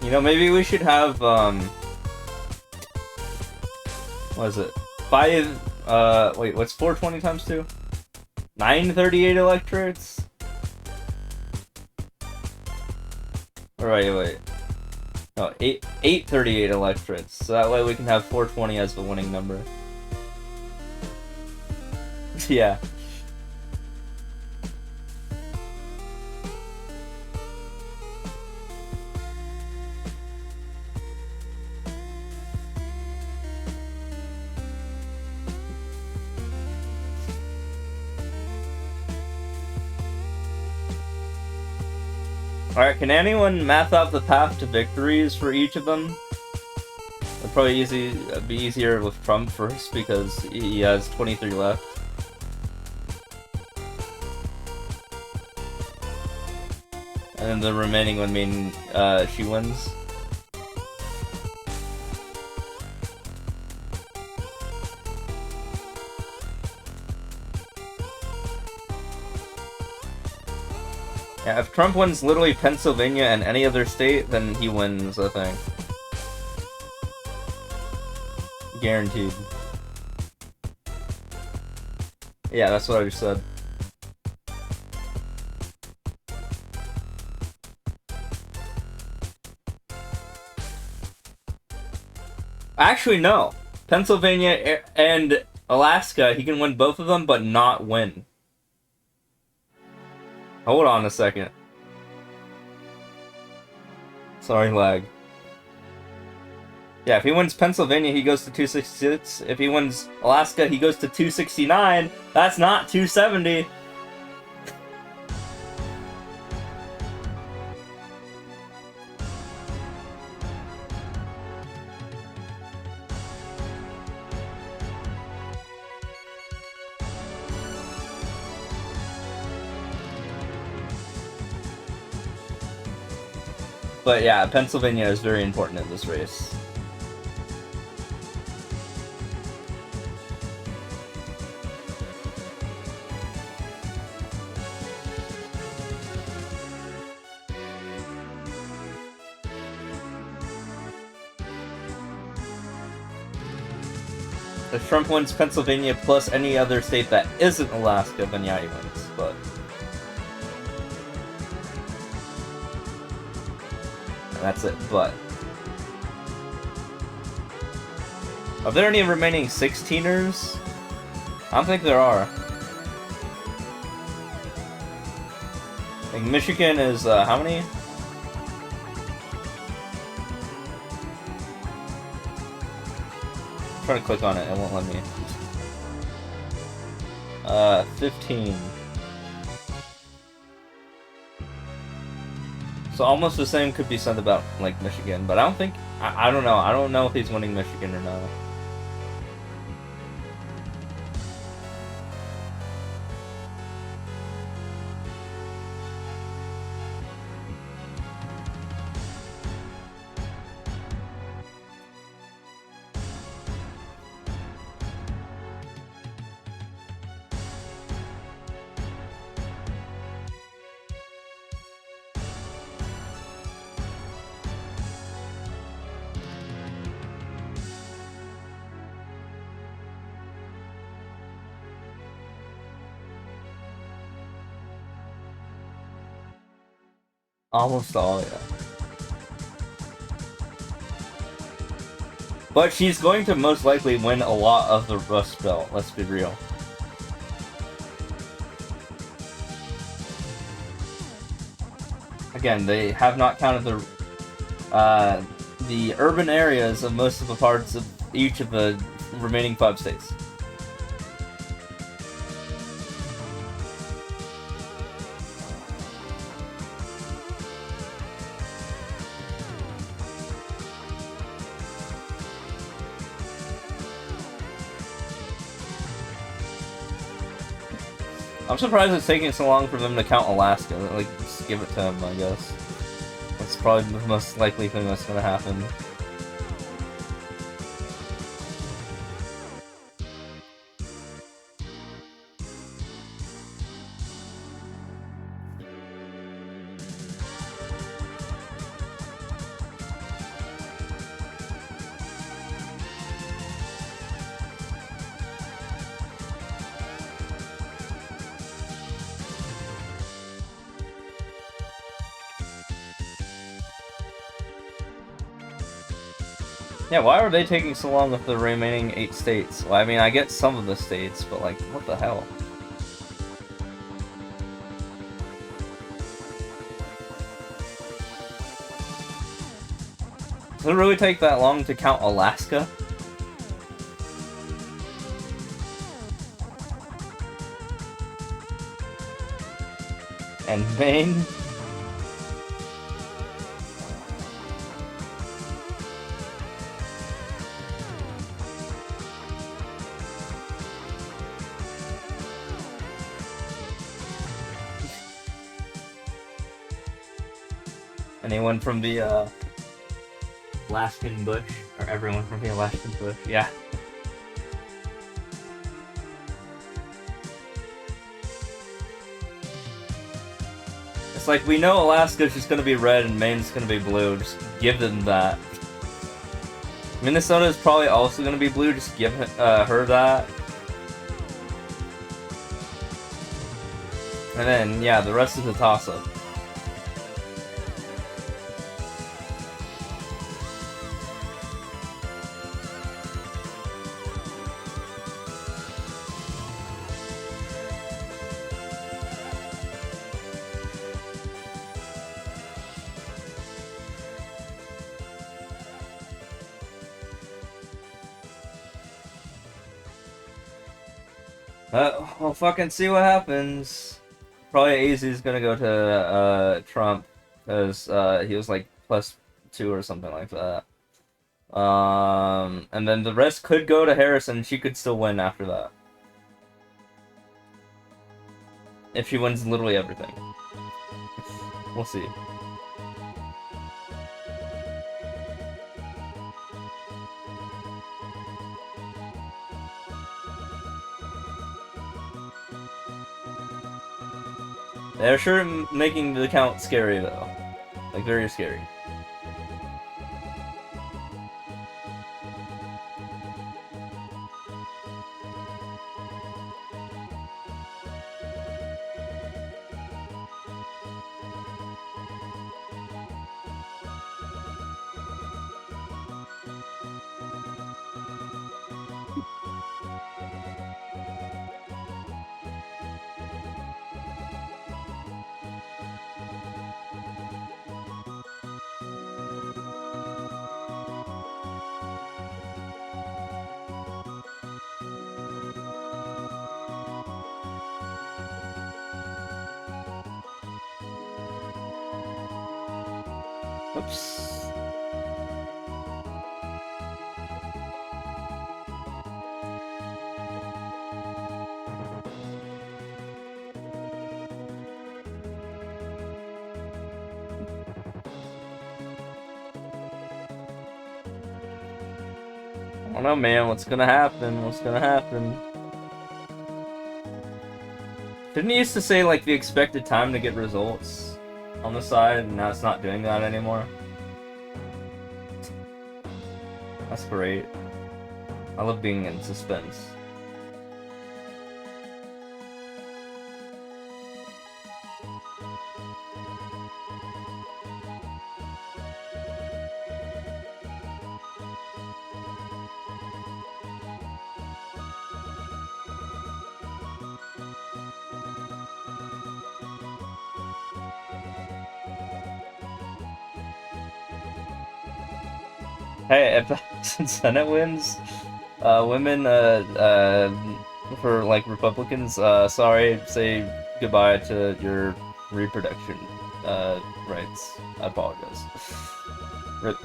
You know, maybe we should have, what is it? 5, wait, what's 420 times 2? 938 electorates? Alright, wait. No, 838 electorates. So that way we can have 420 as the winning number. Yeah. Alright, can anyone math out the path to victories for each of them? It'd probably be easier with Trump first because he has 23 left. And then the remaining would mean she wins. Yeah, if Trump wins literally Pennsylvania and any other state, then he wins, I think. Guaranteed. Yeah, that's what I just said. Actually, no. Pennsylvania and Alaska, he can win both of them, but not win. Hold on a second. Sorry, lag. Yeah, if he wins Pennsylvania, he goes to 266. If he wins Alaska, he goes to 269. That's not 270. But yeah, Pennsylvania is very important in this race. If Trump wins Pennsylvania plus any other state that isn't Alaska, then yeah, he wins, but... that's it, but... Are there any remaining 16ers? I don't think there are. I think Michigan is, how many? Try to click on it, it won't let me. 15. So almost the same could be said about, like, Michigan, but I don't think... I don't know. I don't know if he's winning Michigan or not. Almost all, yeah. But she's going to most likely win a lot of the Rust Belt, let's be real. Again, they have not counted the urban areas of most of the parts of each of the remaining 5 states. I'm surprised it's taking so long for them to count Alaska. Like, just give it to him, I guess. That's probably the most likely thing that's gonna happen. Yeah, why are they taking so long with the remaining 8 states? Well, I mean, I get some of the states, but like, what the hell? Does it really take that long to count Alaska? And Maine? Anyone from the, Alaskan bush? Or everyone from the Alaskan bush? Yeah. It's like, we know Alaska's just gonna be red and Maine's gonna be blue. Just give them that. Minnesota's probably also gonna be blue. Just give her that. And then, yeah, the rest is a toss-up. We'll fucking see what happens. Probably AZ is gonna go to Trump because he was like +2 or something like that. And then the rest could go to Harris, and she could still win after that if she wins literally everything. We'll see. They're sure making the count scary, though. Like, very scary. Oops. I don't know, man. What's gonna happen? What's gonna happen? Didn't he used to say, like, the expected time to get results on the side, and now it's not doing that anymore? That's great. I love being in suspense. Hey, if Senate wins, women, for, like, Republicans, sorry, say goodbye to your reproduction, rights. I apologize. Rip.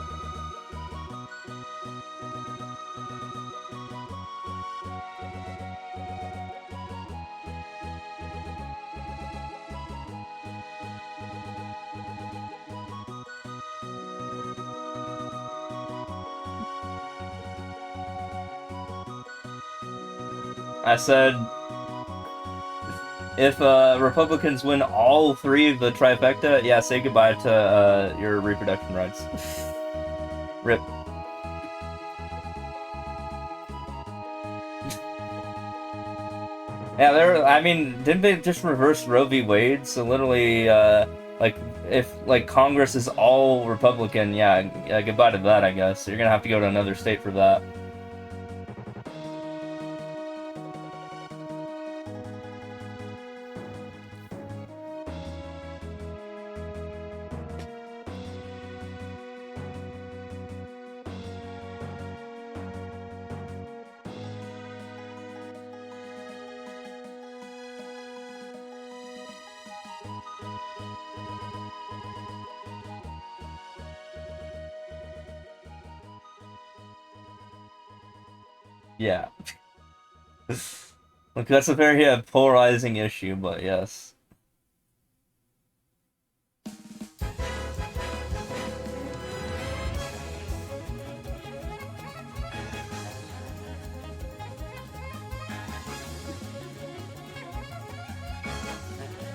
I said, if Republicans win all 3 of the trifecta, yeah, say goodbye to your reproduction rights. Rip. Yeah, I mean, didn't they just reverse Roe v. Wade? So literally, Like, if, like, Congress is all Republican, yeah, goodbye to that, I guess. You're gonna have to go to another state for that. Yeah. Look, that's a very polarizing issue, but yes.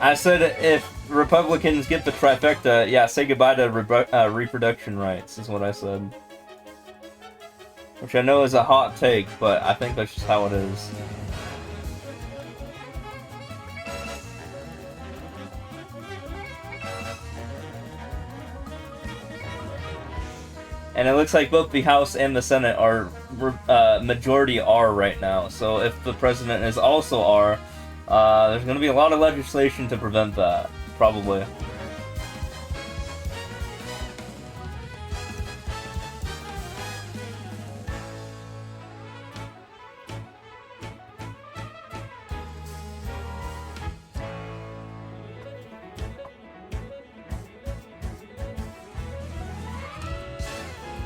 I said if Republicans get the trifecta, yeah, say goodbye to reproduction rights, is what I said. Which I know is a hot take, but I think that's just how it is. And it looks like both the House and the Senate are majority R right now. So if the president is also R, there's going to be a lot of legislation to prevent that, probably.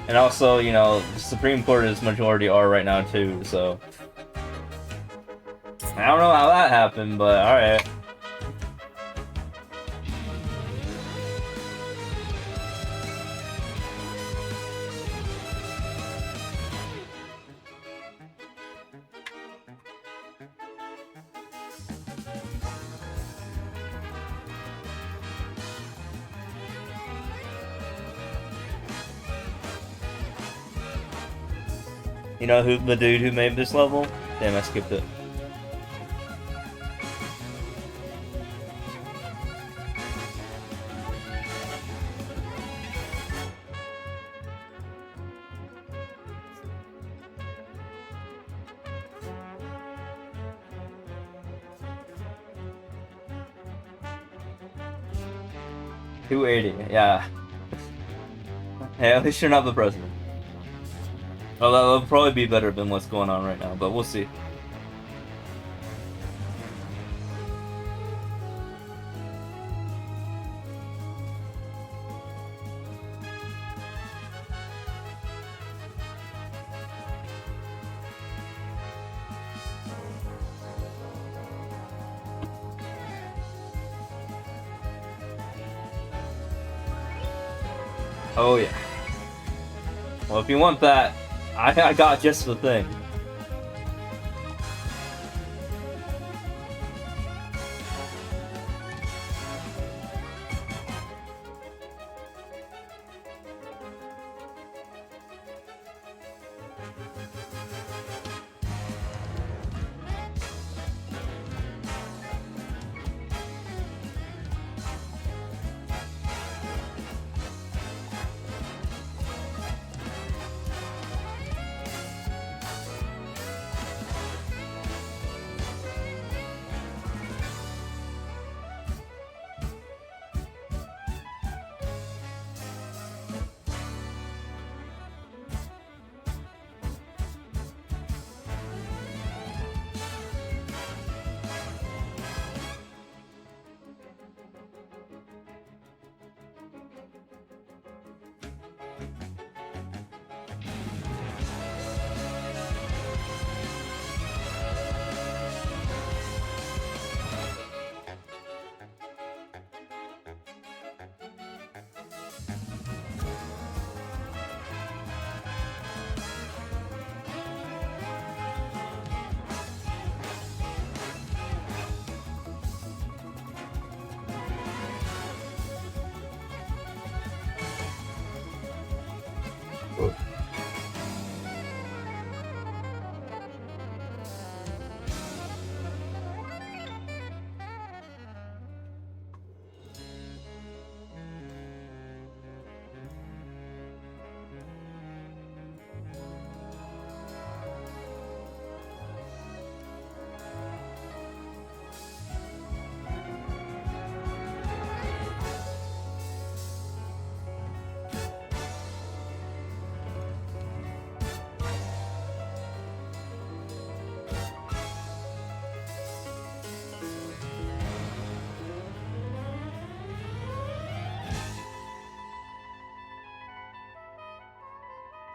And also, you know, the Supreme Court is majority R right now too, so I don't know how that happened, but alright. You know who the dude who made this level? Damn, I skipped it. $280, yeah. Hey, at least you're not the president. Well, that'll probably be better than what's going on right now, but we'll see. Oh yeah. Well, if you want that, I got just the thing.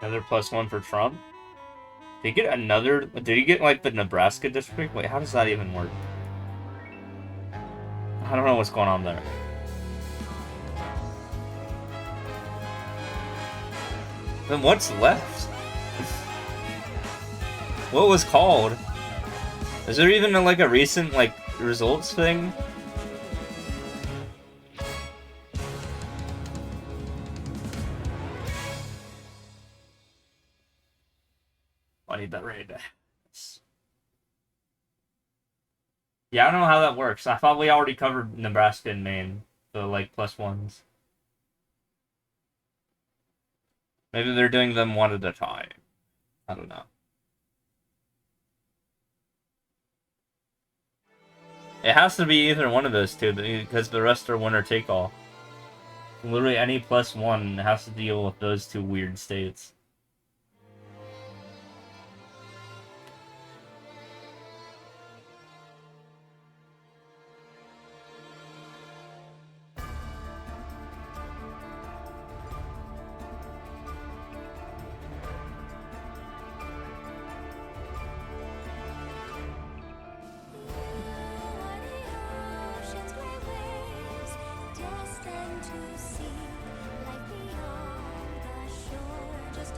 Another +1 for Trump. Did he get another? Did he get like the Nebraska district? Wait, how does that even work? I don't know what's going on there. Then what's left? What was called? Is there even like a recent like results thing? I need that raid. Yeah, I don't know how that works. I thought we already covered Nebraska and Maine, the like +1s. Maybe they're doing them one at a time. I don't know. It has to be either one of those two because the rest are winner take all. Literally any +1 has to deal with those two weird states.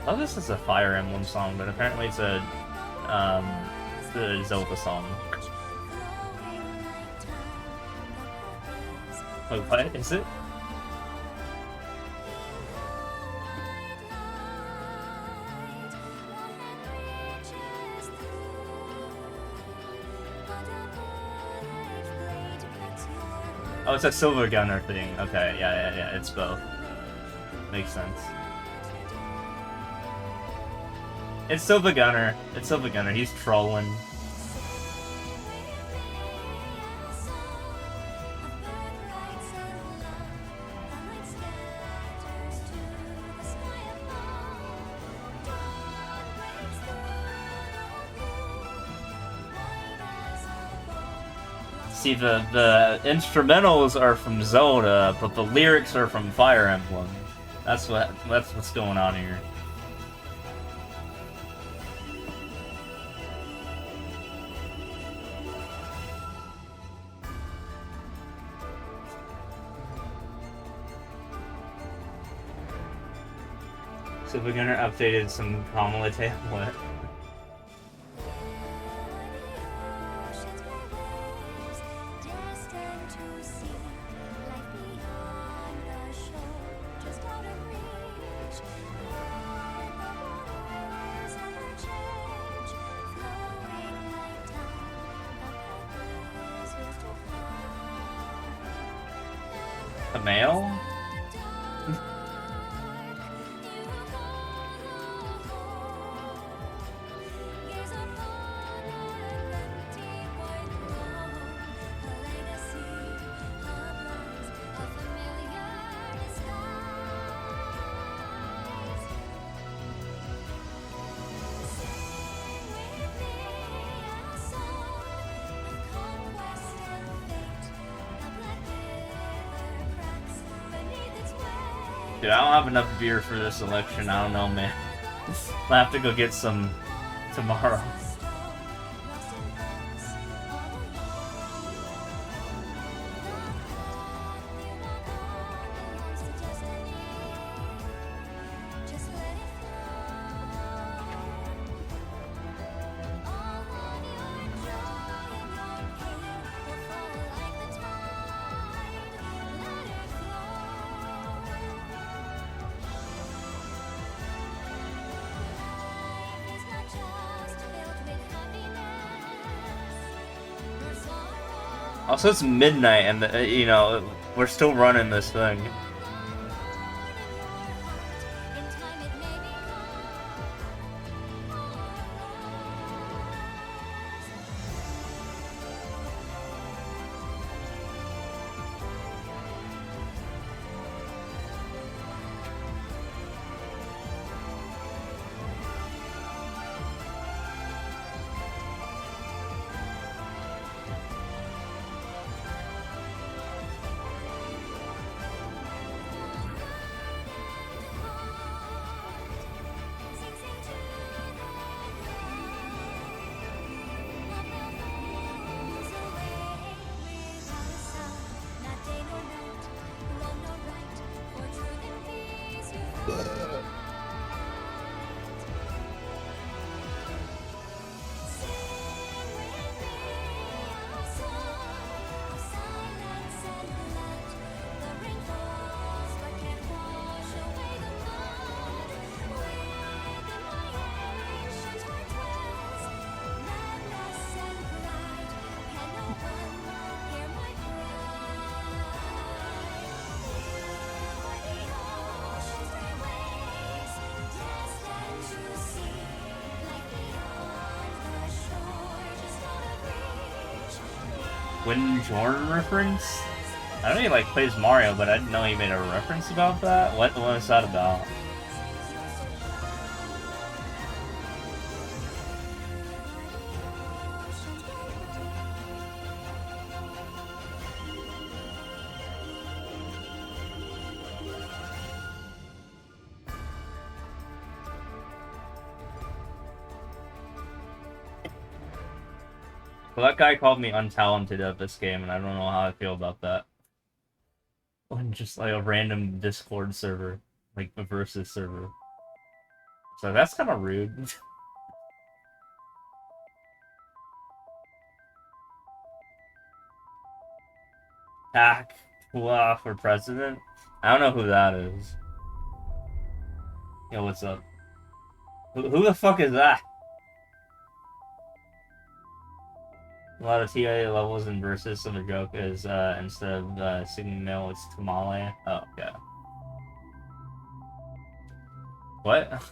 Oh, this is a Fire Emblem song, but apparently it's a the Zelda song. Wait, what is it? Oh, it's a Silver Gunner thing. Okay, yeah, it's both. Makes sense. It's Silver Gunner. It's Silver Gunner. He's trolling. See, the instrumentals are from Zelda, but the lyrics are from Fire Emblem. That's what's going on here. Silver Gunner updated some Kamala template. A male? Dude, I don't have enough beer for this election. I don't know, man. I'll have to go get some tomorrow. Also, it's midnight, and you know we're still running this thing. When Jordan reference? I know he like plays Mario, but I didn't know he made a reference about that. What was that about? Well, that guy called me untalented at this game, and I don't know how I feel about that. On just like a random Discord server, like a versus server. So that's kind of rude. Hack for president? I don't know who that is. Yo, what's up? Who the fuck is that? A lot of TA levels in versus, so the joke is instead of singing no, it's tamale. Oh, okay. What?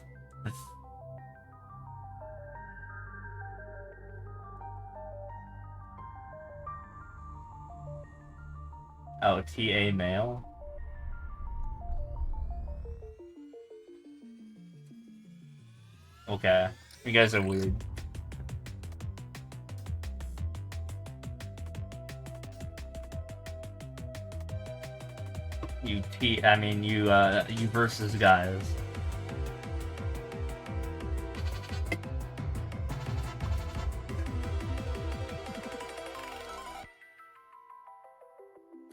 Oh, TA male? Okay. You guys are weird. You versus guys.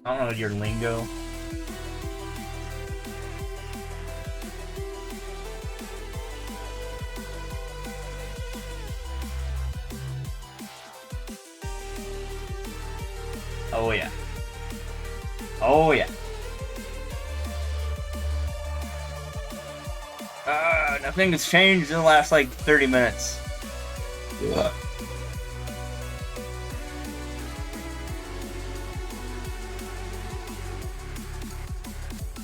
I don't know your lingo. Oh yeah. Oh yeah. Nothing has changed in the last like 30 minutes. Yeah.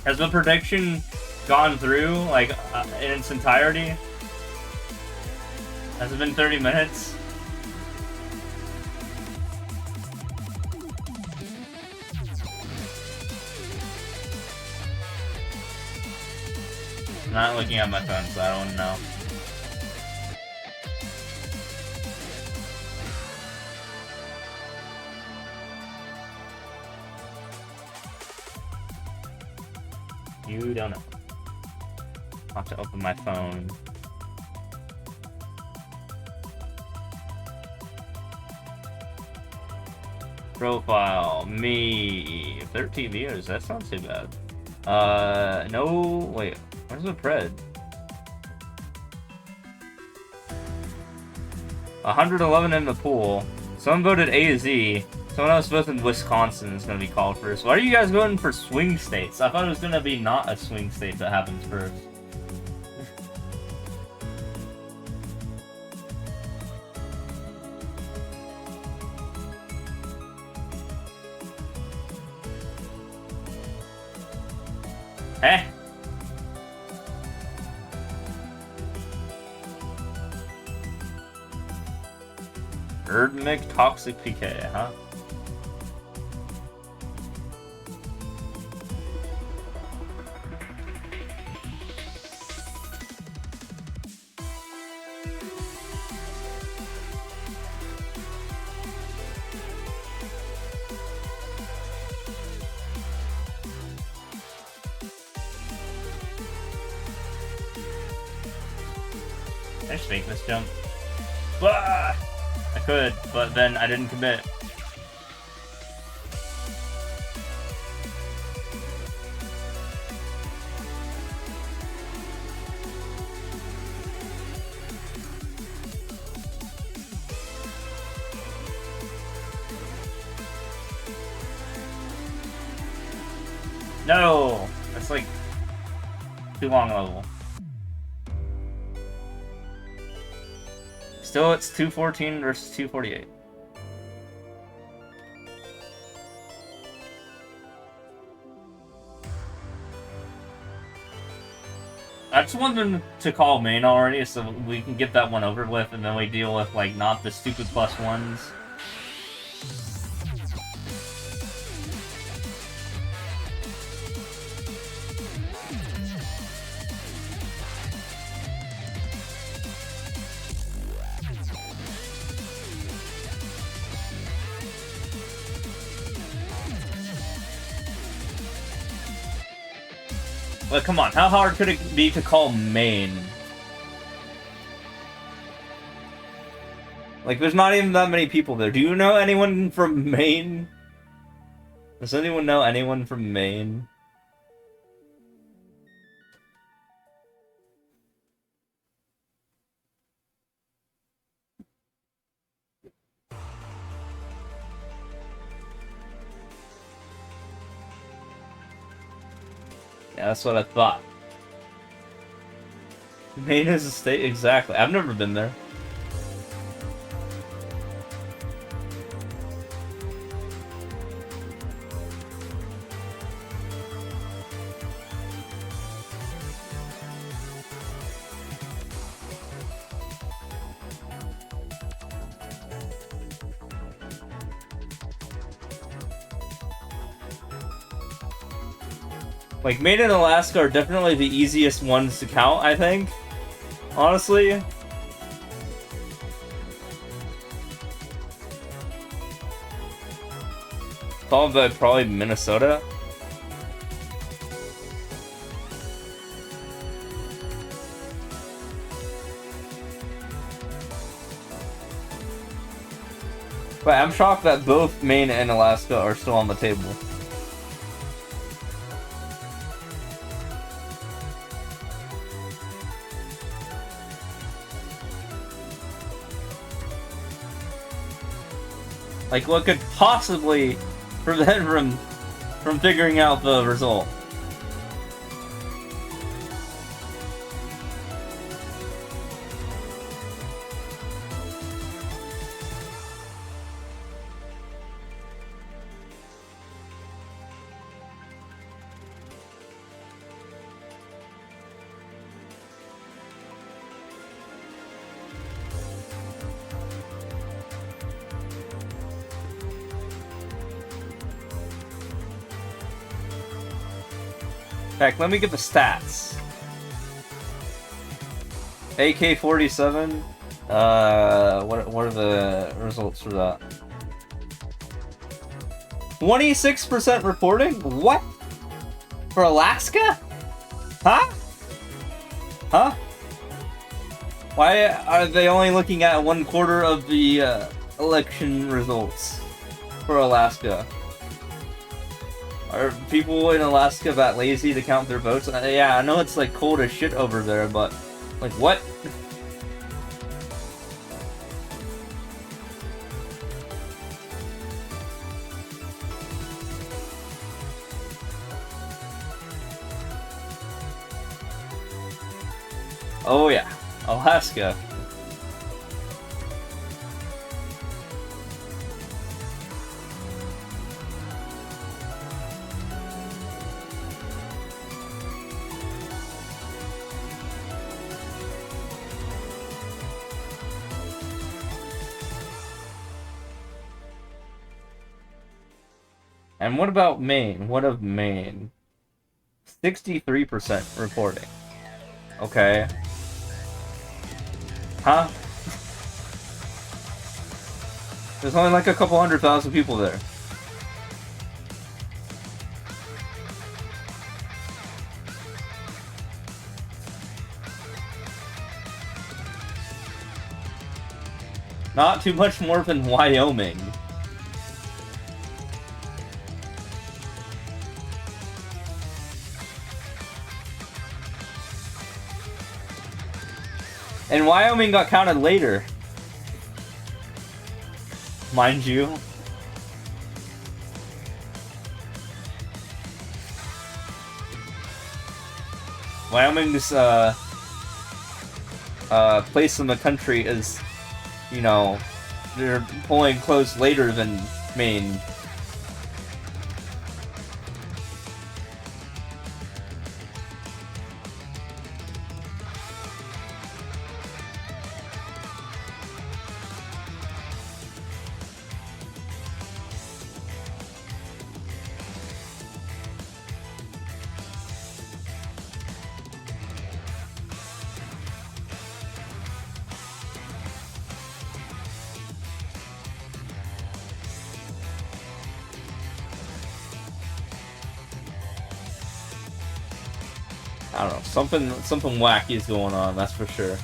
Has the prediction gone through like in its entirety? Has it been 30 minutes? I'm not looking at my phone, so I don't know. You don't know. I'll have to open my phone. Profile, me, 13 views, that's not too bad. No, wait, where's the pred? 111 in the pool. Someone voted AZ. Someone else voted Wisconsin is going to be called first. Why are you guys voting for swing states? I thought it was going to be not a swing state that happens first. Eh? Erdmic Toxic PK, huh? Can I just make this jump? Ah! I could, but then I didn't commit. No! That's like too long a level. Still, it's 214 versus 248. I just want them to call main already so we can get that one over with and then we deal with, like, not the stupid +1s. But come on, how hard could it be to call main? Like, there's not even that many people there. Do you know anyone from Maine? Does anyone know anyone from Maine? Yeah, that's what I thought. Maine is a state? Exactly. I've never been there. Like, Maine and Alaska are definitely the easiest ones to count, I think. Honestly. Followed by probably Minnesota. But I'm shocked that both Maine and Alaska are still on the table. Like, what could possibly prevent from figuring out the result? Heck, let me get the stats. AK-47. What are the results for that? 26% reporting? What? For Alaska? Huh? Huh? Why are they only looking at 1/4 of the election results for Alaska? Are people in Alaska that lazy to count their votes? Yeah, I know it's like cold as shit over there, but like what? Oh yeah, Alaska. And what about Maine? What of Maine? 63% reporting. Okay. Huh? There's only like a couple 100,000 people there. Not too much more than Wyoming. And Wyoming got counted later. Mind you. Wyoming's place in the country is, you know, they're polling close later than Maine. I don't know, something wacky is going on, that's for sure.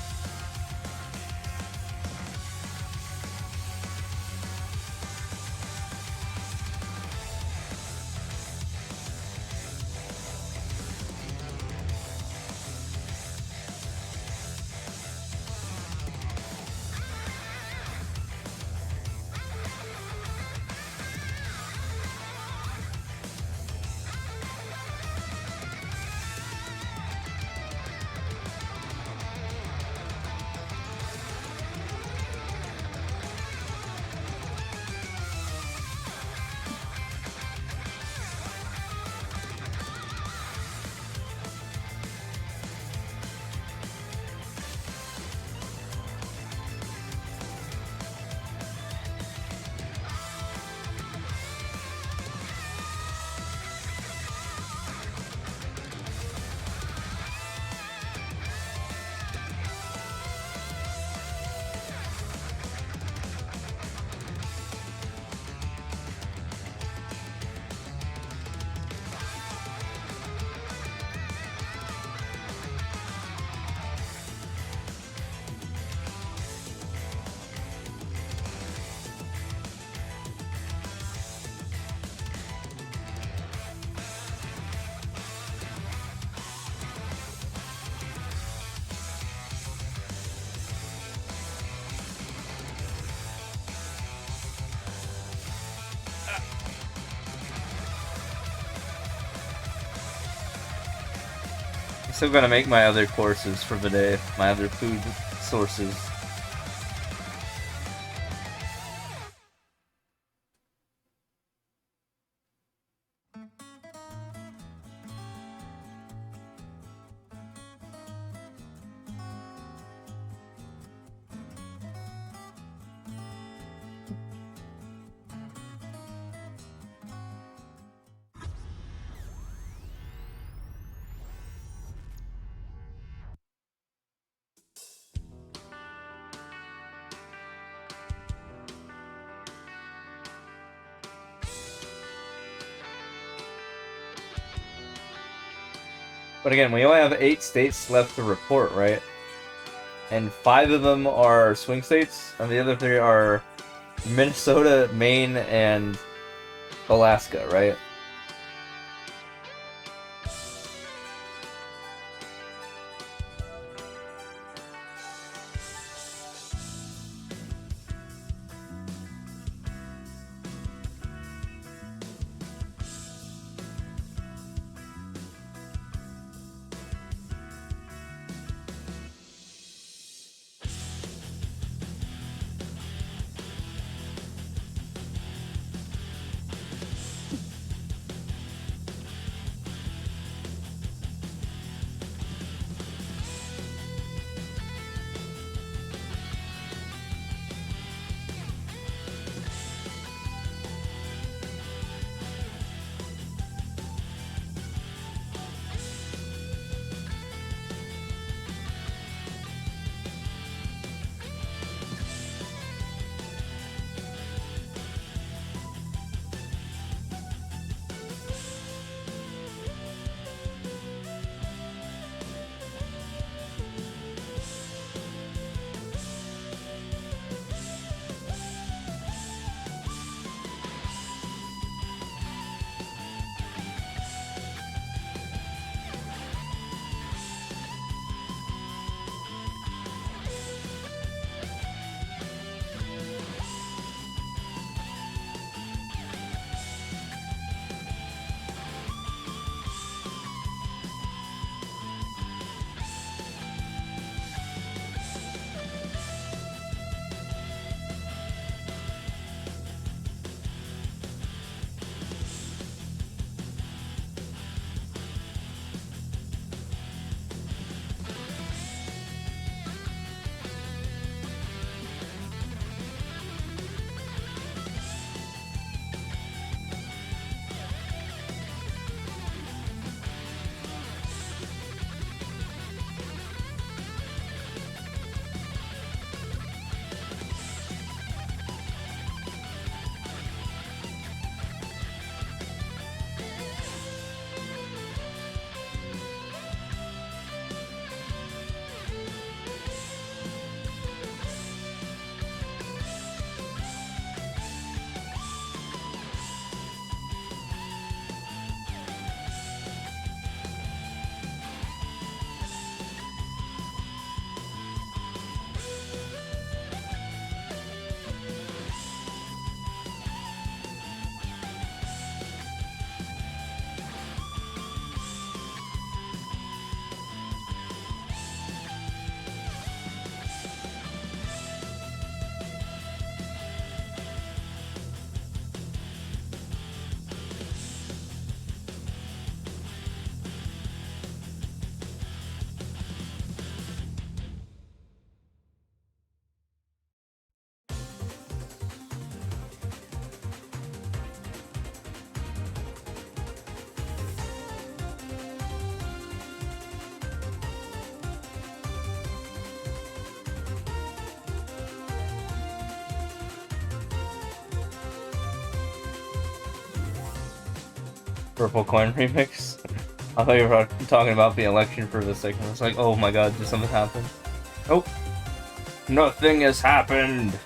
Still gonna make my other courses for the day, my other food sources. But again, we only have 8 states left to report, right? And 5 of them are swing states, and the other 3 are Minnesota, Maine, and Alaska, right? Purple Coin remix. I thought you were talking about the election for the second. I was like, oh my god, did something happen? Oh, nothing has happened.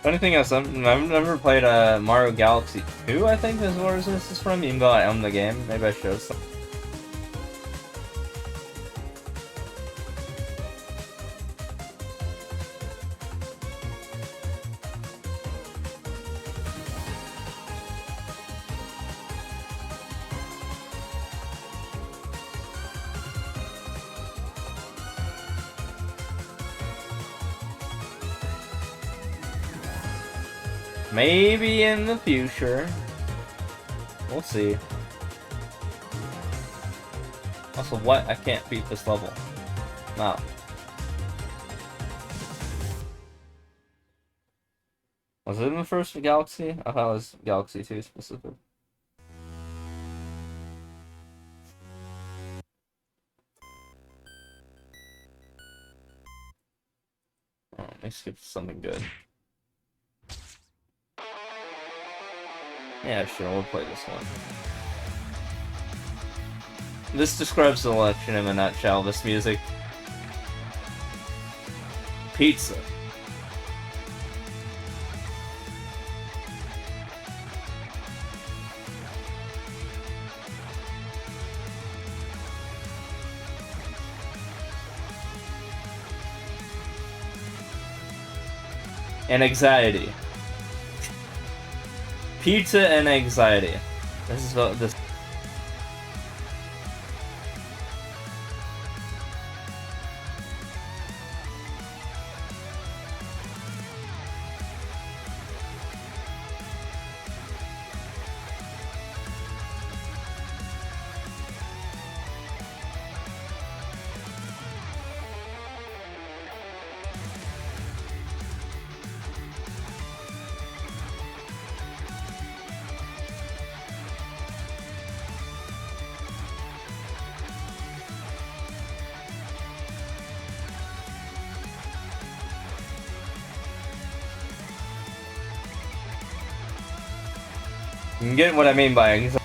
Funny thing is, I've never played Mario Galaxy 2, I think is where this is from, even though I own the game. Maybe I should. Maybe in the future. We'll see. Also, what? I can't beat this level. Wow. Was it in the first Galaxy? I thought it was Galaxy 2 specific. Oh, let me skip to something good. Yeah, sure, we'll play this one. This describes the election in a nutshell, this music. Pizza. And anxiety. Pizza and anxiety. This is what this. You get what I mean by anxiety.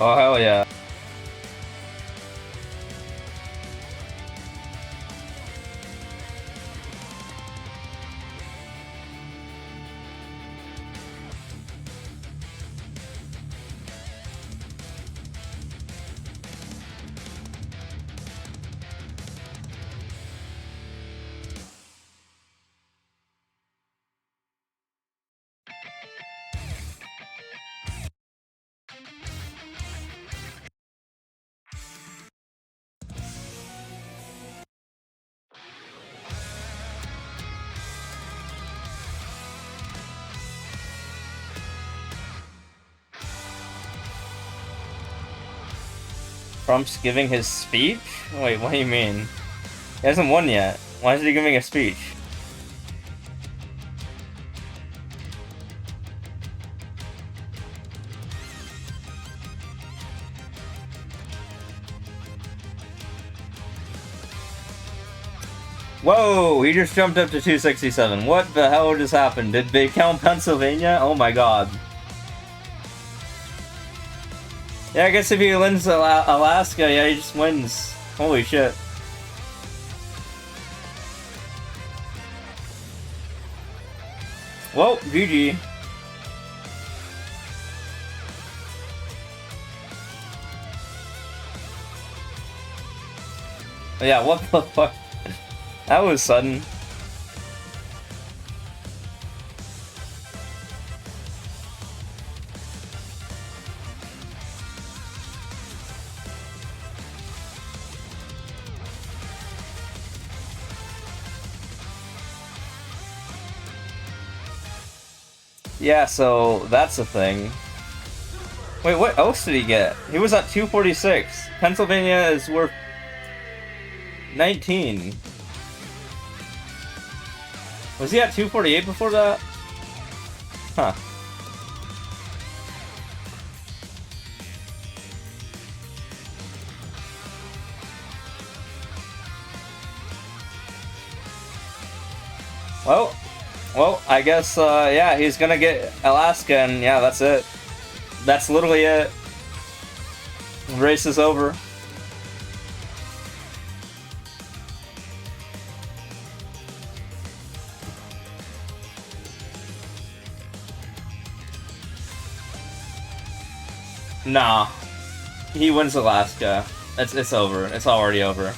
Oh, hell yeah. Trump's giving his speech? Wait, what do you mean? He hasn't won yet. Why is he giving a speech? Whoa, he just jumped up to 267. What the hell just happened? Did they count Pennsylvania? Oh my god. Yeah, I guess if he wins Alaska, yeah, he just wins. Holy shit. Well, GG. Yeah, what the fuck? That was sudden. Yeah, so that's the thing. Wait, what else did he get? He was at 246. Pennsylvania is worth 19. Was he at 248 before that? Huh. Well, I guess, yeah, he's gonna get Alaska, and yeah, that's it. That's literally it. The race is over. Nah. He wins Alaska. It's over. It's already over.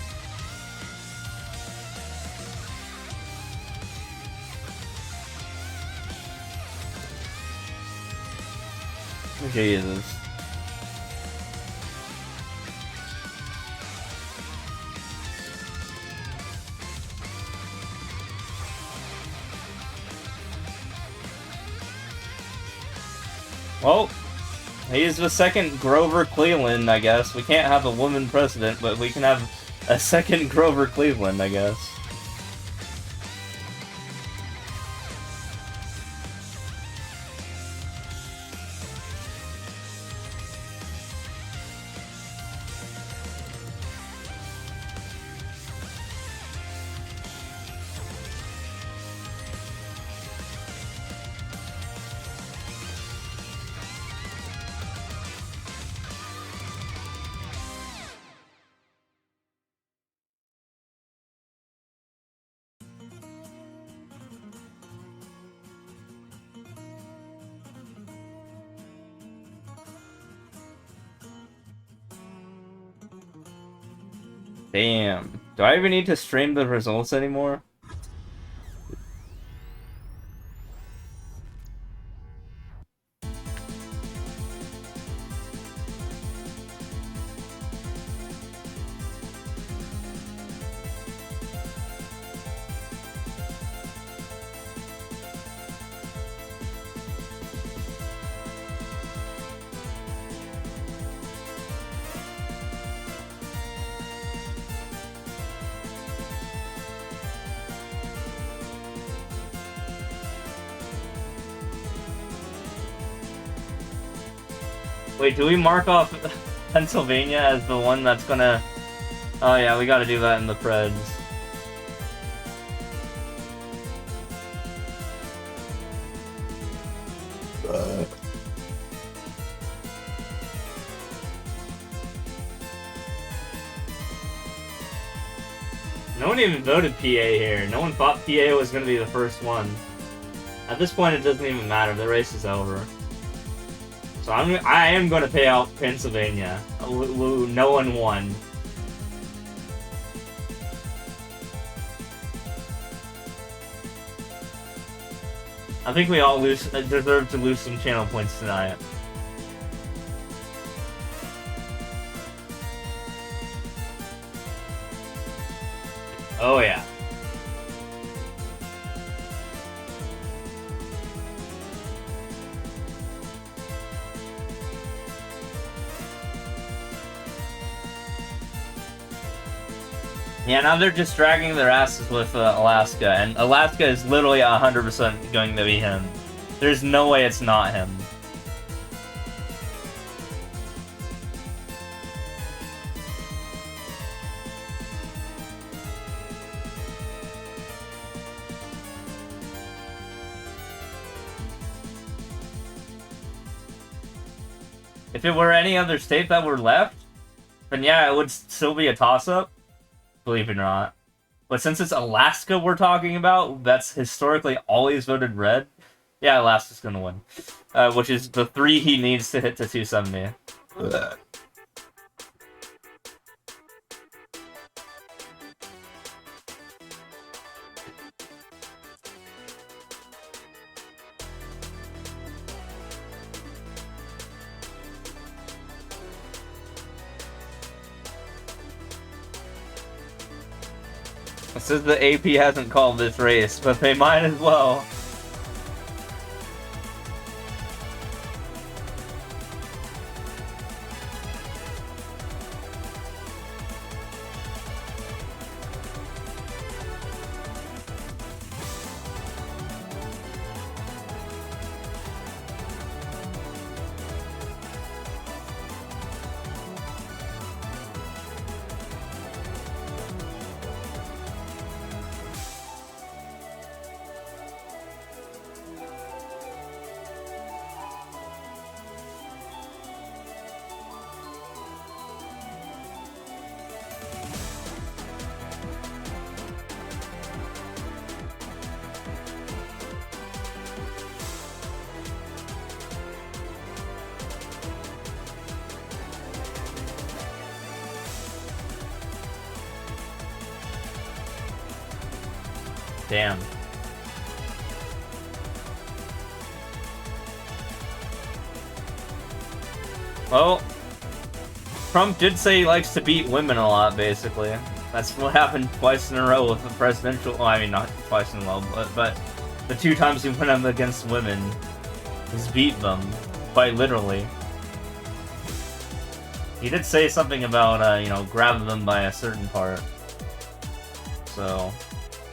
Jesus. Well, he's the second Grover Cleveland, I guess. We can't have a woman president, but we can have a second Grover Cleveland, I guess. Damn. Do I even need to stream the results anymore? Wait, do we mark off Pennsylvania as the one that's gonna... Oh yeah, we gotta do that in the Preds. No one even voted PA here. No one thought PA was going to be the first one. At this point, it doesn't even matter. The race is over. So I am going to pay out Pennsylvania. No one won. I think we all deserve to lose some channel points tonight. Oh yeah. Yeah, now they're just dragging their asses with Alaska, and Alaska is literally 100% going to be him. There's no way it's not him. If it were any other state that were left, then yeah, it would still be a toss-up. Believe it or not. But since it's Alaska we're talking about, that's historically always voted red, yeah, Alaska's gonna win. Which is the 3 he needs to hit to 270. Ugh. It says the AP hasn't called this race, but they might as well. Damn. Well, Trump did say he likes to beat women a lot, basically. That's what happened twice in a row with the presidential... Well, I mean, not twice in a row, but the 2 times he went up against women, he's beat them, quite literally. He did say something about, you know, grabbing them by a certain part. So,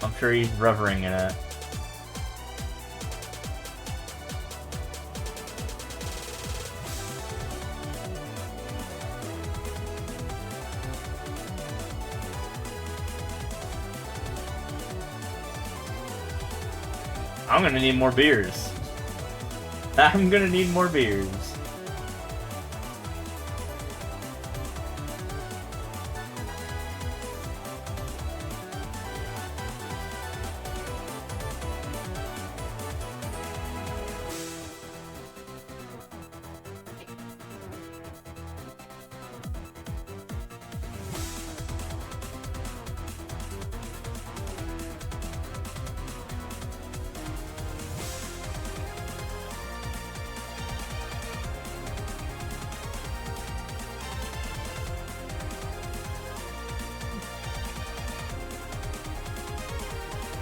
I'm sure he's reveling in it. I'm gonna need more beers. I'm gonna need more beers.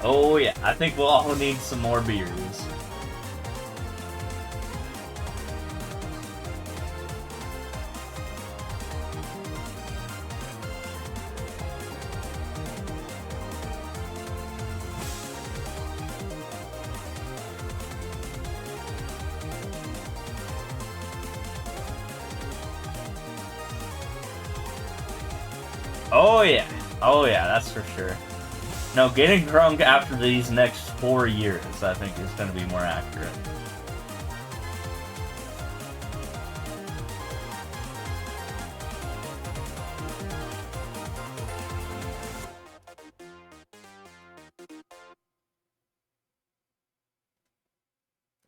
Oh yeah, I think we'll all need some more beers. Oh yeah, that's for sure. No, getting drunk after these next 4 years, I think, is going to be more accurate.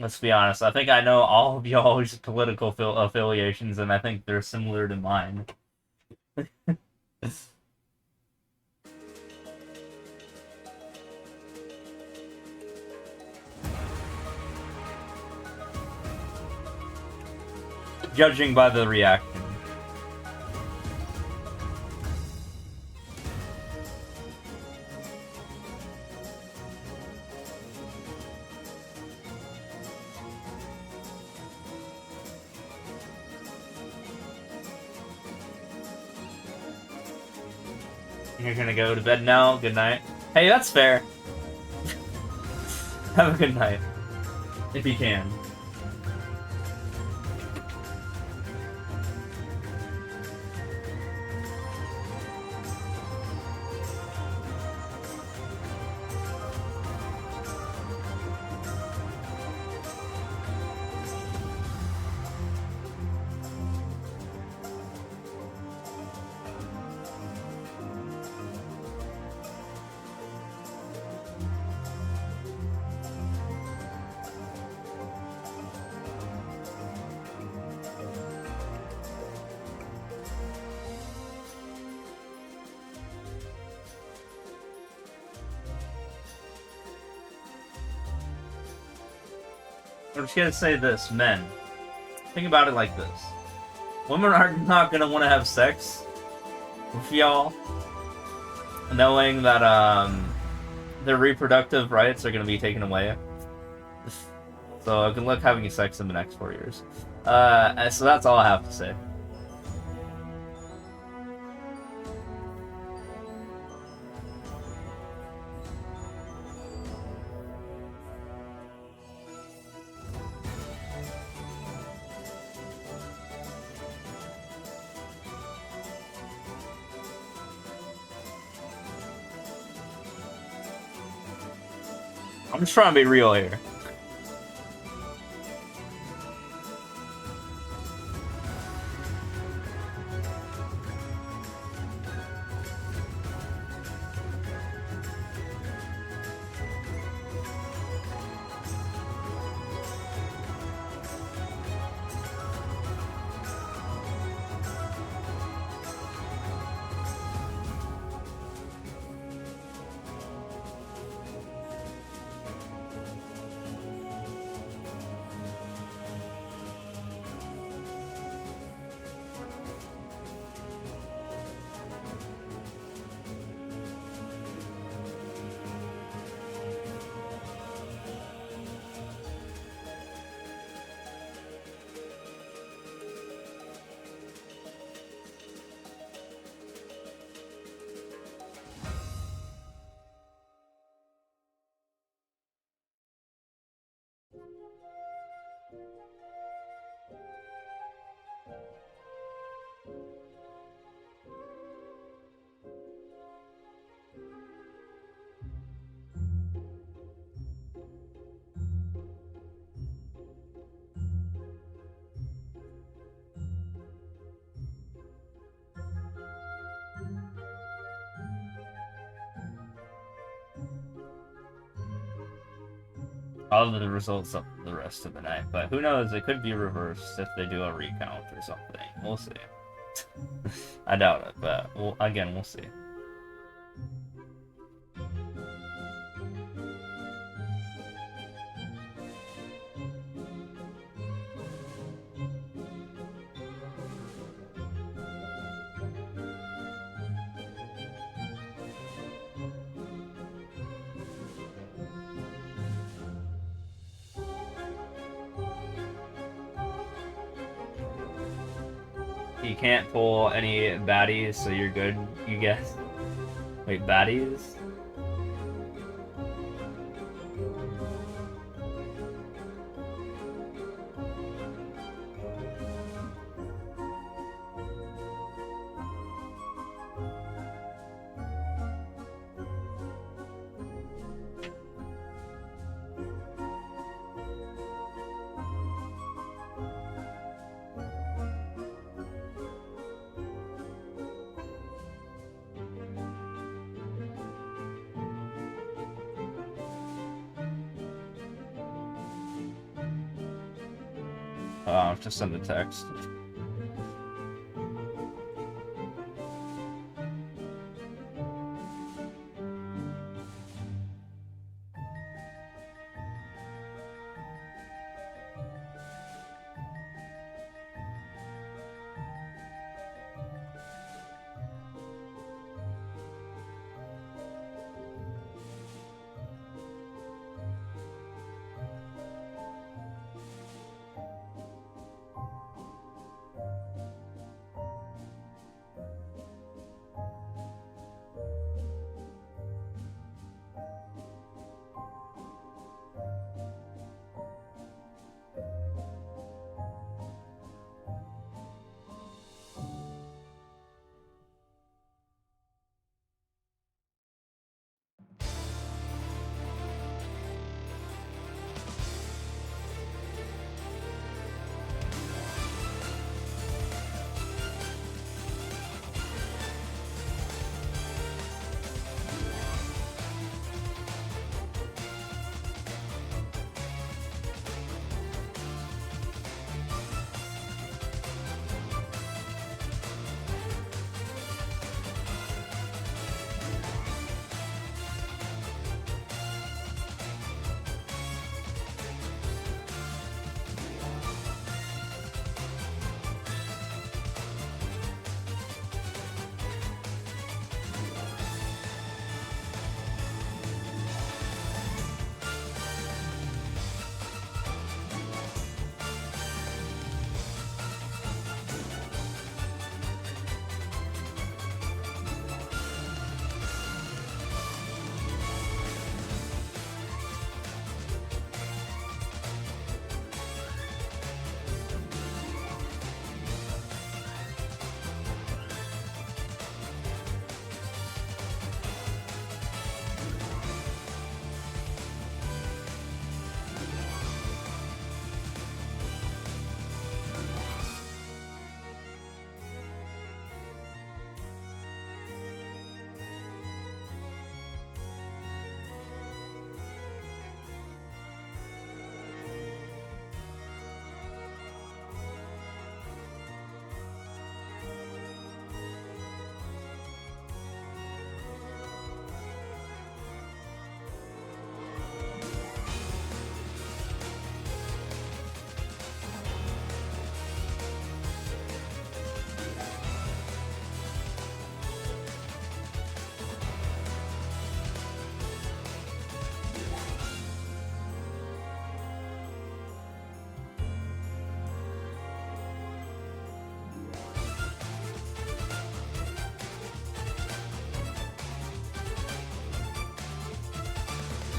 Let's be honest. I think I know all of y'all's political affiliations, and I think they're similar to mine. Judging by the reaction. You're gonna go to bed now. Good night. Hey, that's fair. Have a good night. If you can. I'm just gonna say this, men. Think about it like this. Women are not gonna want to have sex with y'all, knowing that, their reproductive rights are gonna be taken away. So good luck having sex in the next 4 years. So that's all I have to say. I'm just trying to be real here. All of the results up the rest of the night, but who knows? It could be reversed if they do a recount or something. We'll see. I doubt it, but again, we'll see. You can't pull any baddies, so you're good, you guess. Wait, baddies? Just send a text.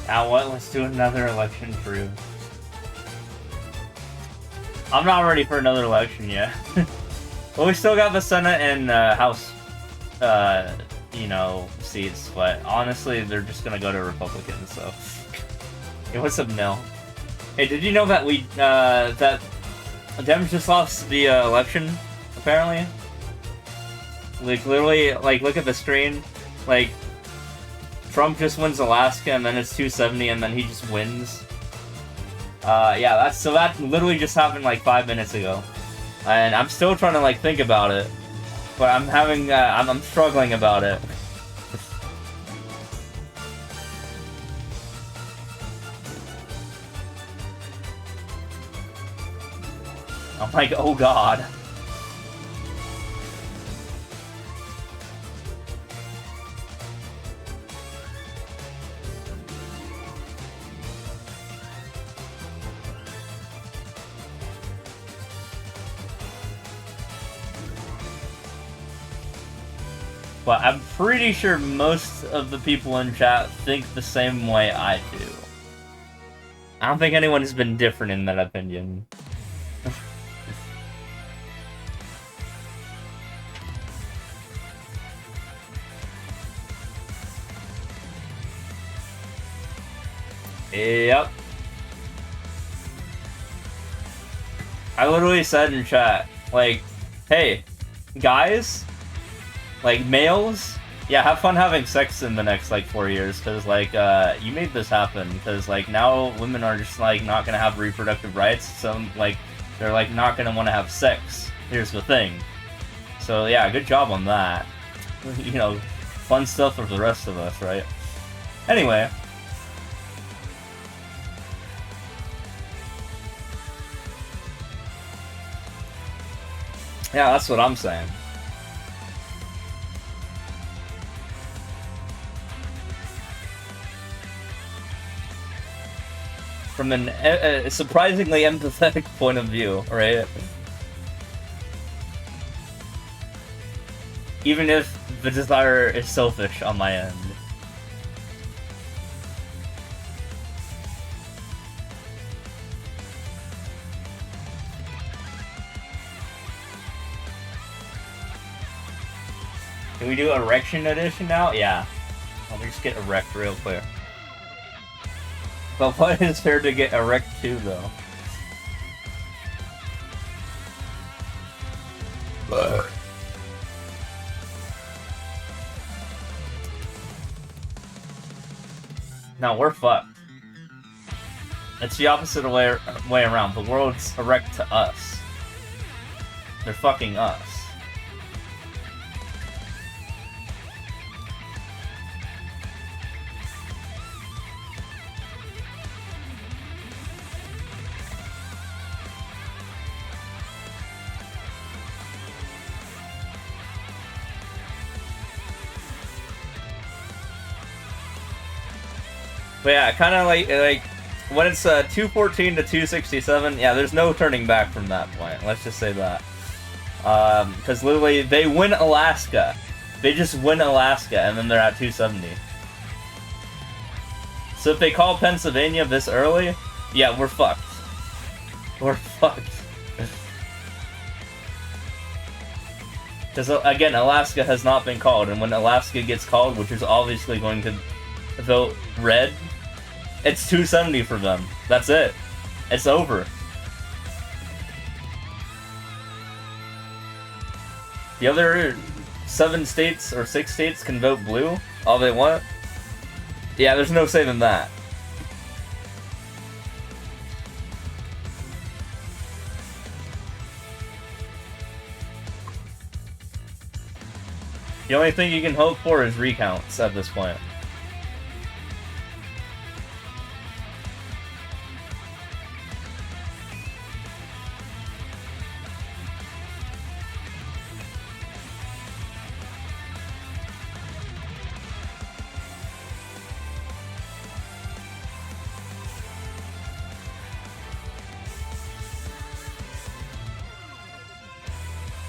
Now what? Let's do another election through. I'm not ready for another election yet. Well, we still got the Senate and House, you know, seats, but honestly, they're just gonna go to Republicans, so. Hey, what's up, Nell? Hey, did you know that that Dems just lost the election, apparently? Like, literally, like, look at the screen. Like, Trump just wins Alaska, and then it's 270, and then he just wins. Yeah, that literally just happened like 5 minutes ago. And I'm still trying to, like, think about it. But I'm having, I'm struggling about it. I'm like, oh god. But I'm pretty sure most of the people in chat think the same way I do. I don't think anyone has been different in that opinion. Yep. I literally said in chat, like, hey, guys, like, males, yeah, have fun having sex in the next, like, 4 years, because, like, you made this happen, because, like, now women are just, like, not gonna have reproductive rights, so, like, they're like not gonna want to have sex. Here's the thing. So yeah, good job on that. You know, fun stuff for the rest of us, right? Anyway. Yeah, that's what I'm saying. From a surprisingly empathetic point of view, right? Even if the desire is selfish on my end. Can we do erection edition now? Yeah. Let me just get erect real quick. But what is there to get erect to, though? No, we're fucked. It's the opposite way around. The world's erect to us. They're fucking us. But yeah, kind of like when it's 214 to 267, yeah, there's no turning back from that point. Let's just say that. Because literally, they win Alaska. They just win Alaska, and then they're at 270. So if they call Pennsylvania this early, yeah, we're fucked. We're fucked. Because, again, Alaska has not been called, and when Alaska gets called, which is obviously going to vote red, it's 270 for them. That's it. It's over. The other 7 states or 6 states can vote blue all they want. Yeah, there's no saving that. The only thing you can hope for is recounts at this point.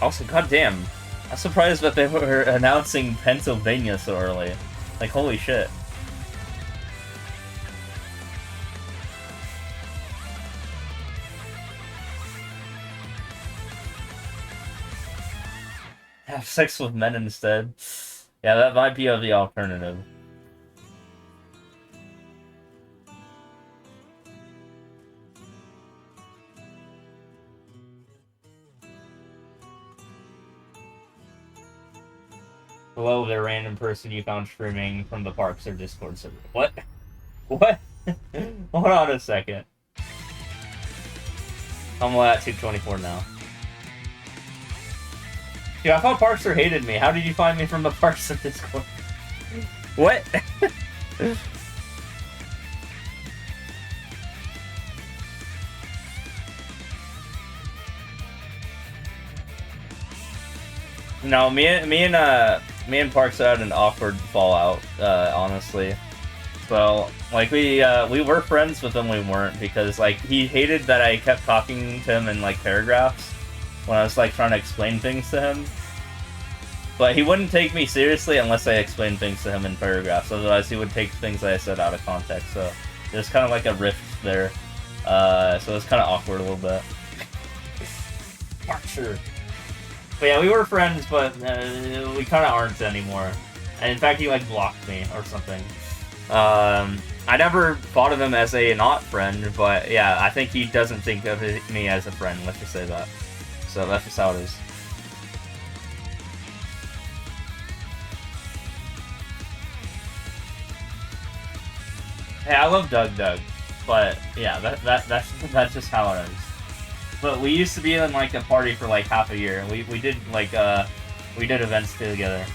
Also, goddamn, I'm surprised that they were announcing Pennsylvania so early. Like, holy shit. Have sex with men instead. Yeah, that might be the alternative. Hello there, random person you found streaming from the Parks or Discord server. What? What? Hold on a second. I'm at 224 now. Dude, I thought Parkster hated me. How did you find me from the Parks or Discord? What? No, me and Parks had an awkward fallout, honestly. So, like, we were friends, but then we weren't, because, like, he hated that I kept talking to him in, like, paragraphs when I was, like, trying to explain things to him. But he wouldn't take me seriously unless I explained things to him in paragraphs, otherwise he would take things that I said out of context, so there's kind of like a rift there. So it's kind of awkward a little bit. Sure. But yeah, we were friends, but we kind of aren't anymore. And in fact, he like blocked me or something. I never thought of him as a not friend, but yeah, I think he doesn't think of me as a friend, let's just say that. So that's just how it is. Hey, I love Doug, but yeah, that's just how it is. But we used to be in like a party for like half a year. We did like we did events together.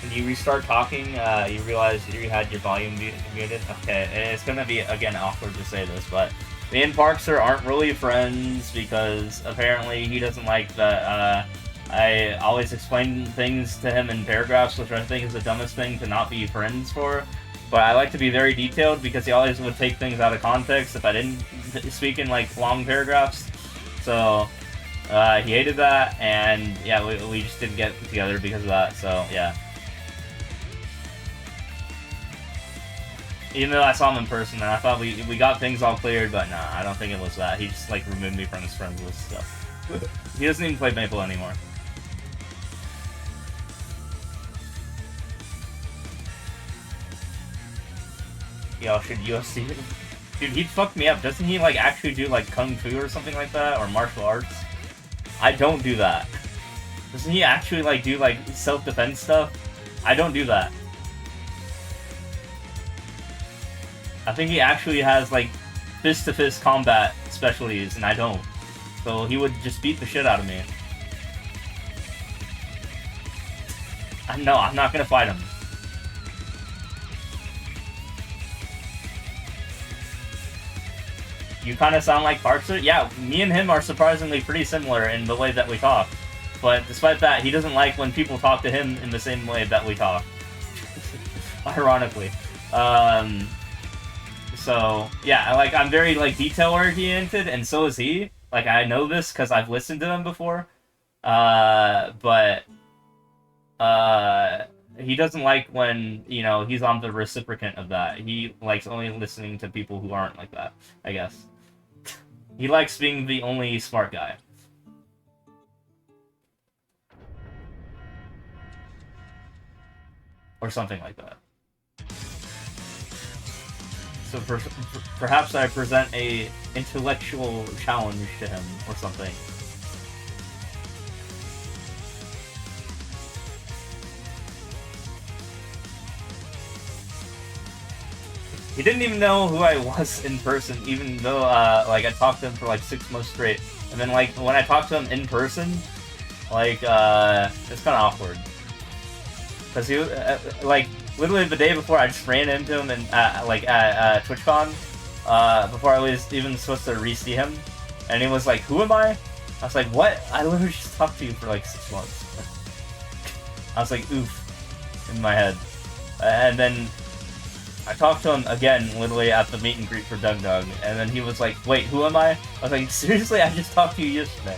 When you restart talking, you realize you had your volume muted. Okay, and it's gonna be again awkward to say this, but me and Parkster aren't really friends because apparently he doesn't like that. I always explain things to him in paragraphs, which I think is the dumbest thing to not be friends for. But I like to be very detailed because he always would take things out of context if I didn't speak in like long paragraphs. So he hated that, and yeah, we just didn't get together because of that. So yeah. Even though I saw him in person and I thought we got things all cleared, but nah, I don't think it was that. He just like removed me from his friends list stuff. He doesn't even play Maple anymore. Yo, should UFC? Dude, he'd fuck me up. Doesn't he like actually do like kung fu or something like that, or martial arts? I don't do that. Doesn't he actually like do like self-defense stuff? I don't do that. I think he actually has like fist-to-fist combat specialties, and I don't. So he would just beat the shit out of me. No, I'm not gonna fight him. You kind of sound like Parkster? Yeah, me and him are surprisingly pretty similar in the way that we talk. But despite that, he doesn't like when people talk to him in the same way that we talk. Ironically. So, yeah, like, I'm very, like, detail-oriented, and so is he. Like, I know this because I've listened to him before. But he doesn't like when, you know, he's on the reciprocant of that. He likes only listening to people who aren't like that, I guess. He likes being the only smart guy. Or something like that. So perhaps I present a intellectual challenge to him, or something. He didn't even know who I was in person, even though, like, I talked to him for, like, 6 months straight. And then, like, when I talked to him in person, like, it's kind of awkward. Because he was, like, literally the day before, I just ran into him in, at TwitchCon, before I was even supposed to re-see him. And he was like, who am I? I was like, what? I literally just talked to you for, like, 6 months. I was like, oof, in my head. And then I talked to him again, literally at the meet and greet for Doug Doug, and then he was like, wait, who am I? I was like, seriously? I just talked to you yesterday.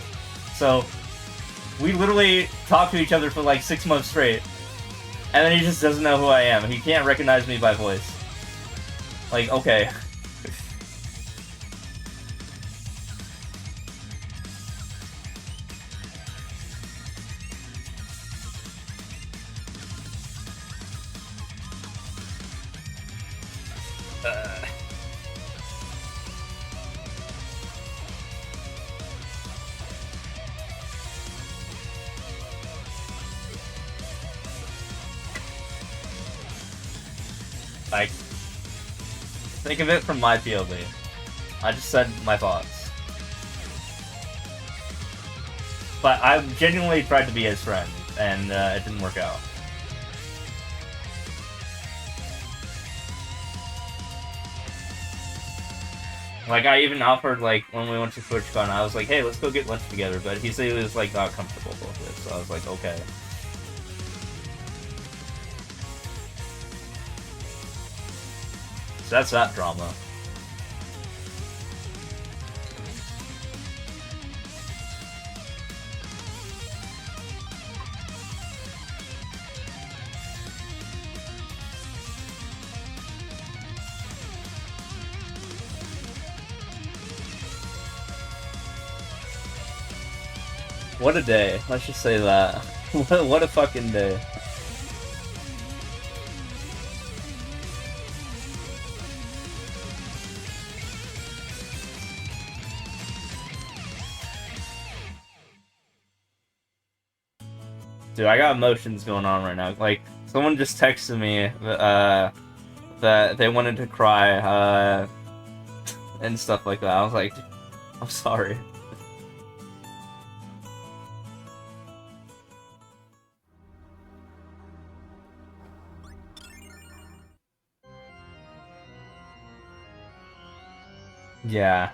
So, we literally talked to each other for like 6 months straight, and then he just doesn't know who I am. He can't recognize me by voice. Like, okay. Like, think of it from my POV. I just said my thoughts. But I genuinely tried to be his friend, and it didn't work out. Like, I even offered, like, when we went to TwitchCon, I was like, hey, let's go get lunch together, but he said he was, like, not comfortable with it, so I was like, okay. So that's that drama. What a day. Let's just say that. What a fucking day. Dude, I got emotions going on right now. Like, someone just texted me that they wanted to cry and stuff like that. I was like, I'm sorry. Yeah.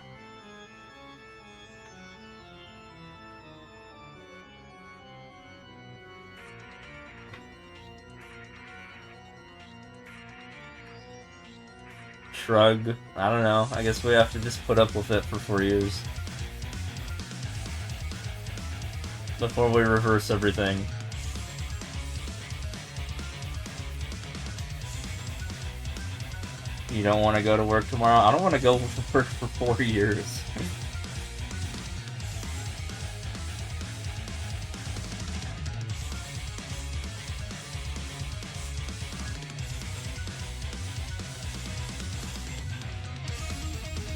Shrug. I don't know. I guess we have to just put up with it for 4 years. Before we reverse everything. You don't want to go to work tomorrow? I don't want to go to work for 4 years.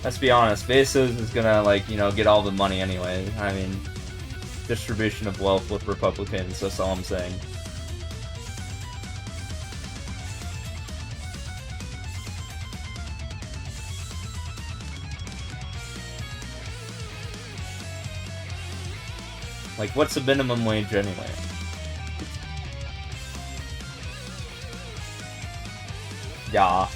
Let's be honest, Bezos is gonna, like, you know, get all the money anyway. I mean, distribution of wealth with Republicans, that's all I'm saying. Like, what's the minimum wage anyway? Yeah.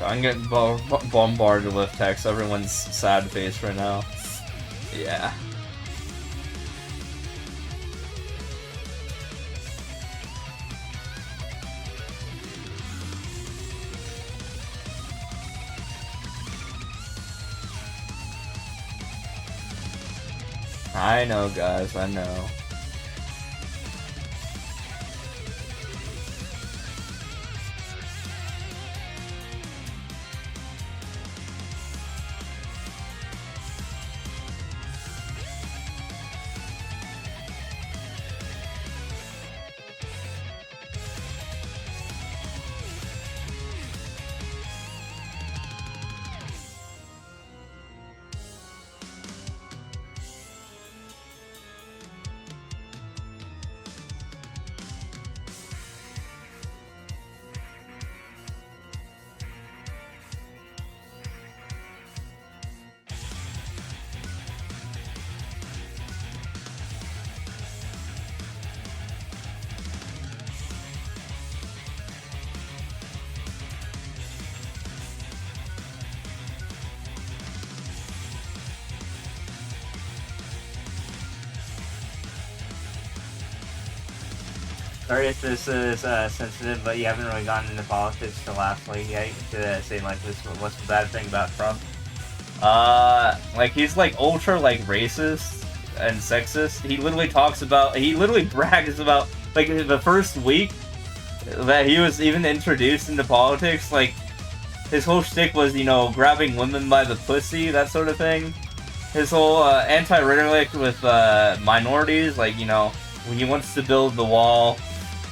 I'm getting bombarded with text. Everyone's sad face right now. Yeah. I know, guys. I know. Sorry if this is sensitive, but you haven't really gotten into politics till lastly yet to say, like, this, what's the bad thing about Trump? Like, he's, like, ultra, like, racist and sexist. He literally brags about, like, the first week that he was even introduced into politics, like, his whole shtick was, you know, grabbing women by the pussy, that sort of thing. His whole, anti-rhetoric with, minorities, like, you know, when he wants to build the wall.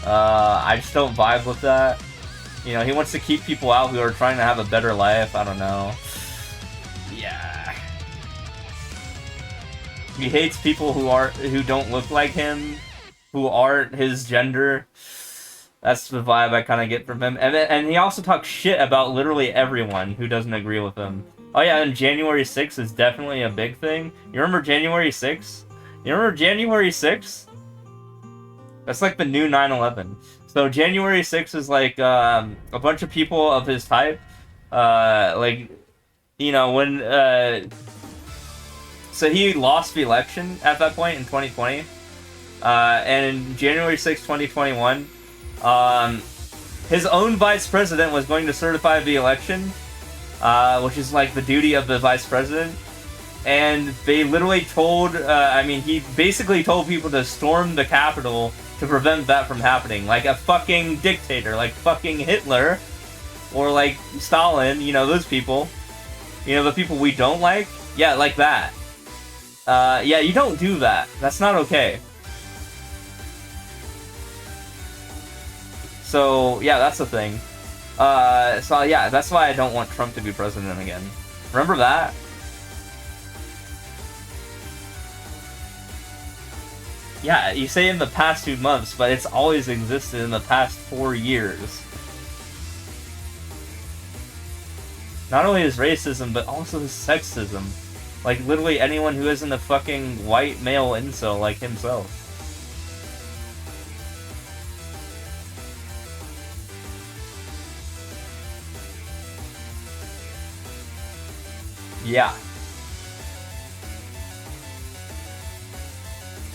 I just don't vibe with that. You know, he wants to keep people out who are trying to have a better life. I don't know. Yeah. He hates people who don't look like him, who aren't his gender. That's the vibe I kind of get from him. And he also talks shit about literally everyone who doesn't agree with him. Oh yeah, and January 6th is definitely a big thing. You remember January 6th? You remember January 6th? That's like the new 9/11. So January 6th is like a bunch of people of his type, like, you know, when so he lost the election at that point in 2020, and January 6th, 2021, his own vice president was going to certify the election, which is like the duty of the vice president. And they literally told, he basically told people to storm the Capitol to prevent that from happening. Like a fucking dictator, like fucking Hitler, or like Stalin, you know, those people. You know, the people we don't like? Yeah, like that. Yeah, you don't do that. That's not okay. So, yeah, that's the thing. So yeah, that's why I don't want Trump to be president again. Remember that? Yeah, you say in the past 2 months, but it's always existed in the past 4 years. Not only his racism, but also his sexism. Like, literally anyone who isn't a fucking white male incel like himself. Yeah.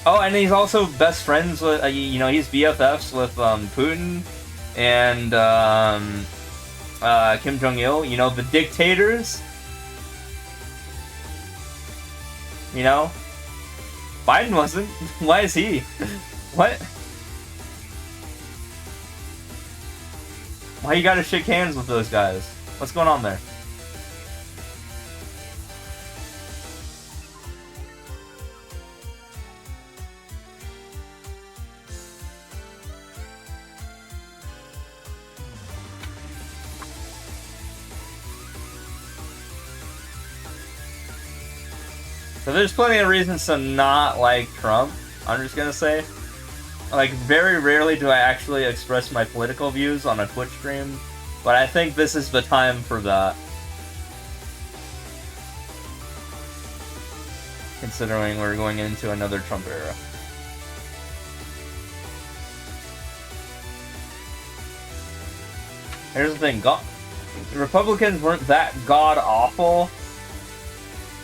Oh, and he's also best friends with, you know, he's BFFs with Putin and Kim Jong-il, you know, the dictators. You know? Biden wasn't. Why is he? What? Why you gotta shake hands with those guys? What's going on there? So there's plenty of reasons to not like Trump, I'm just gonna say. Like, very rarely do I actually express my political views on a Twitch stream, but I think this is the time for that. Considering we're going into another Trump era. Here's the thing, the Republicans weren't that god-awful.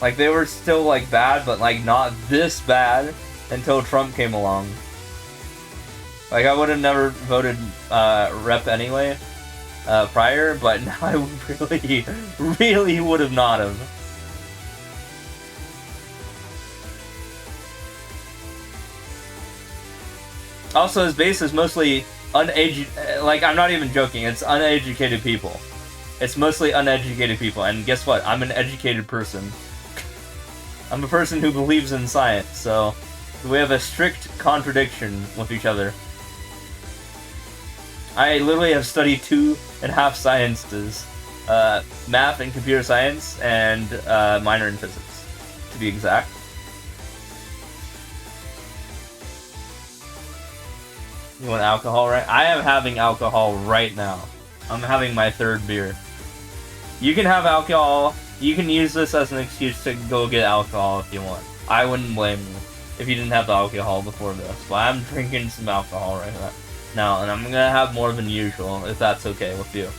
Like, they were still, like, bad, but, like, not this bad until Trump came along. Like, I would have never voted Rep anyway prior, but now I really, really would have not have. Also, his base is mostly uneducated. Like, I'm not even joking, it's uneducated people. It's mostly uneducated people, and guess what? I'm an educated person. I'm a person who believes in science, so we have a strict contradiction with each other. I literally have studied 2.5 sciences, math and computer science, and minor in physics, to be exact. You want alcohol, right? I am having alcohol right now. I'm having my 3rd beer. You can have alcohol. You can use this as an excuse to go get alcohol if you want. I wouldn't blame you if you didn't have the alcohol before this. But I'm drinking some alcohol right now, and I'm gonna have more than usual, if that's okay with you.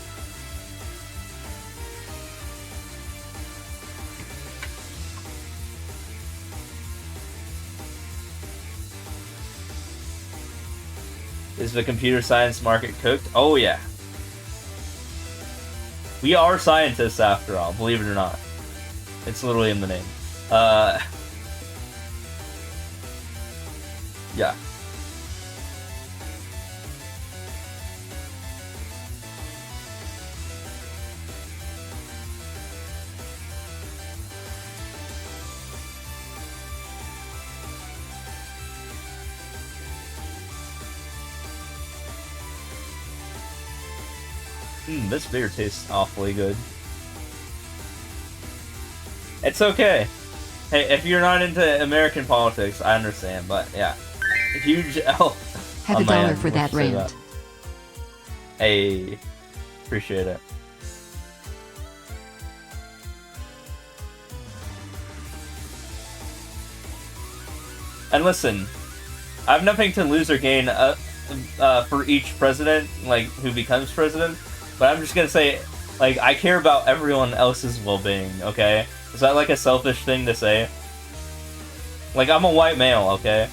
Is the computer science market cooked? Oh yeah. We are scientists after all, believe it or not. It's literally in the name. Yeah. This beer tastes awfully good. It's okay. Hey, if you're not into American politics, I understand, but yeah. Huge L. Have $1 for that rant. Hey, appreciate it. And listen, I have nothing to lose or gain for each president, like, who becomes president. But I'm just gonna say, like, I care about everyone else's well-being, okay? Is that, like, a selfish thing to say? Like, I'm a white male, okay?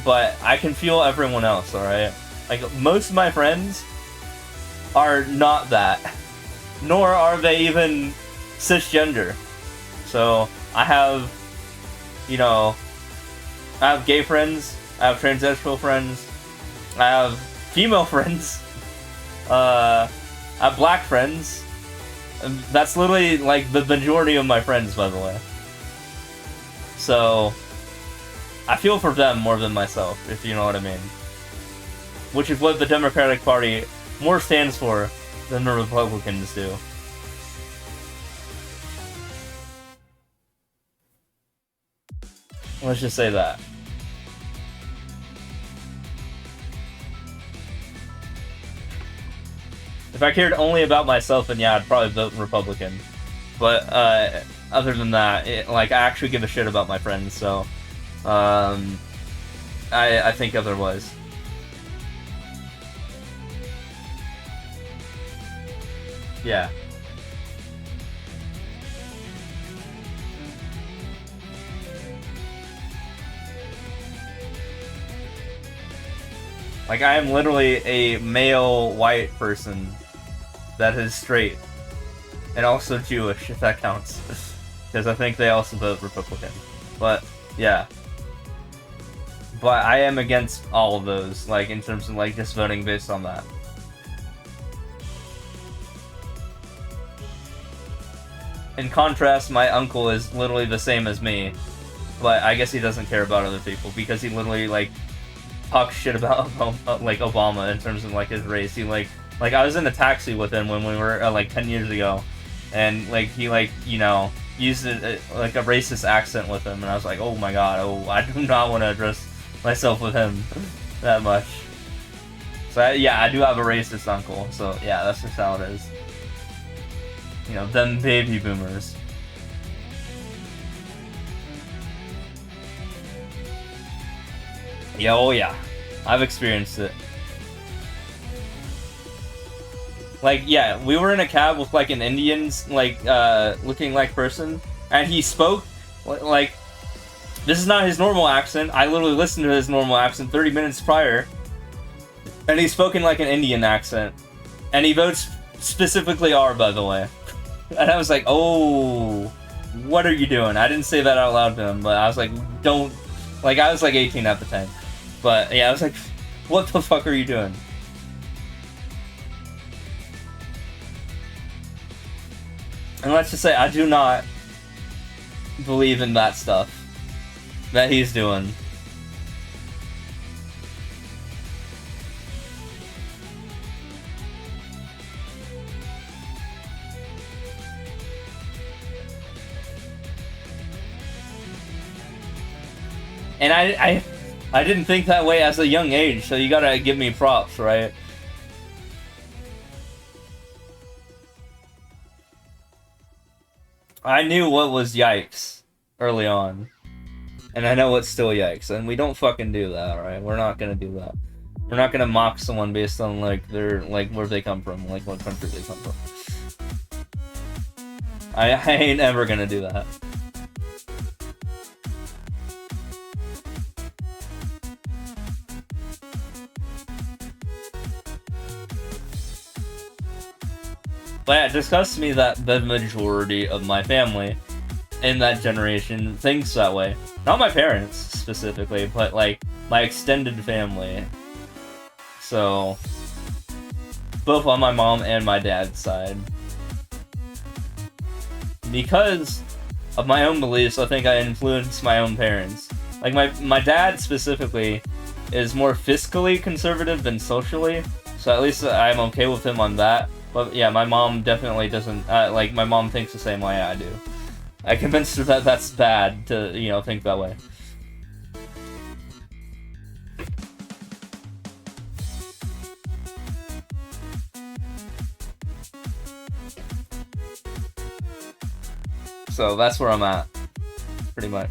But I can feel everyone else, alright? Like, most of my friends are not that. Nor are they even cisgender. So, I have, you know, I have gay friends, I have transsexual friends, I have female friends, I have black friends. That's literally, like, the majority of my friends, by the way. So, I feel for them more than myself, if you know what I mean. Which is what the Democratic Party more stands for than the Republicans do. Let's just say that. If I cared only about myself, then yeah, I'd probably vote Republican. But other than that, like, I actually give a shit about my friends, so I think otherwise. Yeah. Like, I am literally a male white person that is straight. And also Jewish, if that counts. Because I think they also vote Republican. But, yeah. But I am against all of those, like, in terms of, like, just voting based on that. In contrast, my uncle is literally the same as me. But I guess he doesn't care about other people, because he literally, like, talks shit about, like, Obama in terms of, like, his race. He, like, I was in a taxi with him when we were, like, 10 years ago. And, like, he, like, you know, used like a racist accent with him, and I was like, oh my god, I do not want to address myself with him that much. So, yeah, I do have a racist uncle, so, yeah, that's just how it is. You know, them baby boomers. Yeah, oh yeah. I've experienced it. Like, yeah, we were in a cab with, like, an Indian, like, looking like person, and he spoke, like, this is not his normal accent. I literally listened to his normal accent 30 minutes prior, and he's spoken like an Indian accent. And he votes specifically R, by the way. And I was like, oh, what are you doing? I didn't say that out loud to him, but I was like, don't, like, I was like 18 at the time. But, yeah, I was like, what the fuck are you doing? And let's just say, I do not believe in that stuff that he's doing. And I didn't think that way as a young age, so you gotta give me props, right? I knew what was yikes early on. And I know what's still yikes, and we don't fucking do that, right? We're not gonna do that. We're not gonna mock someone based on, like, their, like, where they come from, like, what country they come from. I ain't ever gonna do that. But yeah, it disgusts me that the majority of my family in that generation thinks that way. Not my parents, specifically, but, like, my extended family. So, both on my mom and my dad's side. Because of my own beliefs, I think I influenced my own parents. Like, my dad, specifically, is more fiscally conservative than socially, so at least I'm okay with him on that. But yeah, my mom definitely doesn't, like, my mom thinks the same way I do. I convinced her that that's bad to, you know, think that way. So that's where I'm at, pretty much.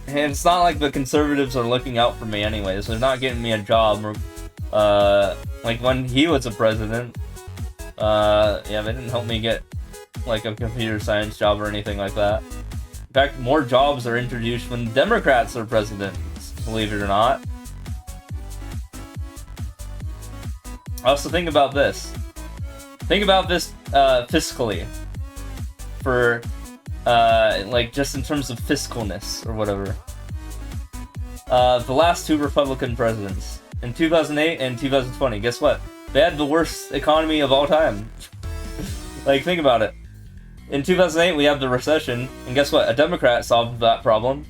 And it's not like the conservatives are looking out for me anyways. They're not getting me a job. Like when he was a president, yeah, they didn't help me get, like, a computer science job or anything like that. In fact, more jobs are introduced when Democrats are presidents, believe it or not. Also, think about this. Think about this fiscally. For, like, just in terms of fiscalness or whatever. The last two Republican presidents, in 2008 and 2020, guess what? They had the worst economy of all time. Like, think about it. In 2008, we had the recession, and guess what? A Democrat solved that problem.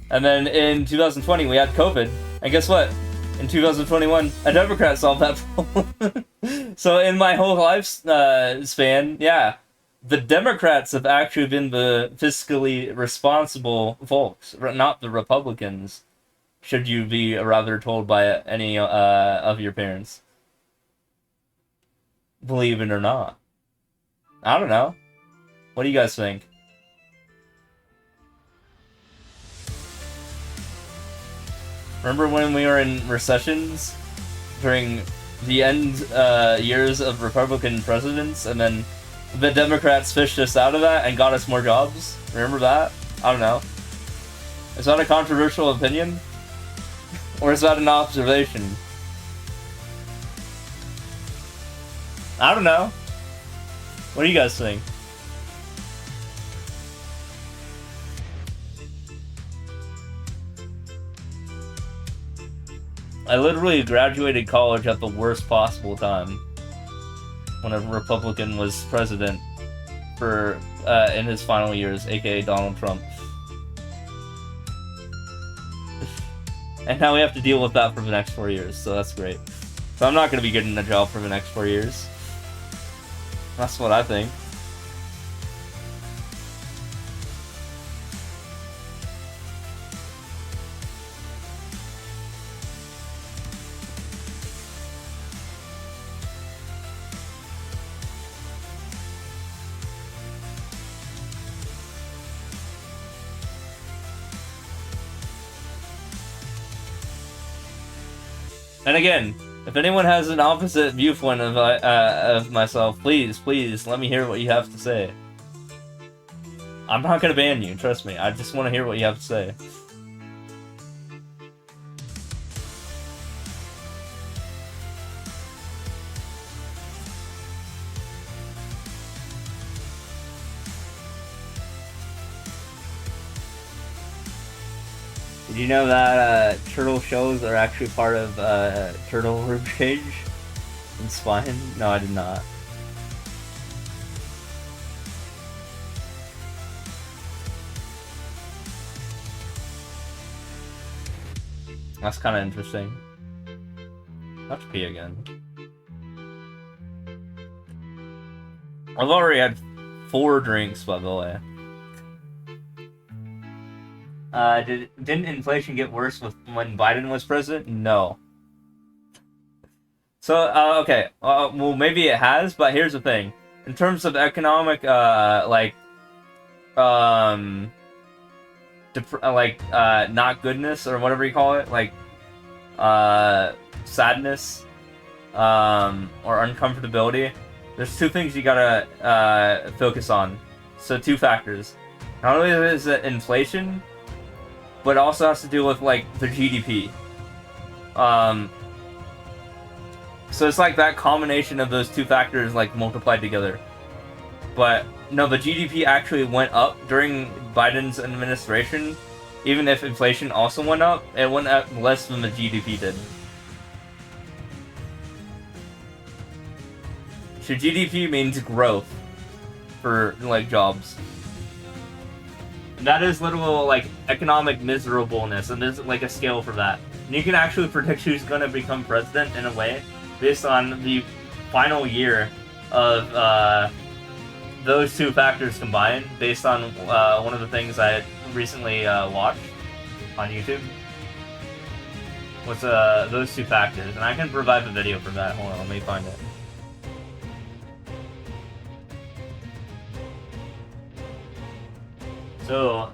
And then in 2020, we had COVID, and guess what? In 2021, a Democrat solved that problem. So in my whole life span, yeah, The Democrats have actually been the fiscally responsible folks, not the Republicans. Should you be rather told by any of your parents, believe it or not. I don't know. What do you guys think? Remember when we were in recessions during the end years of Republican presidents, and then the Democrats fished us out of that and got us more jobs? Remember that? I don't know. Is that a controversial opinion? Or is that an observation? I don't know. What do you guys think? I literally graduated college at the worst possible time, when a Republican was president for in his final years, aka Donald Trump. And now we have to deal with that for the next 4 years, so that's great. So I'm not going to be getting a job for the next 4 years. That's what I think. And again, if anyone has an opposite viewpoint of myself, please let me hear what you have to say. I'm not gonna ban you, trust me. I just want to hear what you have to say. Did you know that turtle shells are actually part of turtle rib cage and spine? No, I did not. That's kind of interesting. I have to pee again. I've already had 4 drinks, by the way. Didn't inflation get worse when Biden was president? No. So, okay. Well, maybe it has, but here's the thing. In terms of economic, not goodness, or whatever you call it, like, sadness, or uncomfortability, there's 2 things you gotta, focus on. So, 2 factors. Not only is it inflation, but it also has to do with, like, the GDP. So it's like that combination of those 2 factors, like, multiplied together. But, no, the GDP actually went up during Biden's administration. Even if inflation also went up, it went up less than the GDP did. So GDP means growth for, like, jobs. That is literal, like, economic miserableness, and there's, like, a scale for that. And you can actually predict who's gonna become president in a way, based on the final year of, those 2 factors combined, based on, one of the things I recently, watched on YouTube. Was, those 2 factors, and I can provide the video for that. Hold on, let me find it. So,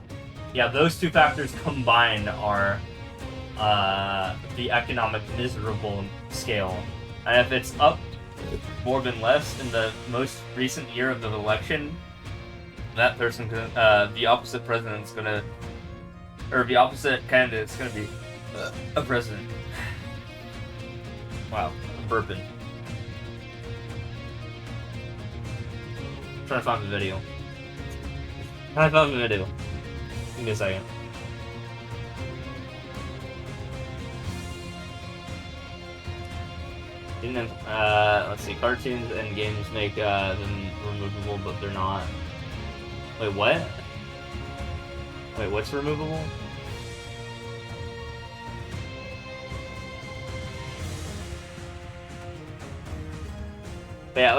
yeah, those 2 factors combined are the economic miserable scale. And if it's up more than less in the most recent year of the election, that person, the opposite president's gonna, or the opposite candidate's gonna be a president. Wow, I'm burping. I'm trying to find the video. I found the video. Give me a second. Didn't let's see. Cartoons and games make them removable, but they're not. Wait, what? Wait, what's removable? But yeah,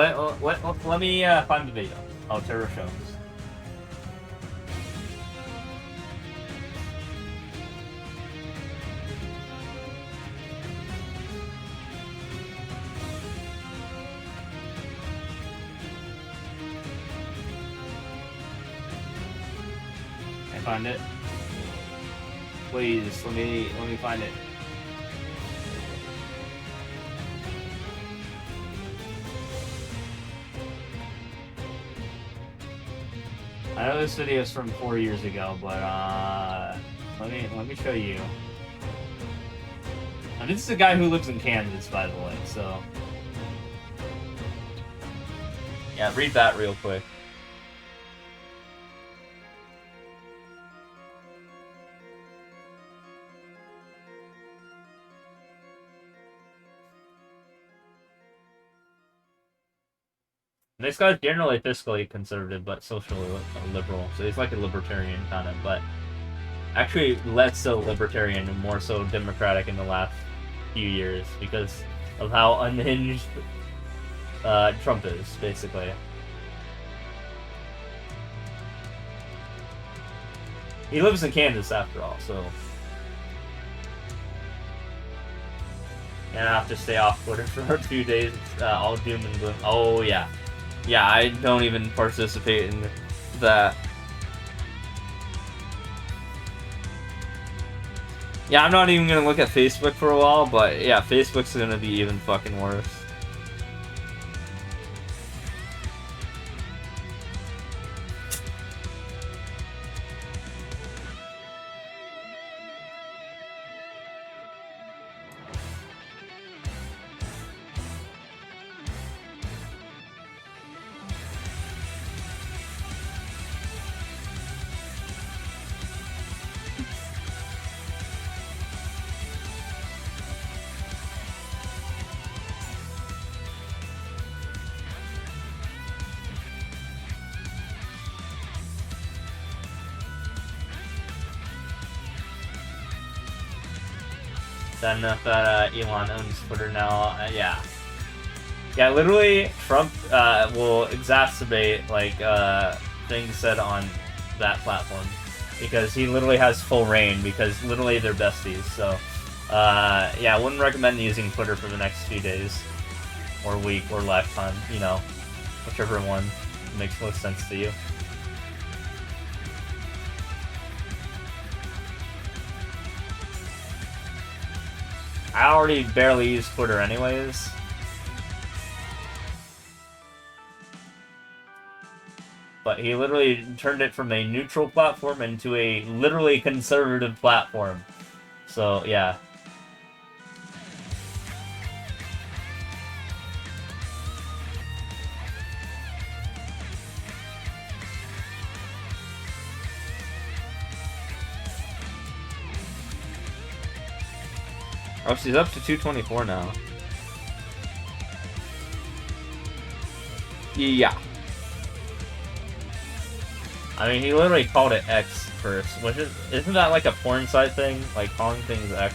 let me find the video. Oh, terror shows. I find it. Please, let me find it. I know this video is from 4 years ago, but let me show you. And this is a guy who lives in Kansas, by the way. So yeah, read that real quick. This guy's generally fiscally conservative, but socially liberal. So he's like a libertarian kind of, but actually less so libertarian and more so democratic in the last few years because of how unhinged Trump is, basically. He lives in Kansas after all, so. And I have to stay off Twitter for a few days. All doom and gloom. Oh, yeah. Yeah, I don't even participate in that. Yeah, I'm not even gonna look at Facebook for a while, but yeah, Facebook's gonna be even fucking worse. Sad enough that Elon owns Twitter now. Yeah. Yeah, literally, Trump will exacerbate like things said on that platform because he literally has full reign because literally they're besties. So yeah, I wouldn't recommend using Twitter for the next few days or week or lifetime. You know, whichever one makes most sense to you. I already barely use Twitter anyways. But he literally turned it from a neutral platform into a literally conservative platform. So, yeah. Oh, she's up to 224 now. Yeah. I mean, he literally called it X first, which isn't that like a porn site thing? Like, calling things X?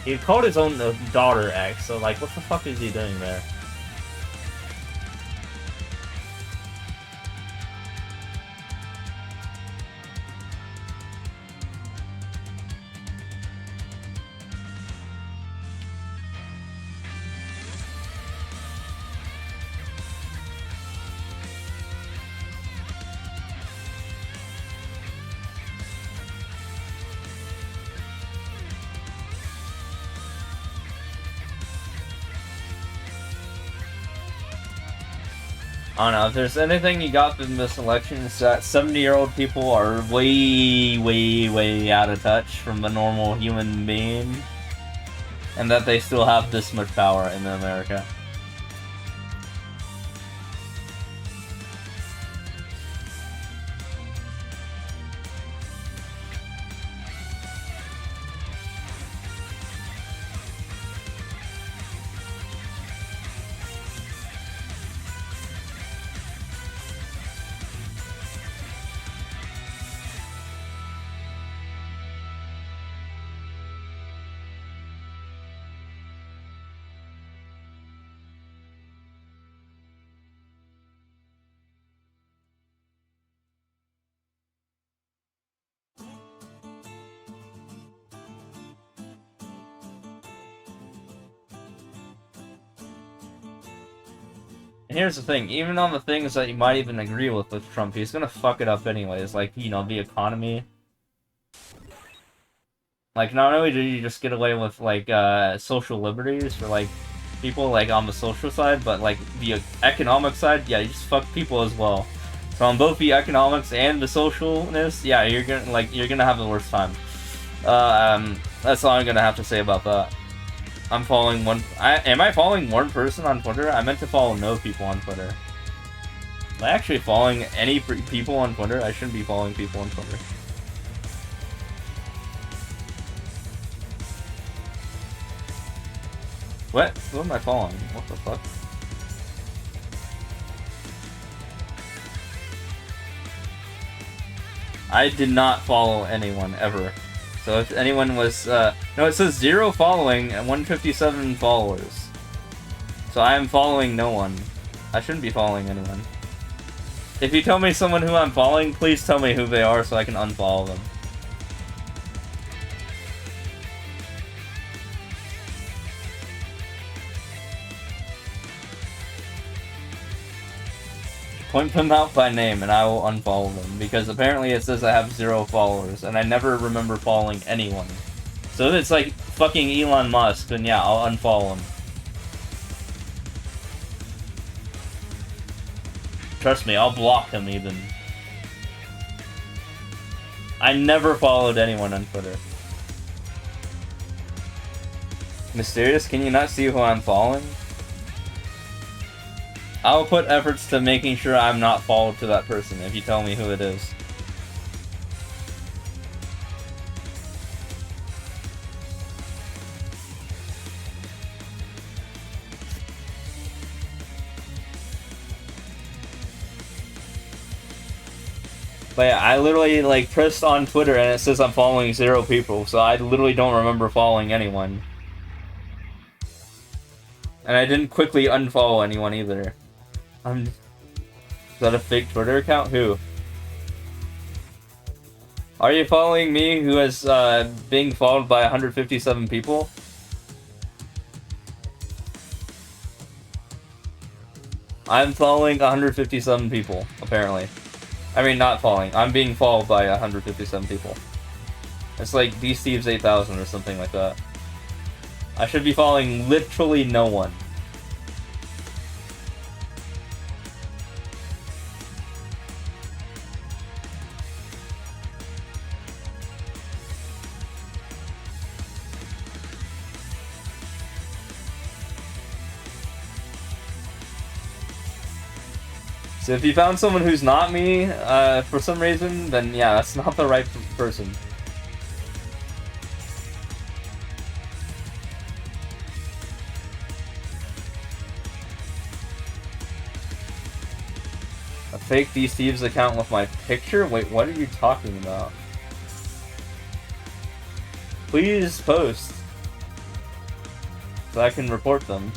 He called his own daughter X, so like, what the fuck is he doing there? I don't know, if there's anything you got from this election, it's that 70-year-old people are way, way, way out of touch from a normal human being. And that they still have this much power in America. And here's the thing, even on the things that you might even agree with Trump, he's gonna fuck it up anyways, like, you know, the economy. Like, not only did you just get away with, like, social liberties for, like, people, like, on the social side, but, like, the economic side, yeah, you just fuck people as well. So on both the economics and the socialness, yeah, you're gonna have the worst time. That's all I'm gonna have to say about that. I'm following am I following one person on Twitter? I meant to follow no people on Twitter. Am I actually following any people on Twitter? I shouldn't be following people on Twitter. What? Who am I following? What the fuck? I did not follow anyone, ever. So if anyone was, no, it says 0 following and 157 followers. So I am following no one. I shouldn't be following anyone. If you tell me someone who I'm following, please tell me who they are so I can unfollow them. Point them out by name and I will unfollow them, because apparently it says I have 0 followers, and I never remember following anyone. So if it's like fucking Elon Musk, then yeah, I'll unfollow him. Trust me, I'll block him even. I never followed anyone on Twitter. Mysterious, can you not see who I'm following? I'll put efforts to making sure I'm not followed to that person if you tell me who it is. But yeah, I literally like pressed on Twitter and it says I'm following 0 people, so I literally don't remember following anyone. And I didn't quickly unfollow anyone either. Is that a fake Twitter account? Who? Are you following me, who is being followed by 157 people? I'm following 157 people, apparently. I mean, not following. I'm being followed by 157 people. It's like DSteve's 8000 or something like that. I should be following literally no one. So if you found someone who's not me, for some reason, then yeah, that's not the right person. A fake DSteve's account with my picture? Wait, what are you talking about? Please post, so I can report them.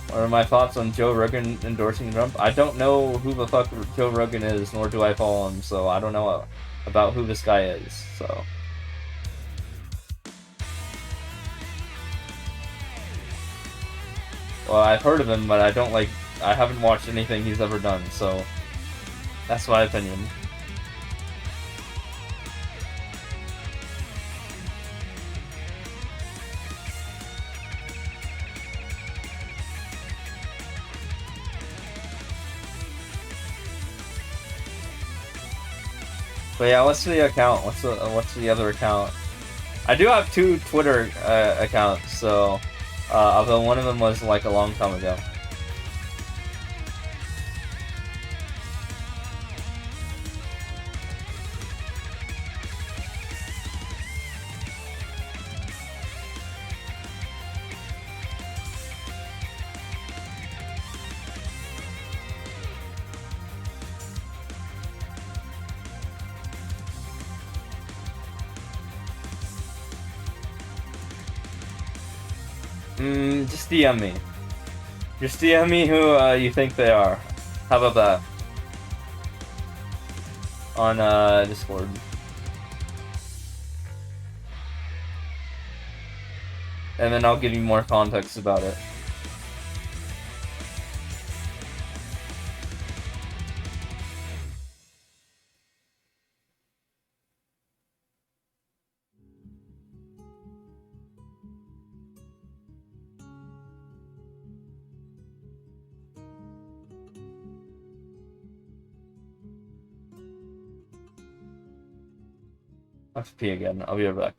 What are my thoughts on Joe Rogan endorsing Trump? I don't know who the fuck Joe Rogan is, nor do I follow him, so I don't know about who this guy is, so. Well, I've heard of him, but I haven't watched anything he's ever done, so that's my opinion. But yeah, what's the account? What's the other account? I do have 2 Twitter accounts, so although one of them was like a long time ago. Just DM me. Just DM me who you think they are. How about that? on Discord. And then I'll give you more context about it. I have to pee again. I'll be right back.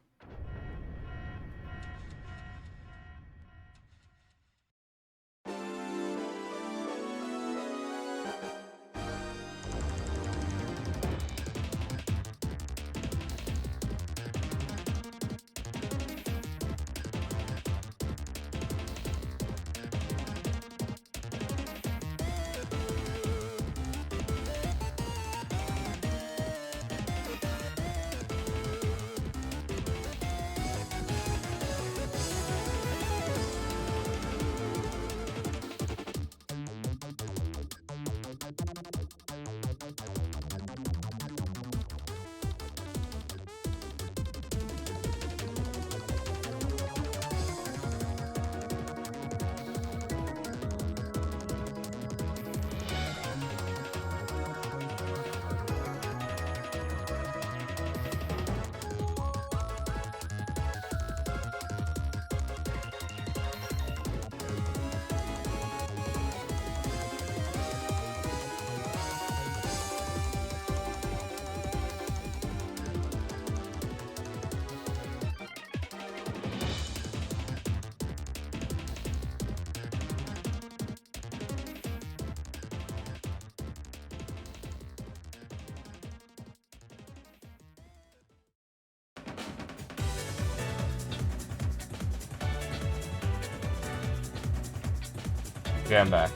Okay, I'm back.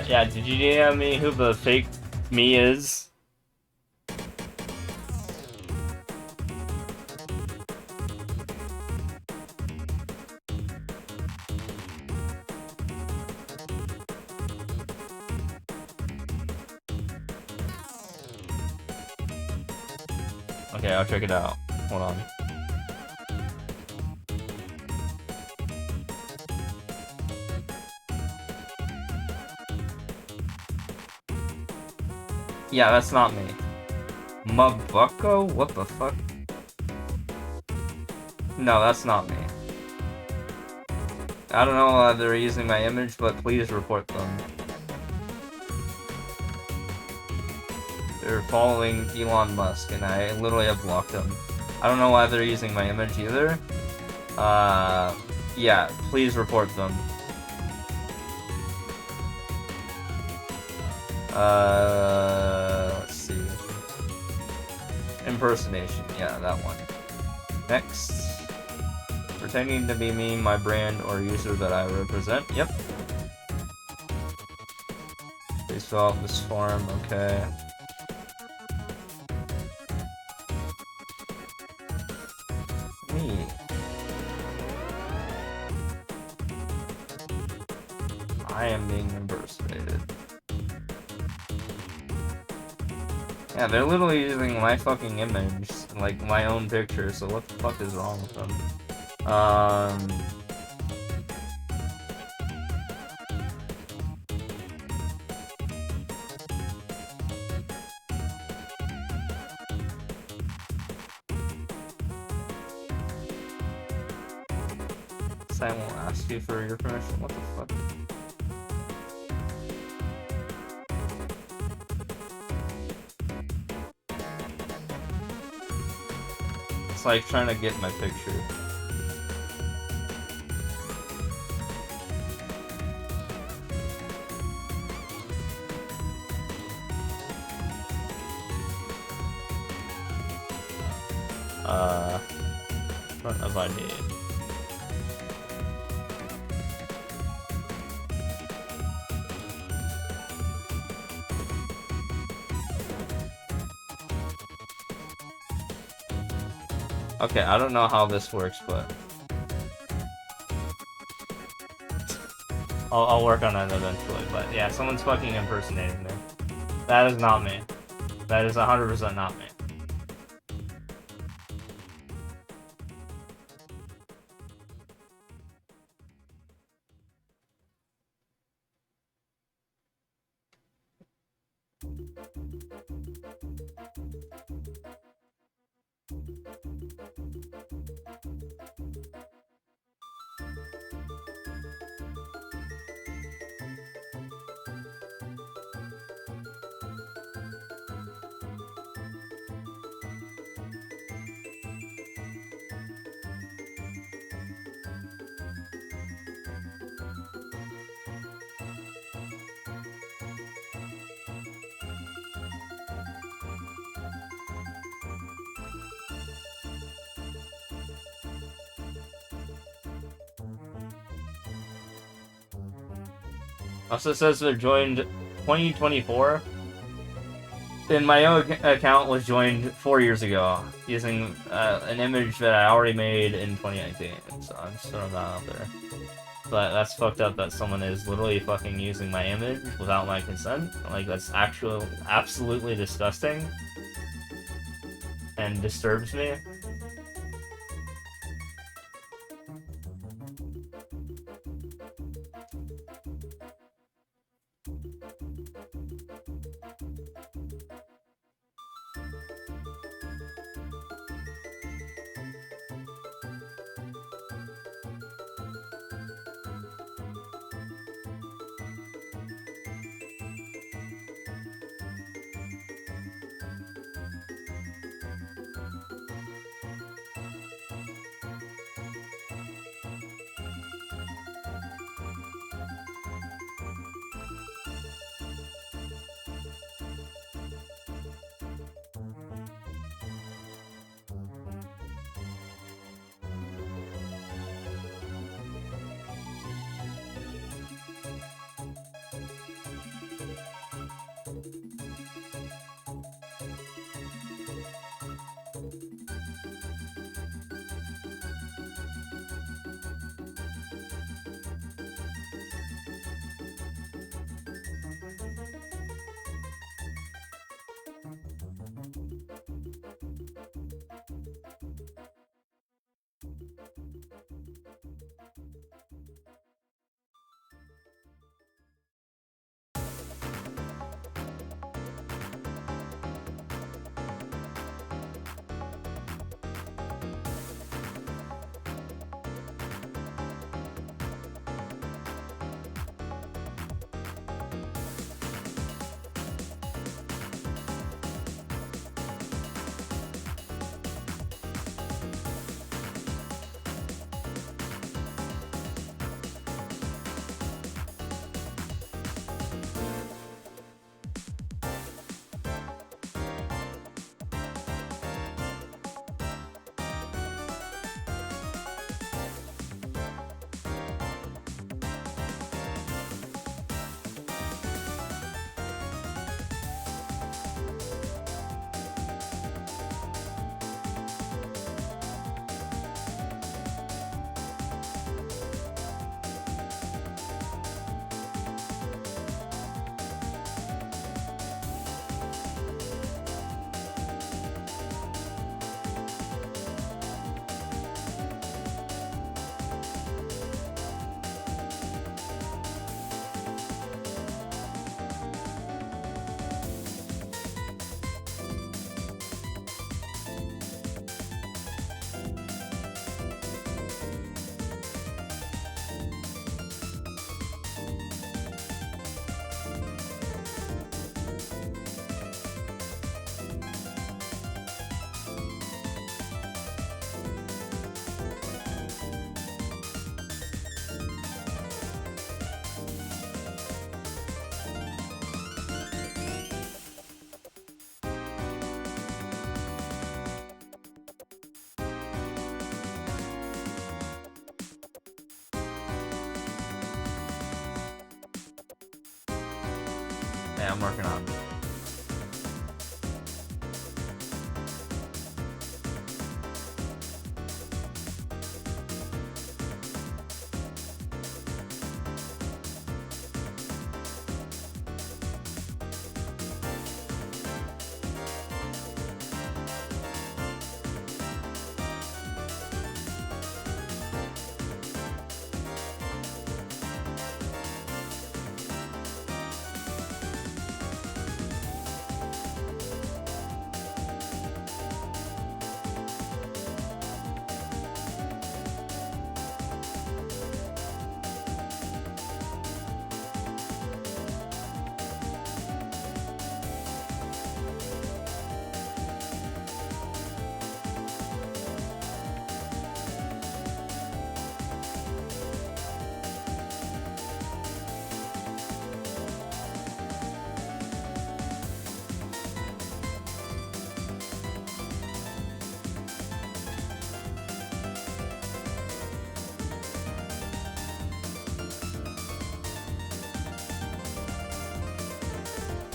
Yeah, did you DM me who the fake me is? Okay, I'll check it out. Hold on. Yeah, that's not me. Mabucco? What the fuck? No, that's not me. I don't know why they're using my image, but please report them. They're following Elon Musk, and I literally have blocked them. I don't know why they're using my image either. Yeah, please report them. Let's see. Impersonation, yeah, that one. Next. Pretending to be me, my brand, or user that I represent. Yep. Please fill out this form, okay. Me. I am being impersonated. Yeah, they're literally using my fucking image, like my own picture, so what the fuck is wrong with them? I won't ask you for your permission, what the fuck? It's like trying to get my picture. Front of ID. Okay, I don't know how this works, but I'll work on it eventually. But yeah, someone's fucking impersonating me. That is not me. That is 100% not me. Also says they're joined 2024. And my own account was joined 4 years ago using an image that I already made in 2019. So I'm just throwing that out there. But that's fucked up that someone is literally fucking using my image without my consent. Like, that's absolutely disgusting. And disturbs me. Yeah, I'm working on it.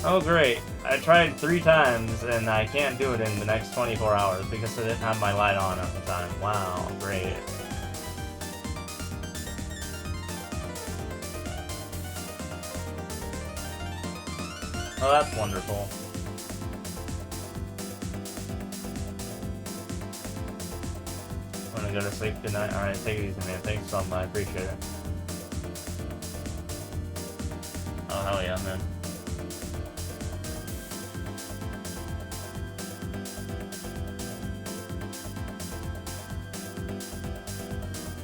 Oh great, I tried 3 times and I can't do it in the next 24 hours because I didn't have my light on at the time. Wow, great. Oh, that's wonderful. I'm gonna go to sleep tonight. Alright, take it easy, man. Thanks so much. I appreciate it. Oh, hell yeah, man.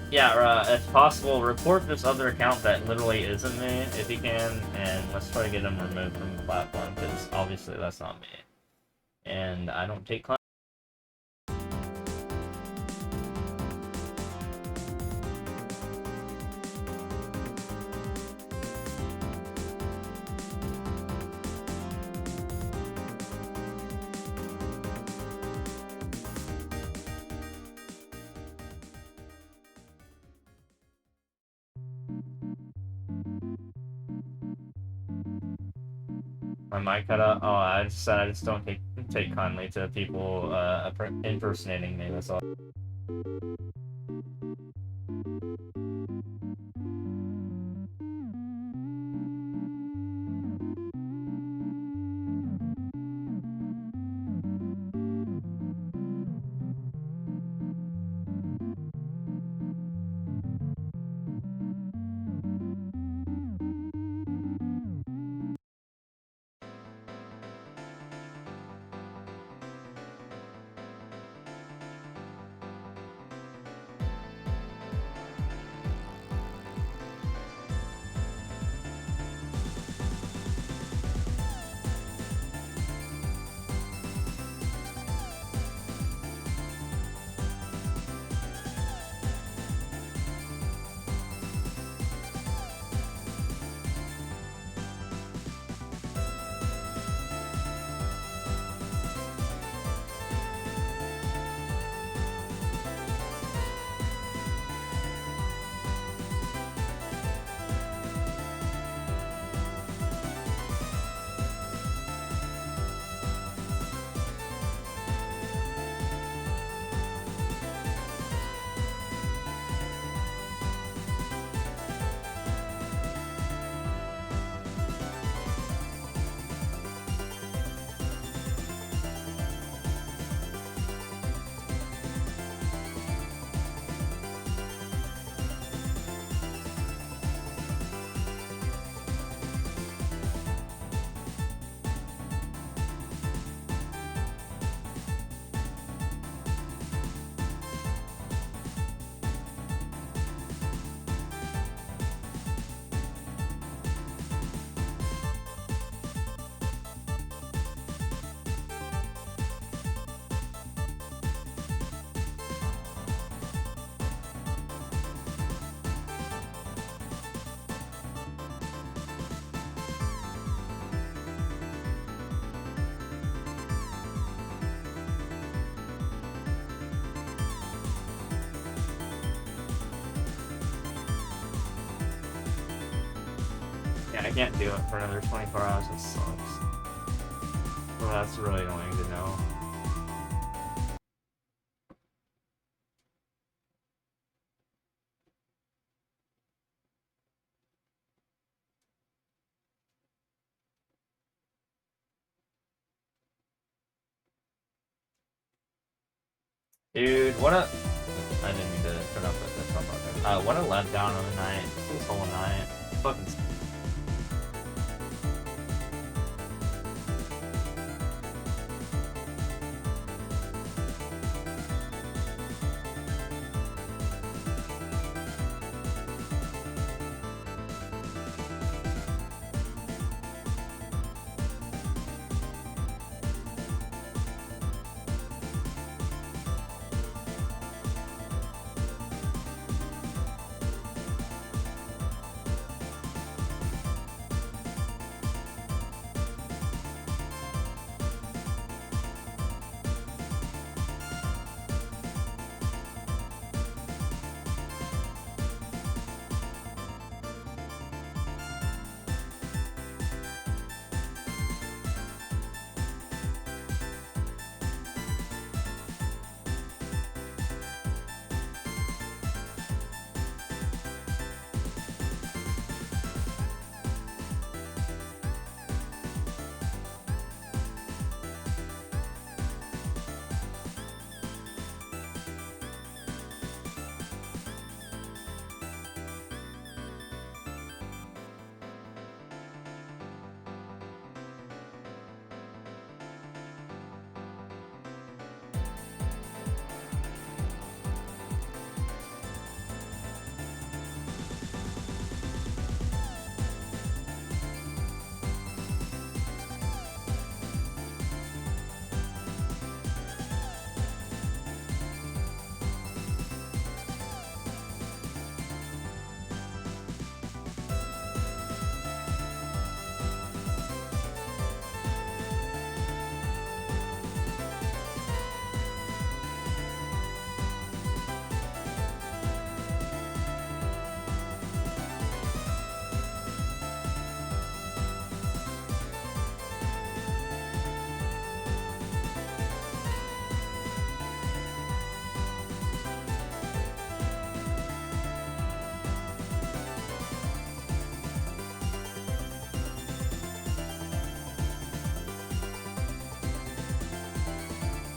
Yeah, if possible, report this other account that literally isn't me, if you can, and let's try to get him removed from the platform, because obviously that's not me. And I don't take clients. My mic cut out. Oh, I just said I just don't take kindly to people impersonating me. That's all. Yeah, I can't do it for another 24 hours. It sucks. Well, that's really annoying to know. Dude, what a... I didn't mean to put up with this. What a letdown of a night. This whole night. Fucking...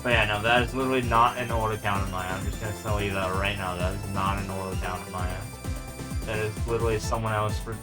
But yeah, no, that is literally not an old account of mine. I'm just gonna tell you that right now. That is not an old account of mine. That is literally someone else for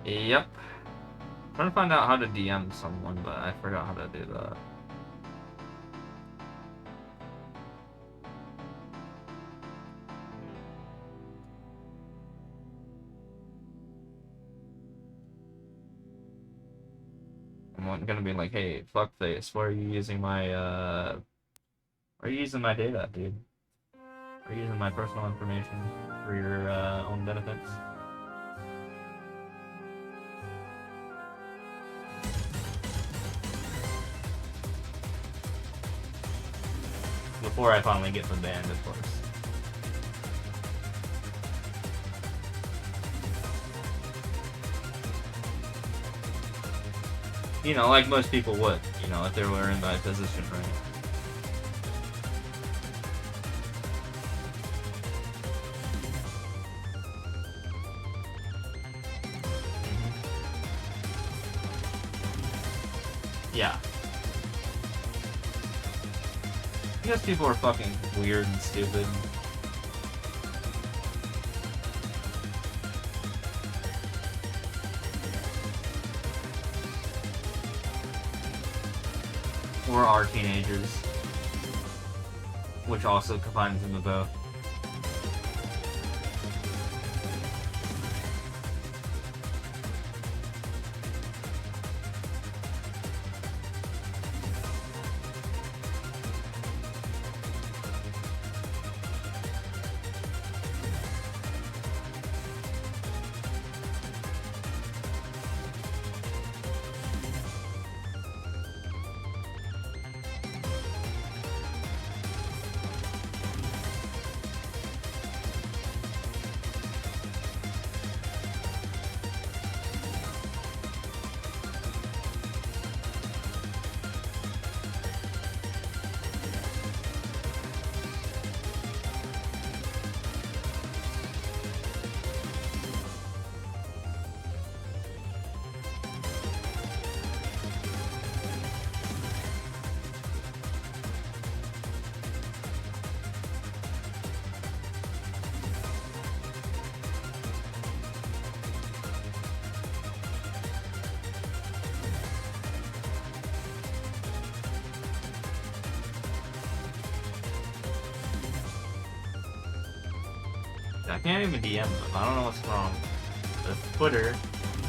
Yep. I'm trying to find out how to DM someone, but I forgot how to do that. I'm gonna be like, hey, fuckface, why are you using my, why are you using my data, dude? Why are you using my personal information for your, own benefits? Before I finally get them banned, of course. You know, like most people would, you know, if they were in my position, right? Yeah. I guess people are fucking weird and stupid. Or are teenagers. Which also combines into both. I can't even DM them. I don't know what's wrong. With Twitter,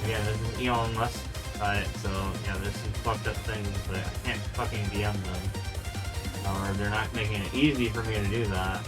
again, this is Elon Musk site, so yeah, there's some fucked up things that I can't fucking DM them. Or they're not making it easy for me to do that.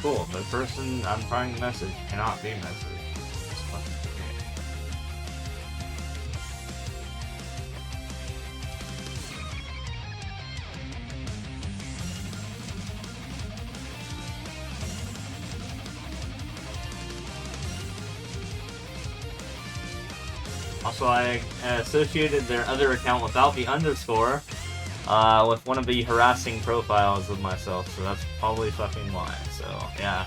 Cool. The person I'm trying to message cannot be messaged. It's fucking great. Also, I associated their other account without the underscore with one of the harassing profiles of myself, so that's probably fucking why. So, yeah,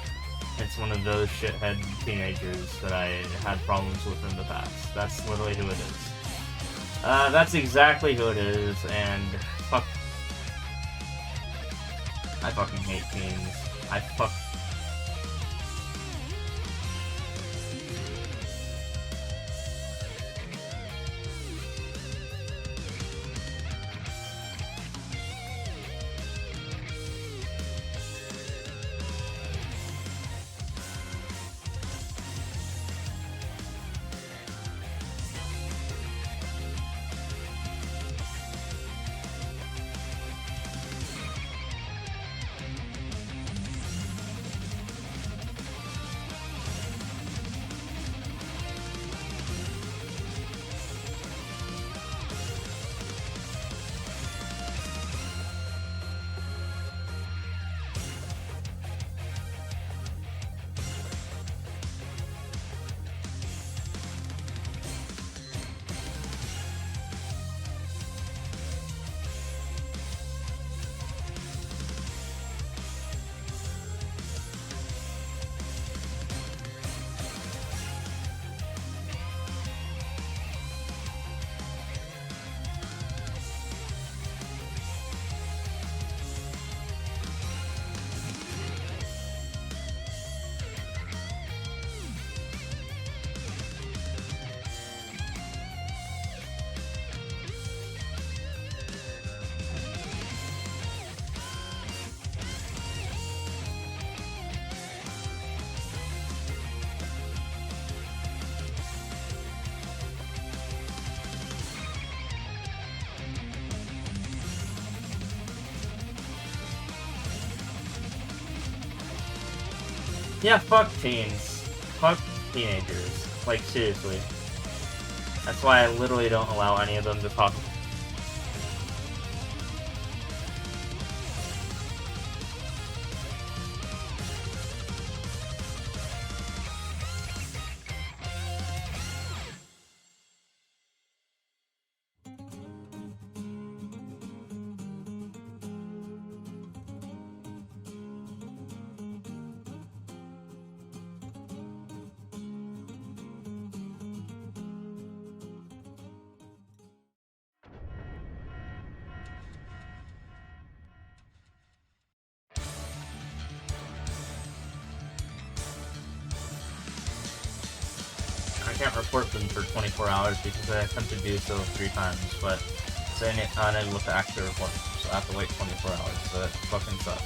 it's one of those shithead teenagers that I had problems with in the past. That's literally who it is. That's exactly who it is, and fuck. I fucking hate teens. I fuck. Yeah, fuck teens. Fuck teenagers. Like, seriously. That's why I literally don't allow any of them to talk. I can't report them for 24 hours because I attempted to do so 3 times, but saying it unable to actually report them, so I have to wait 24 hours, so that fucking sucks.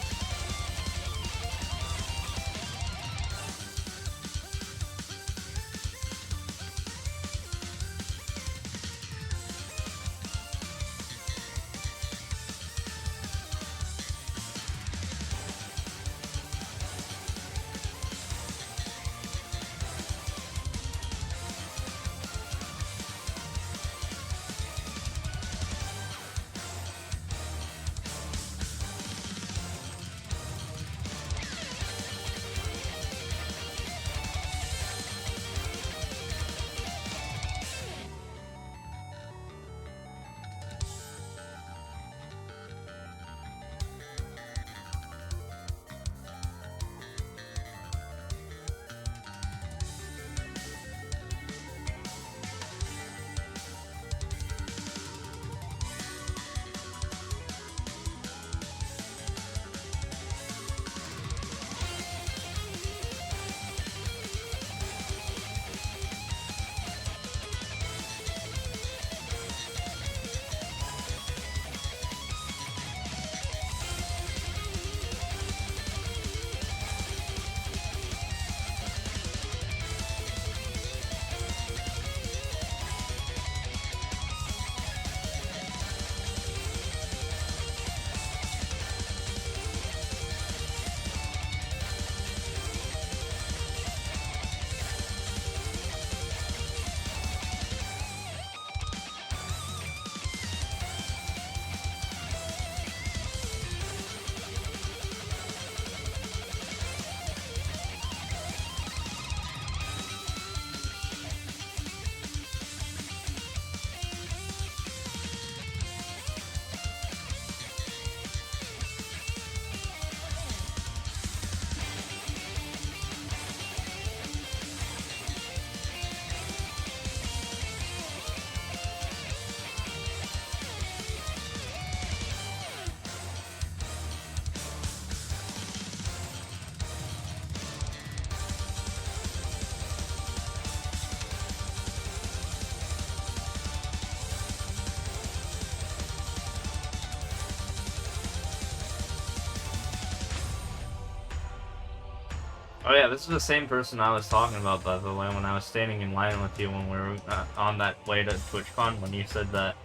Oh yeah, this is the same person I was talking about, by the way, when I was standing in line with you when we were on that way to TwitchCon, when you said that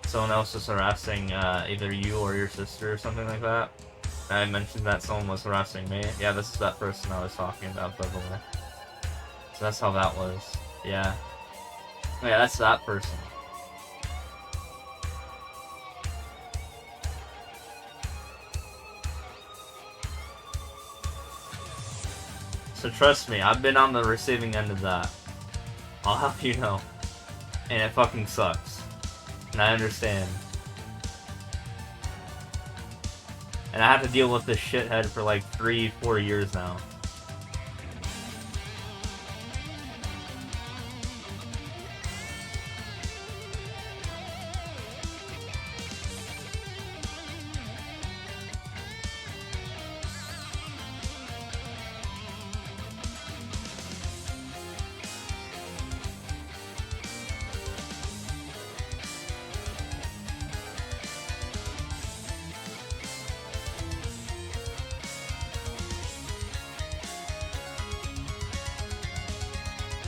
someone else was harassing either you or your sister or something like that. And I mentioned that someone was harassing me. Yeah, this is that person I was talking about, by the way. So that's how that was. Yeah. Yeah, that's that person. So trust me, I've been on the receiving end of that. I'll have you know. And it fucking sucks. And I understand. And I have to deal with this shithead for like 3-4 years now.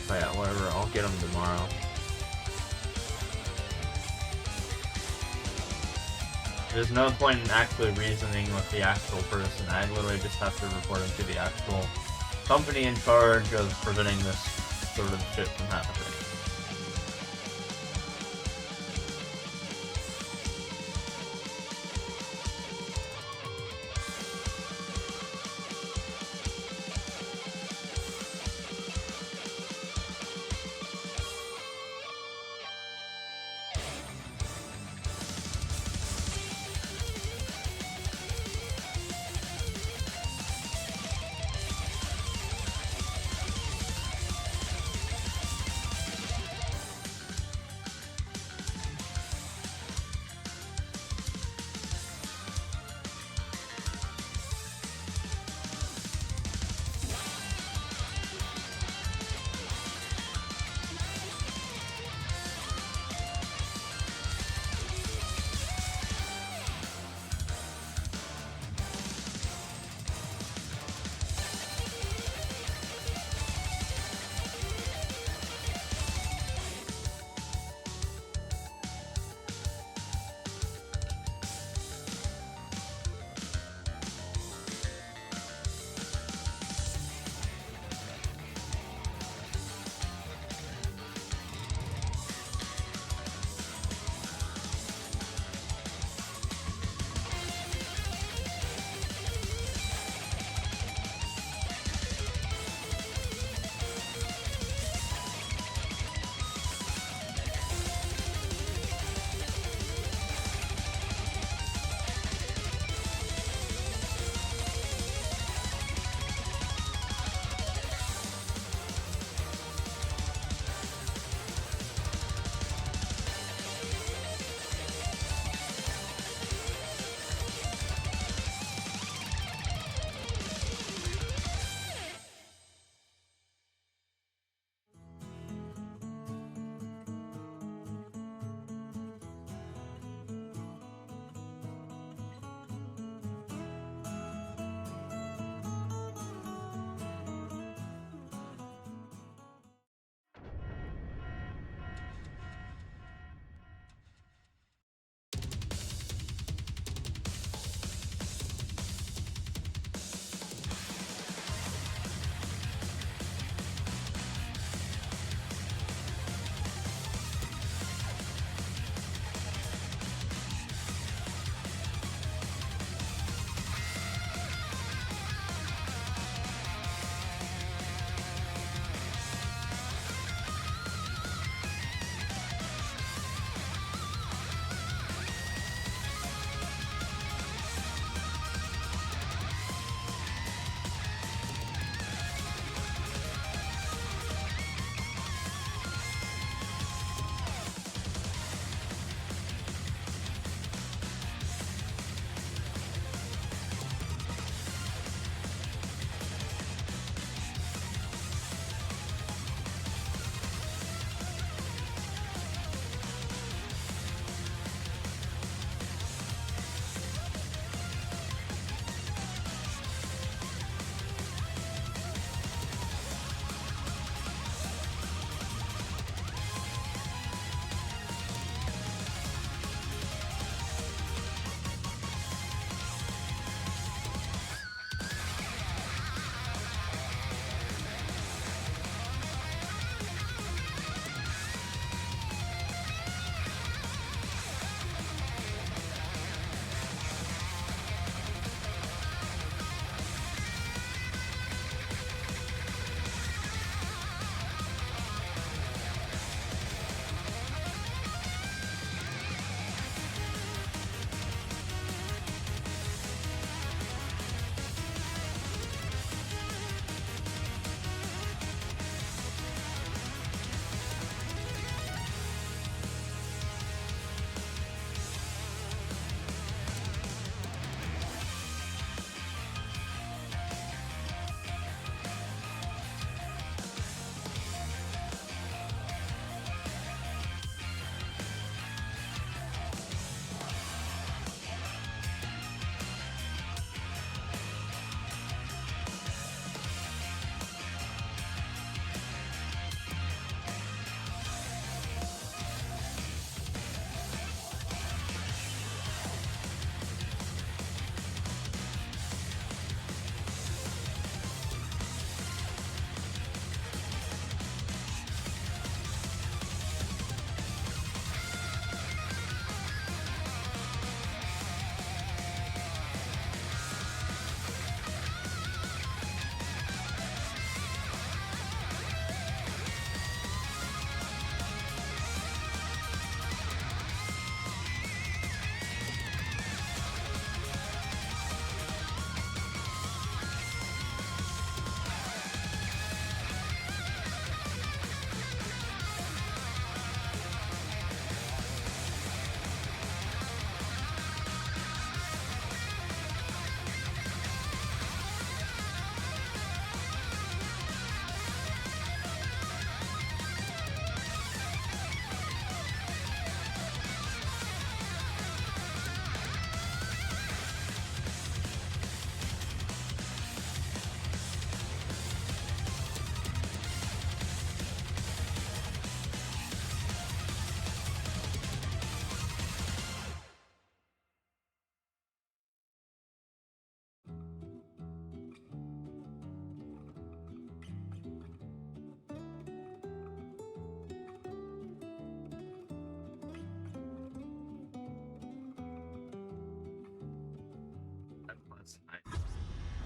But yeah, whatever, I'll get them tomorrow. There's no point in actually reasoning with the actual person. I literally just have to report him to the actual company in charge of preventing this sort of shit from happening.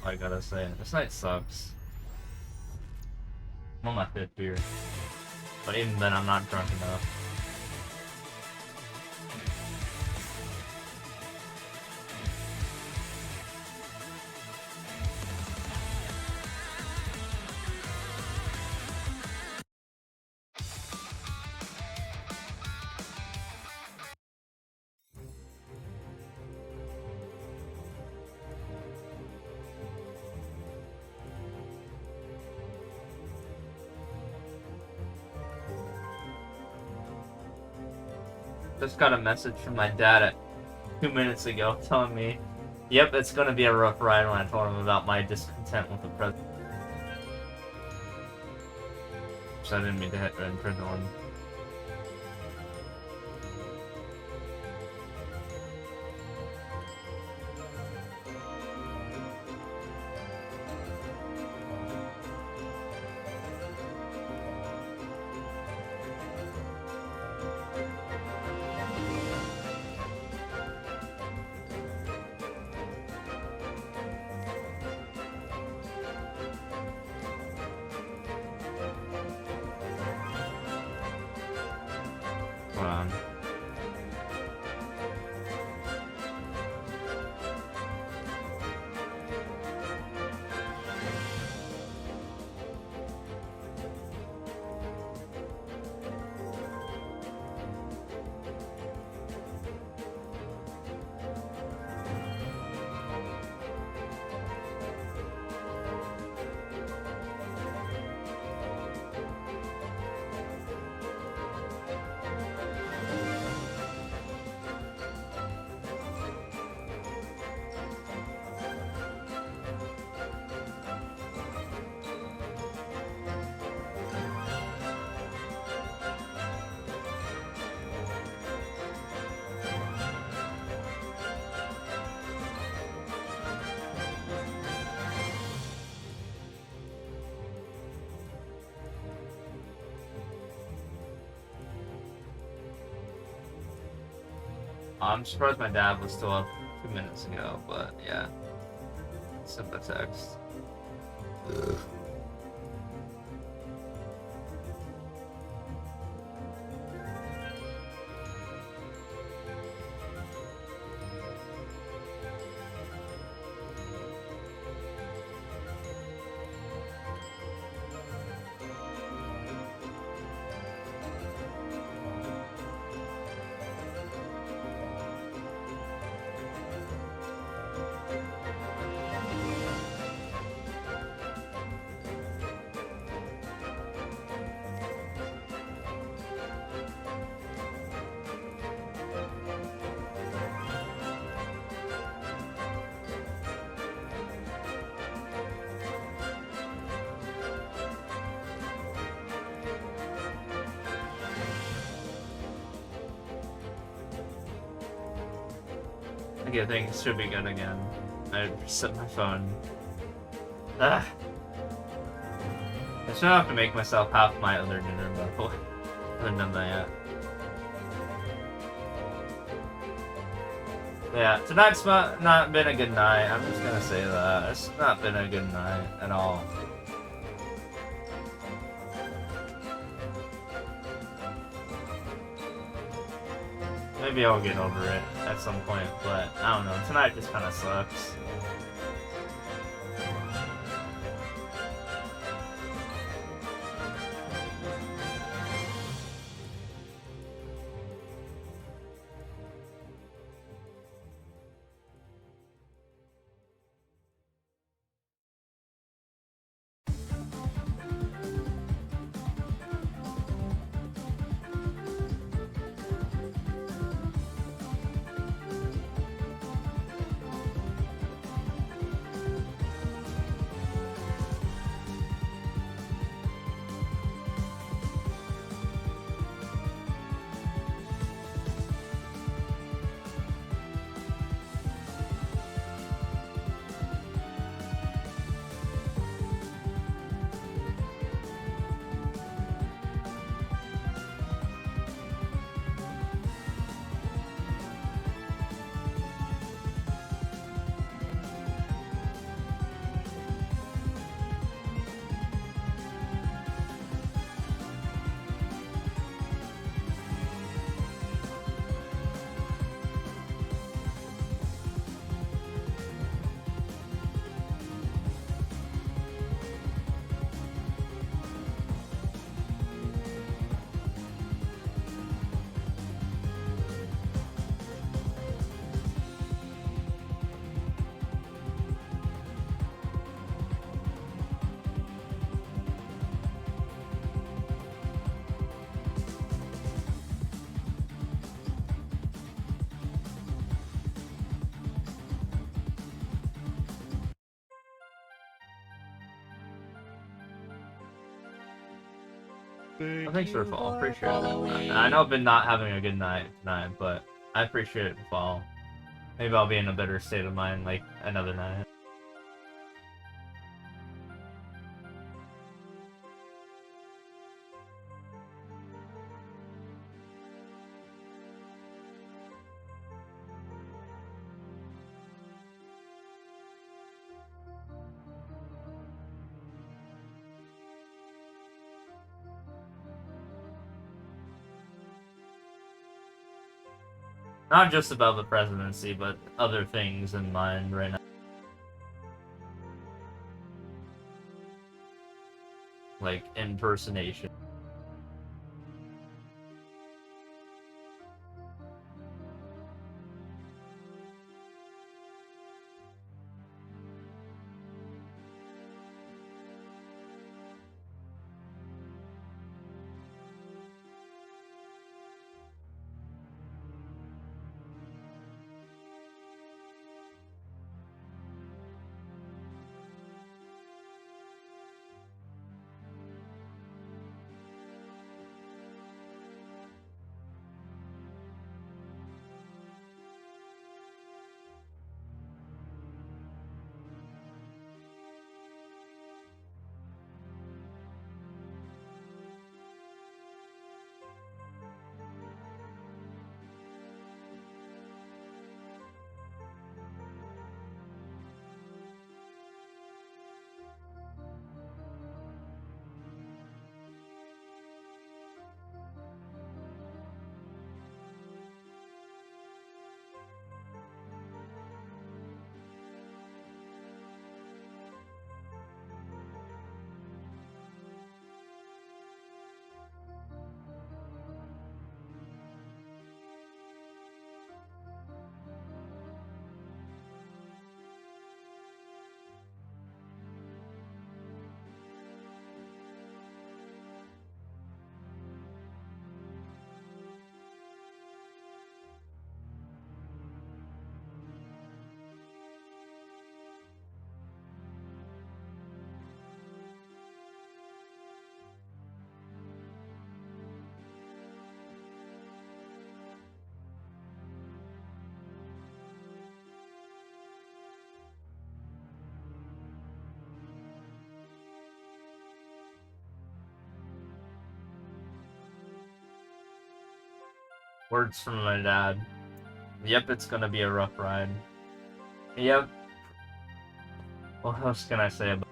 I gotta say. This night sucks. I'm on my 5th beer. But even then, I'm not drunk enough. Just got a message from my dad at 2 minutes ago telling me, yep, it's gonna be a rough ride when I told him about my discontent with the president. So I didn't mean to hit the prison one. Hold on. I'm surprised my dad was still up 2 minutes ago, but yeah. Sent the text. Okay, things should be good again. I reset my phone. Ah. I should have to make myself half my other dinner, but I haven't done that yet. Yeah, tonight's not been a good night. I'm just gonna say that. It's not been a good night at all. Maybe I'll get over it at some point, but I don't know. Tonight just kind of sucks. Well, thanks for the follow. Appreciate it. I know I've been not having a good night tonight, but I appreciate it, the follow. Maybe I'll be in a better state of mind like another night. Not just about the presidency, but other things in mind right now. Like impersonation. Words from my dad. Yep, it's gonna be a rough ride. Yep. What else can I say about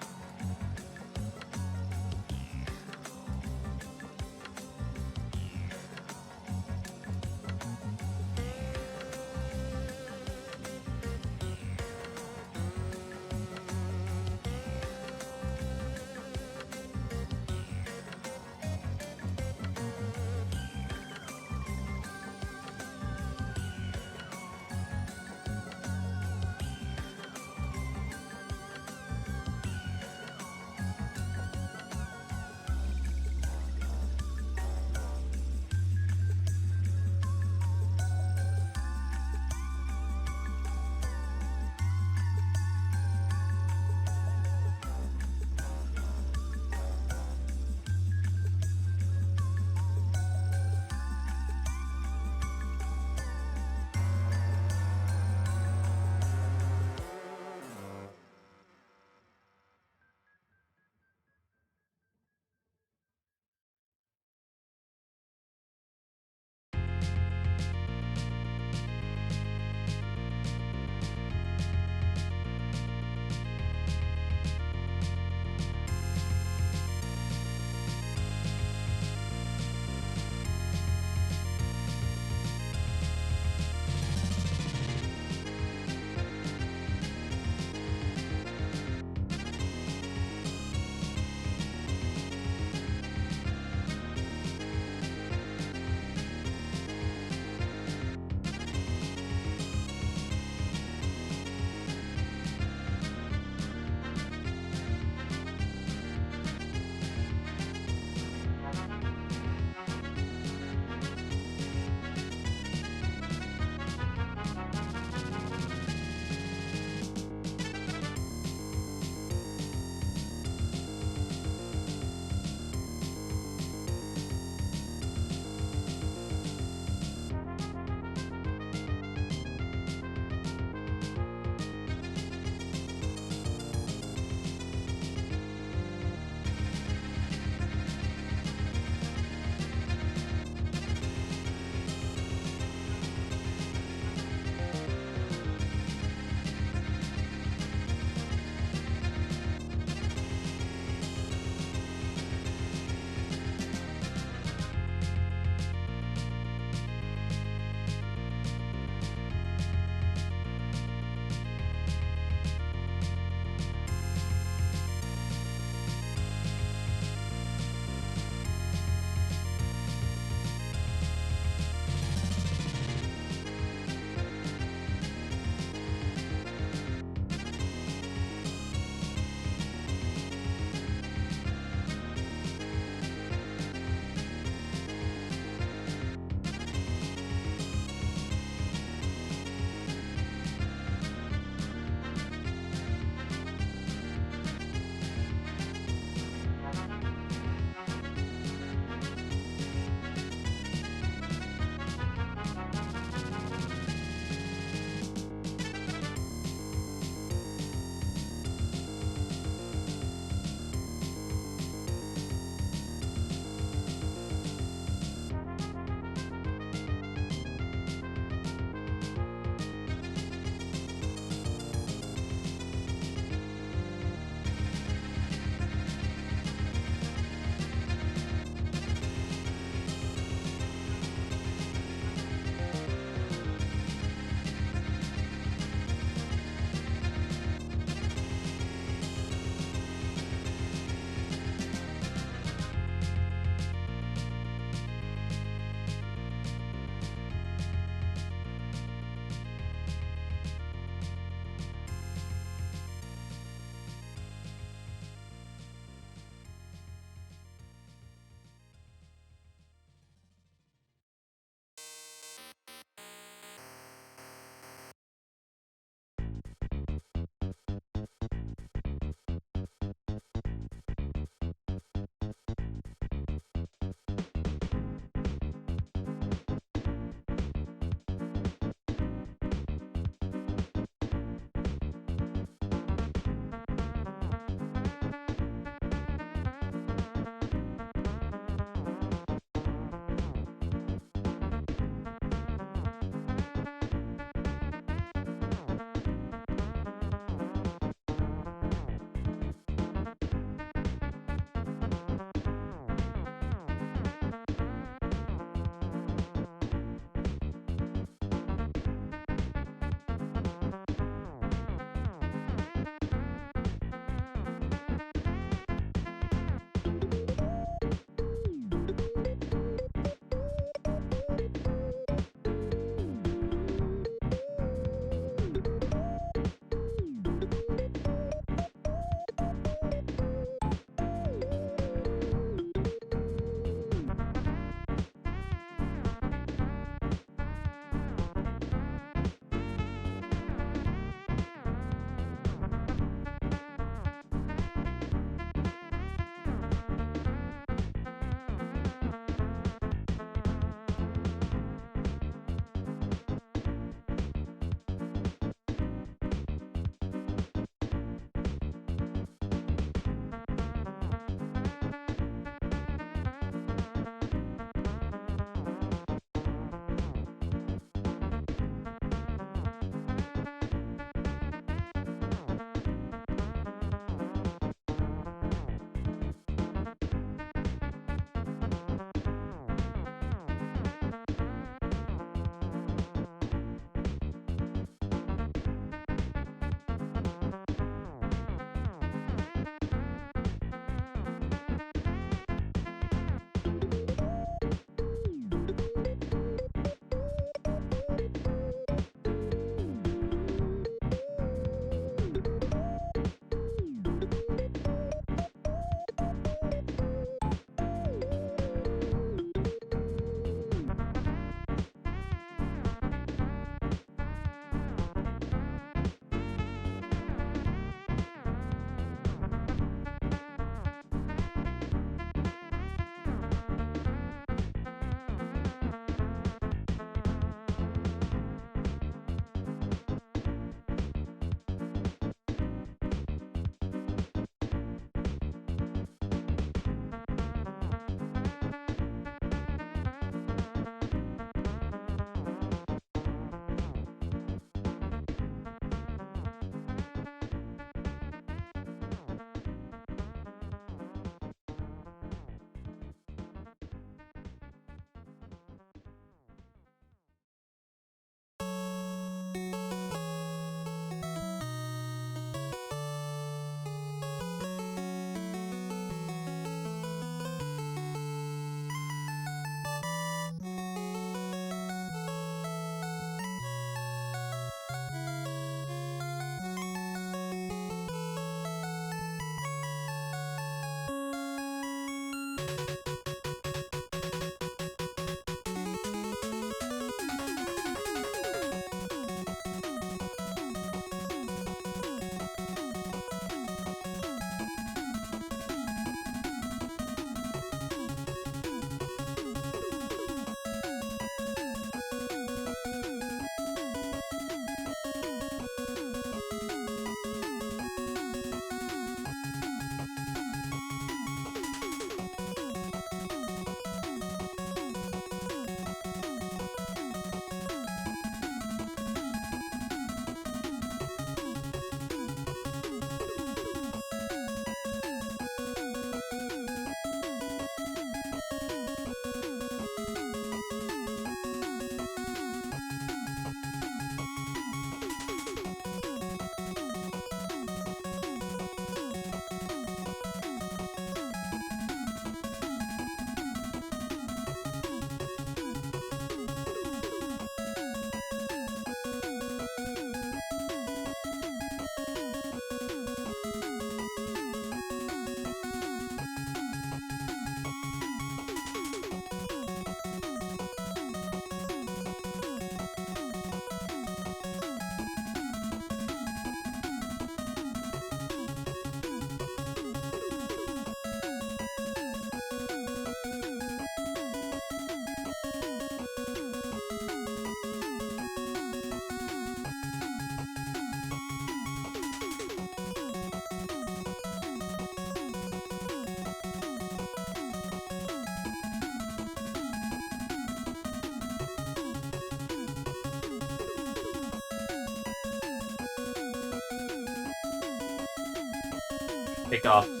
Take off soon.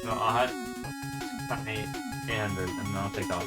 No, I'll have tiny 800 and then I'll take off.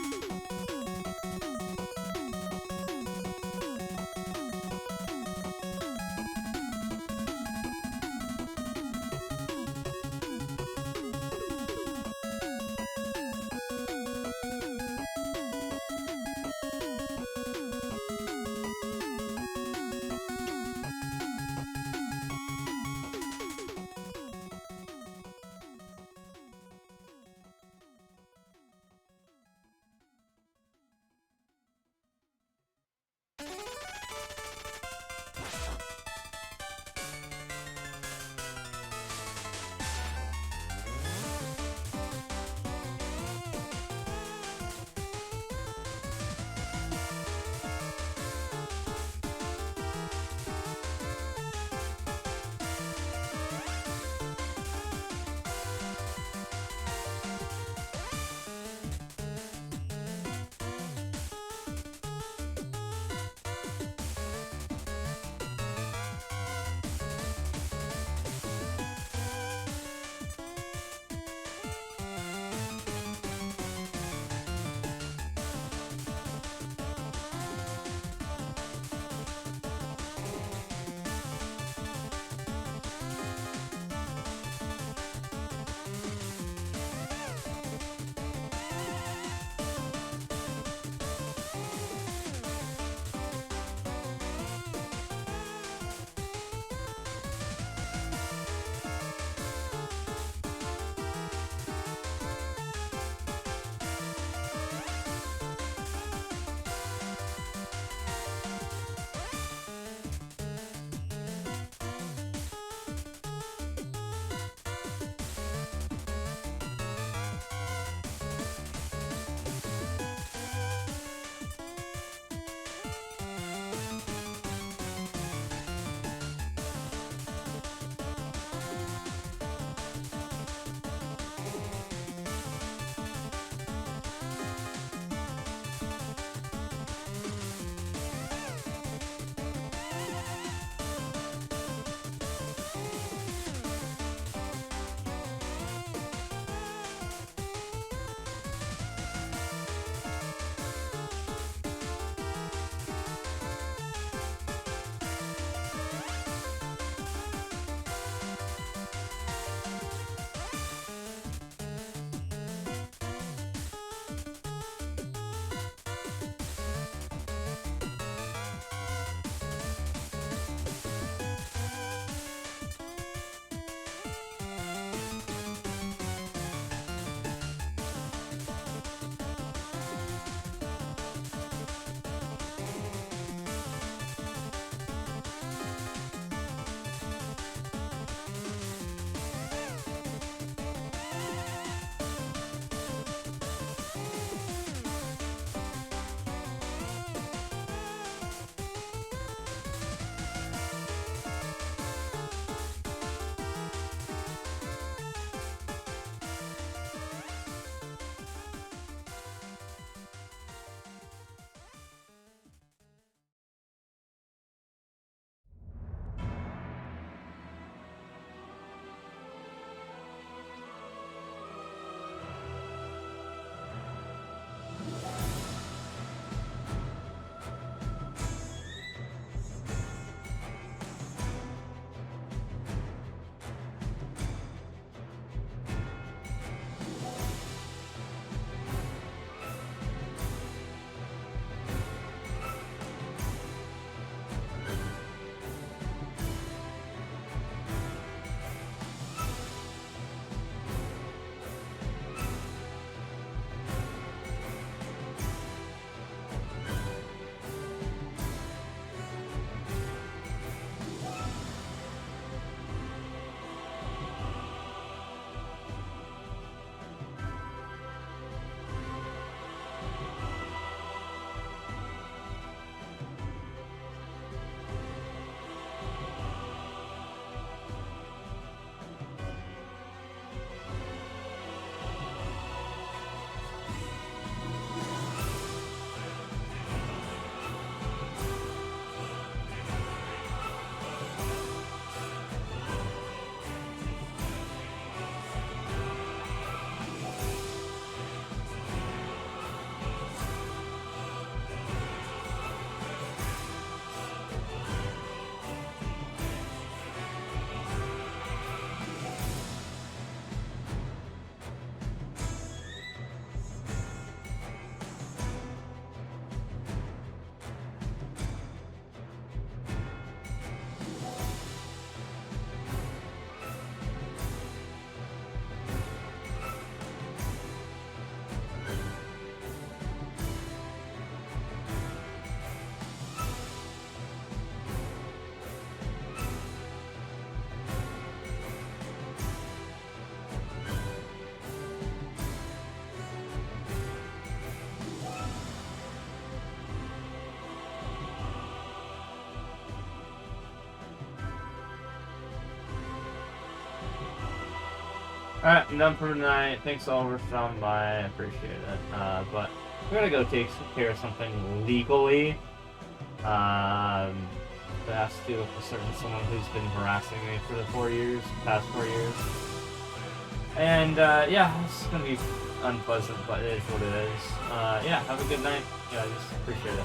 Alright, I'm done for tonight. Thanks all for stopping by. I appreciate it. But we're gonna go take care of something legally. That has to do with a certain someone who's been harassing me for the past 4 years. And yeah, it's gonna be unpleasant, but it is what it is. Yeah, have a good night. Yeah, I just appreciate it.